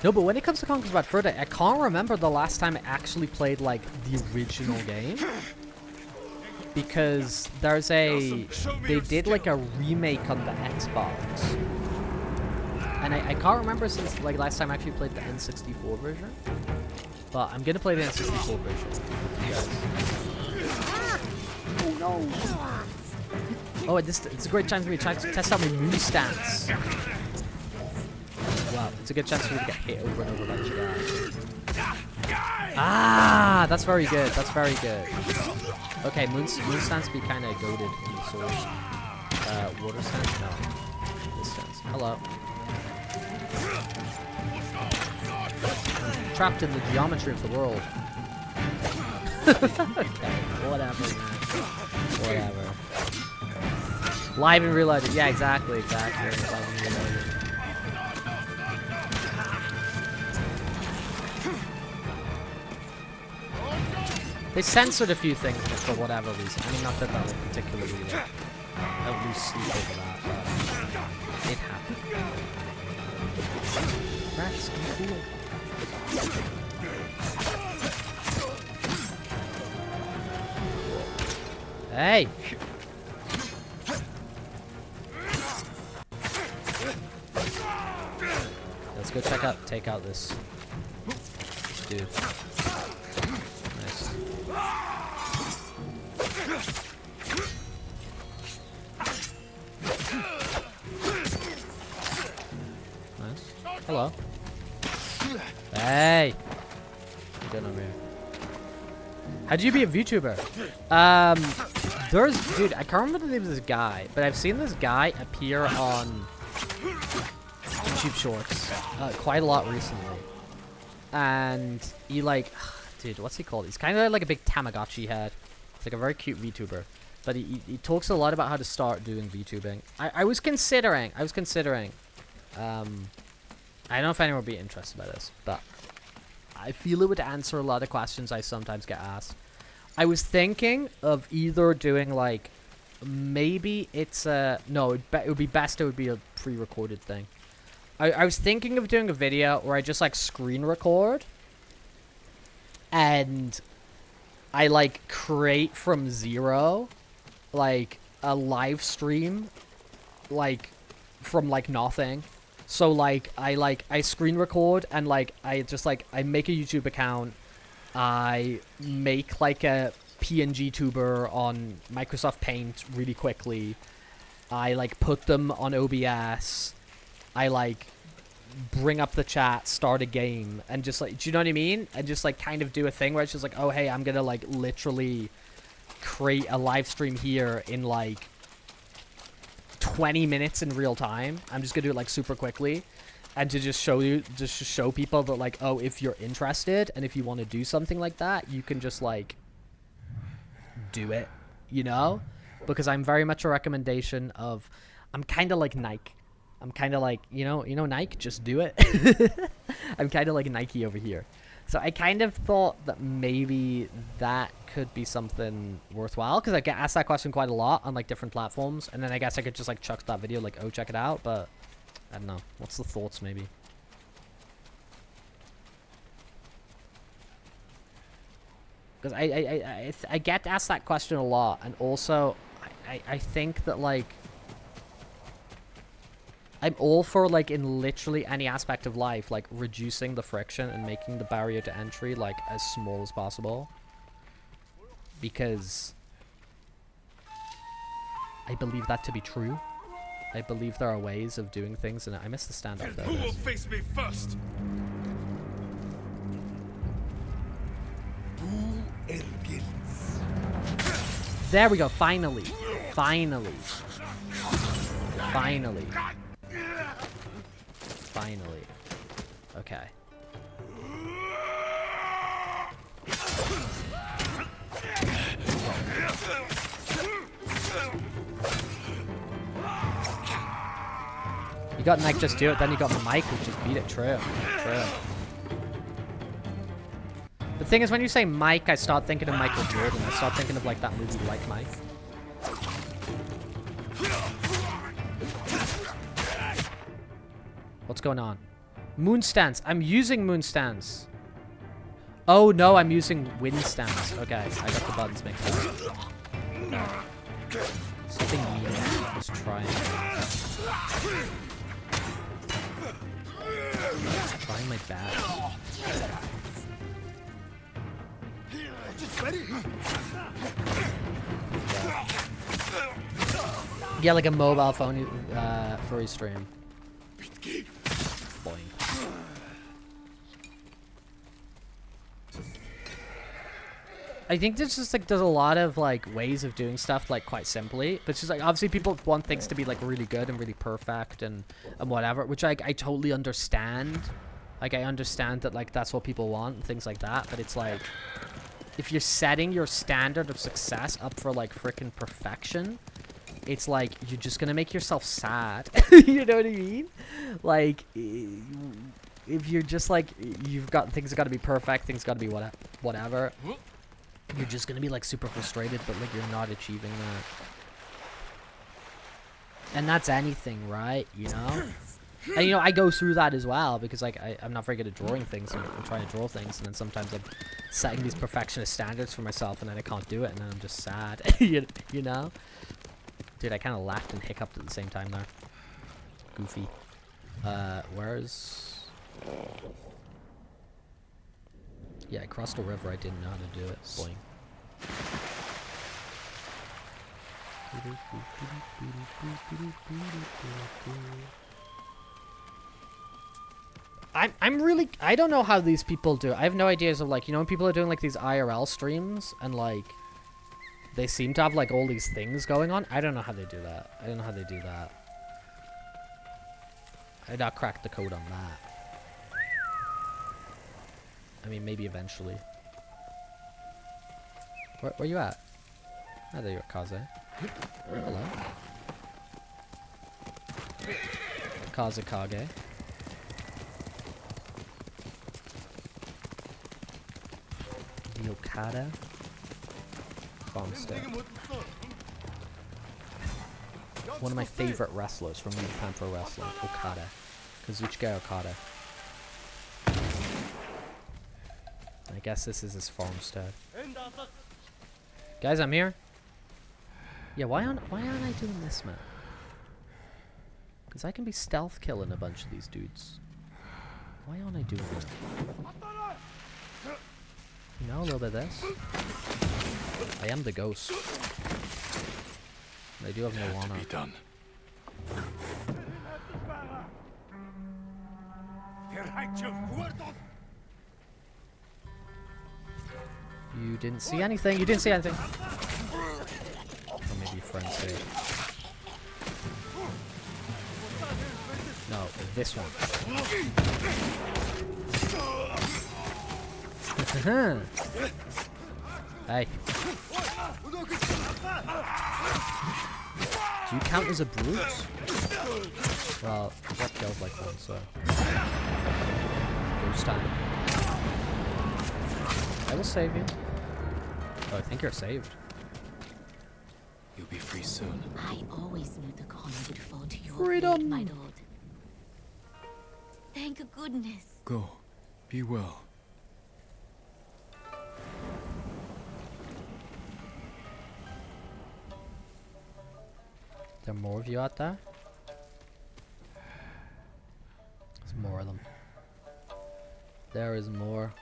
No, but when it comes to Conquest Bad Fur Day, I can't remember the last time I actually played, like, the original game. Because there's they did, like, a remake on the Xbox. And I can't remember since, like, last time I actually played the N64 version. But I'm gonna play the N64 version. Oh, no. Oh, it's a great chance for me to test out my moon stance. Wow, it's a good chance for me to get hit over and over by this guy. Ah, that's very good. That's very good. Okay, moon stance be kind of goated in the source. Water stance? No. This stance. Hello. I'm trapped in the geometry of the world. Okay, whatever, man. Whatever. Live and reloaded. Yeah, exactly. Live and reloaded. They censored a few things for whatever reason. I mean, not that that was particularly, like, I don't lose sleep over that, but it happened. Rats, I'm cool. Hey! Let's go take out this dude. Nice. Nice. Hello. Hey! What are you doing over here? How'd you be a VTuber? Dude, I can't remember the name of this guy, but I've seen this guy appear on YouTube Shorts quite a lot recently. And he, like, dude, what's he called? He's kind of like a big Tamagotchi head. It's like a very cute VTuber. But he talks a lot about how to start doing VTubing. I was considering, I don't know if anyone would be interested by this, but I feel it would answer a lot of questions I sometimes get asked. I was thinking of either doing, like, maybe it's a... No, it would be best it would be a pre-recorded thing. I was thinking of doing a video where I just, like, screen record. And I, like, create from zero, like, a live stream, like, from, like, nothing. So, like, I screen record and, like, I make a YouTube account. I make, like, a PNG tuber on Microsoft Paint really quickly. I, like, put them on OBS. I, like, bring up the chat, start a game, and just, like, do you know what I mean? And just, like, kind of do a thing where it's just like, oh, hey, I'm gonna, like, literally create a live stream here in, like, 20 minutes in real time. I'm just gonna do it, like, super quickly. And to just show people that, like, oh, if you're interested and if you want to do something like that, you can just, like, do it, you know? Because I'm very much a recommendation of, I'm kind of like Nike. I'm kind of like, you know Nike? Just do it. I'm kind of like Nike over here. So I kind of thought that maybe that could be something worthwhile, because I get asked that question quite a lot on, like, different platforms. And then I guess I could just, like, chuck that video, like, oh, check it out, but... I don't know. What's the thoughts, maybe? Because I get asked that question a lot, and also I think that, like, I'm all for, like, in literally any aspect of life, like, reducing the friction and making the barrier to entry, like, as small as possible. Because I believe that to be true. I believe there are ways of doing things, and I missed the standoff there. Who will face me first? Tú ergens. There we go. Finally. Finally. Finally. Finally. Okay. You got Mike, just do it. Then you got Mike, which just beat it. True. True. The thing is, when you say Mike, I start thinking of Michael Jordan. I start thinking of like that movie Like Mike. What's going on? Moon stance. I'm using moon stance. Oh no, I'm using wind stance. Okay, I got the buttons mixed up. Okay. Something mean. Let's try and... Trying my best. Yeah, like a mobile phone for his stream. Boing. I think there's just like there's a lot of like ways of doing stuff like quite simply, but it's just like obviously people want things to be like really good and really perfect and whatever, which I totally understand. Like I understand that like that's what people want and things like that, but it's like if you're setting your standard of success up for like freaking perfection, it's like you're just gonna make yourself sad. You know what I mean? Like if you're just like you've got things got to be perfect, things got to be whatever. You're just gonna be like super frustrated, but like you're not achieving that. And that's anything, right? You know? And you know, I go through that as well because like I'm not very good at drawing things and I'm trying to draw things, and then sometimes I'm setting these perfectionist standards for myself and then I can't do it and then I'm just sad. you know? Dude, I kind of laughed and hiccuped at the same time there. Goofy. Where's... Yeah, I crossed a river. I didn't know how to do it. Boing. I'm really... I don't know how these people do it. I have no ideas of, like, you know, when people are doing, like, these IRL streams and, like, they seem to have, like, all these things going on. I don't know how they do that. I don't know how they do that. I not cracked the code on that. I mean, maybe eventually. Where you at? Oh, there you are, Kaze. Hello. Kazekage. The Okada. Farmstead. One of my favorite wrestlers from New Japan Pro Wrestling, Okada. Kazuchika Okada. I guess this is his farmstead. Guys, I'm here. Yeah, why aren't I doing this, man? Because I can be stealth killing a bunch of these dudes. Why aren't I doing that? You know, a little bit of this. I am the ghost. I do have Moana. Be done. You didn't see anything. You didn't see anything. Or maybe friends did. No, this one. Hey. Do you count as a brute? Well, that kills like one, so. Ghost time. I will save you. Oh, I think you're saved. You'll be free soon. I always knew the Khan would fall to your Freedom. blade, my lord. Thank goodness. Go. Be well. There are more of you out there? There's more of them. There is more.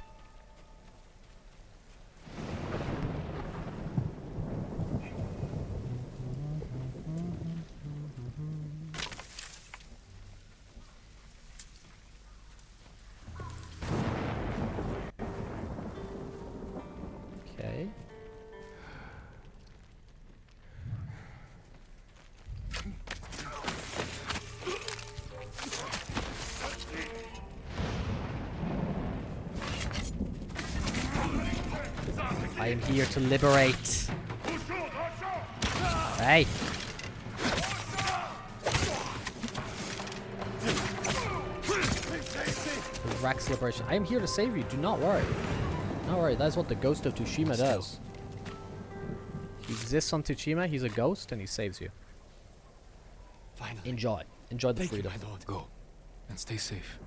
Okay. I am here to liberate. Hey. Rex liberation. I am here to save you. Do not worry. Don't worry. That is what the ghost of Tsushima does. He exists on Tsushima. He's a ghost, and he saves you. Finally. Enjoy. Enjoy the freedom. My lord. Go. And stay safe.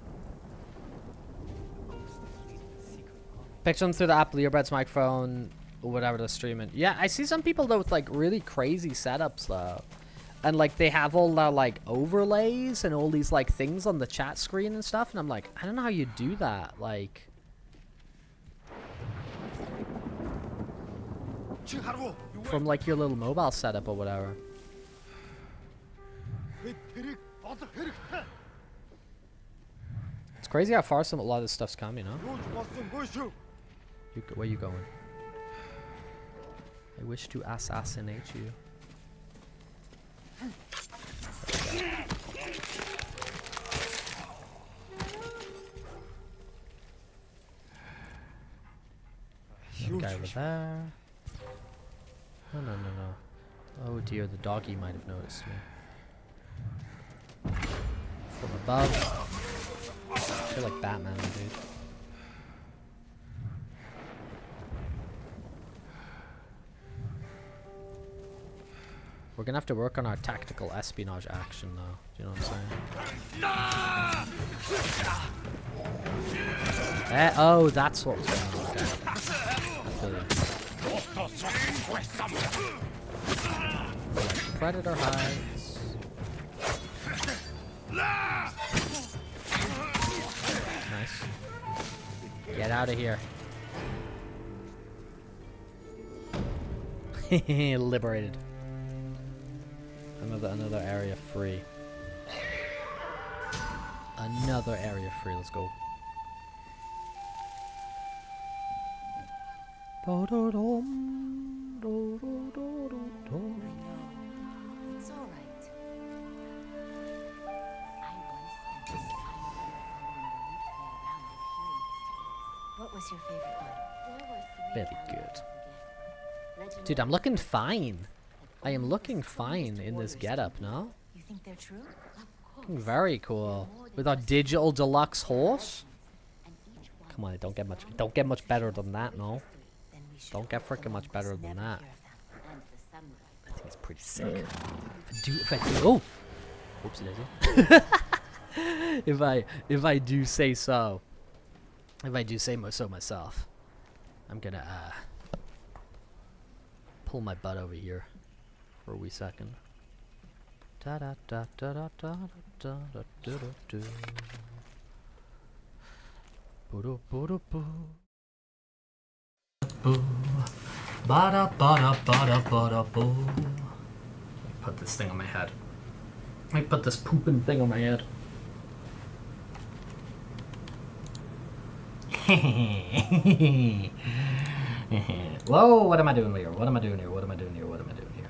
Picture them through the app, Leobred's microphone, or whatever they're streaming. Yeah, I see some people though with like really crazy setups though. And like they have all their like overlays and all these like things on the chat screen and stuff. And I'm like, I don't know how you do that. Like... from like your little mobile setup or whatever. It's crazy how far a lot of this stuff's come, you know? Where you going? I wish to assassinate you. Guy over there. No, no, no, no. Oh dear, the doggy might have noticed me. From above. I feel like Batman, dude. We're gonna have to work on our tactical espionage action though. Do you know what I'm saying? Oh, that's what was going on. Okay. Predator hides. Nice. Get out of here. Liberated. Another area free. Another area free. Let's go. It's all right. I once spent this time following the root around the healing. What was your favorite one? There were three. Very good. Dude, I'm looking fine. I am looking fine in this getup, no? You think they're true? Looking very cool. With our digital deluxe horse? Come on, it don't get much better than that, no? Don't get freaking much better than that. I think it's pretty sick. Oh! Oopsie daisy. if I do say so. If I do say so myself. I'm gonna pull my butt over here for a wee second. Da da da da da da da da da da. Boo boo boo. Boo. Ba-da ba-da ba-da ba-da boo. Let me put this thing on my head. Let me put this pooping thing on my head. Whoa, what am I doing here? What am I doing here? What am I doing here? What am I doing here?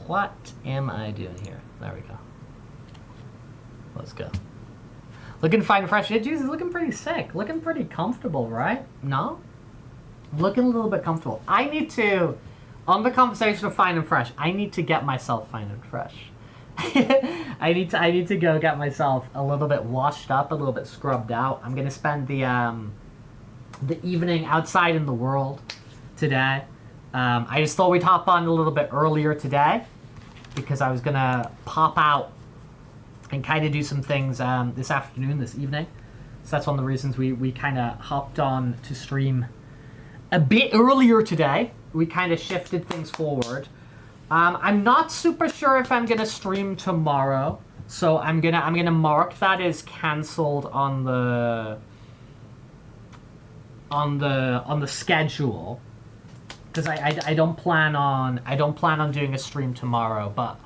What am I doing here? There we go. Let's go. Looking fine and fresh. Yeah, Jesus, looking pretty sick. Looking pretty comfortable, right? No? Looking a little bit comfortable. I need to, on the conversation of fine and fresh, I need to get myself fine and fresh. I need to go get myself a little bit washed up, a little bit scrubbed out. I'm gonna spend the evening outside in the world today. I just thought we'd hop on a little bit earlier today because I was gonna pop out and kind of do some things this afternoon, this evening. So that's one of the reasons we kind of hopped on to stream a bit earlier today. We kind of shifted things forward. I'm not super sure if I'm gonna stream tomorrow, so I'm gonna mark that as canceled on the schedule because I don't plan on doing a stream tomorrow. But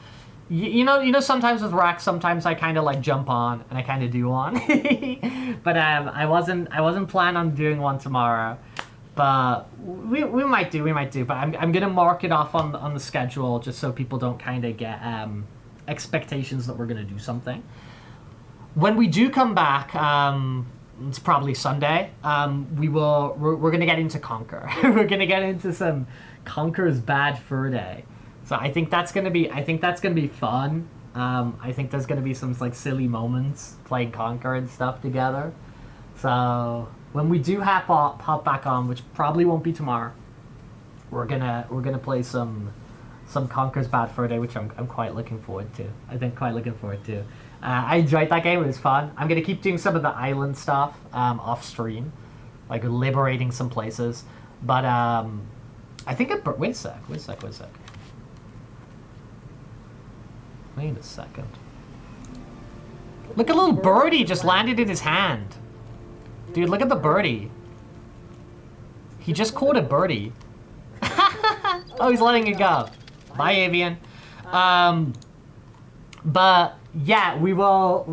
you know sometimes with Rack, sometimes I kind of like jump on and I kind of do one, but I wasn't planning on doing one tomorrow. But we might do, but I'm gonna mark it off on the schedule just so people don't kind of get expectations that we're gonna do something. When we do come back, it's probably Sunday. We're gonna get into Conquer. We're gonna get into some Conquer's Bad Fur Day. So I think that's gonna be fun. I think there's gonna be some like silly moments playing Conquer and stuff together. So when we do pop back on, which probably won't be tomorrow, we're gonna play some Conquer's Bad Fur Day, which I'm quite looking forward to. I enjoyed that game. It was fun. I'm gonna keep doing some of the island stuff off stream, like liberating some places. But I think wait a sec. Wait a second. Look, a little birdie just landed in his hand. Dude, look at the birdie. He just caught a birdie. Oh, he's letting it go. Bye, Avian. But yeah, we're gonna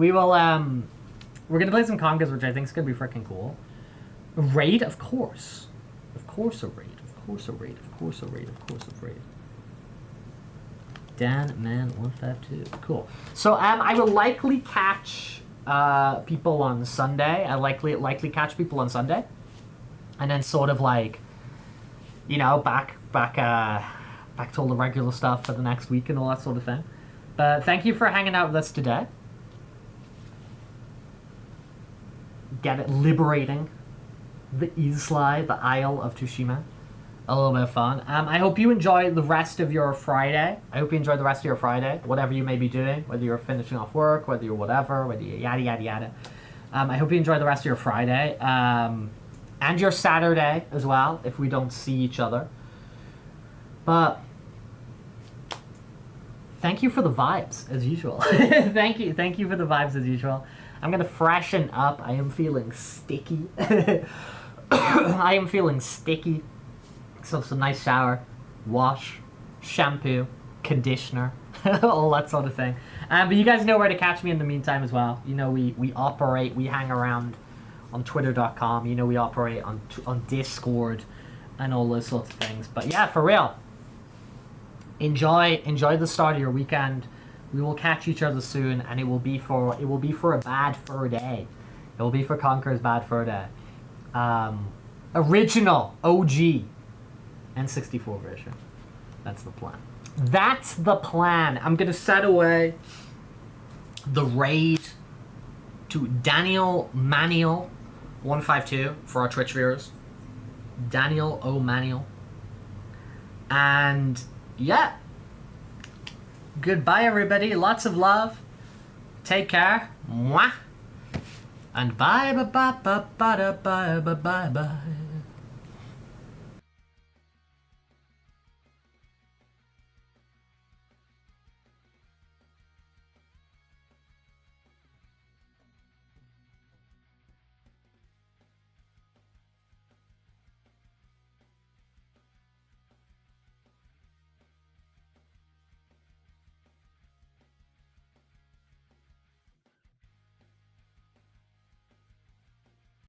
play some congas, which I think is gonna be freaking cool. A raid, of course a raid. Dan Man 152. Cool. So I will likely catch people on Sunday. I likely catch people on Sunday, and then sort of like, you know, back to all the regular stuff for the next week and all that sort of thing. But thank you for hanging out with us today. Get it, liberating the Isla, the Isle of Tsushima. A little bit of fun. I hope you enjoy the rest of your Friday. Whatever you may be doing, whether you're finishing off work, whether you're whatever, whether you yada yada yada. I hope you enjoy the rest of your Friday. And your Saturday as well, if we don't see each other. But thank you for the vibes, as usual. Thank you for the vibes, as usual. I'm gonna freshen up. I am feeling sticky. So some nice shower, wash, shampoo, conditioner, all that sort of thing. But you guys know where to catch me in the meantime as well. You know, we hang around on twitter.com. You know, we operate on Discord and all those sorts of things. But yeah, for real, enjoy the start of your weekend. We will catch each other soon, and it will be for a Bad Fur Day. It will be for Conquer's Bad Fur Day. Original OG N64 version. That's the plan. I'm gonna set away the raid to Daniel Manuel 152 for our Twitch viewers. Daniel O Manuel. And yeah. Goodbye, everybody. Lots of love. Take care. Mwah. And bye bye bye bye bye bye bye bye bye.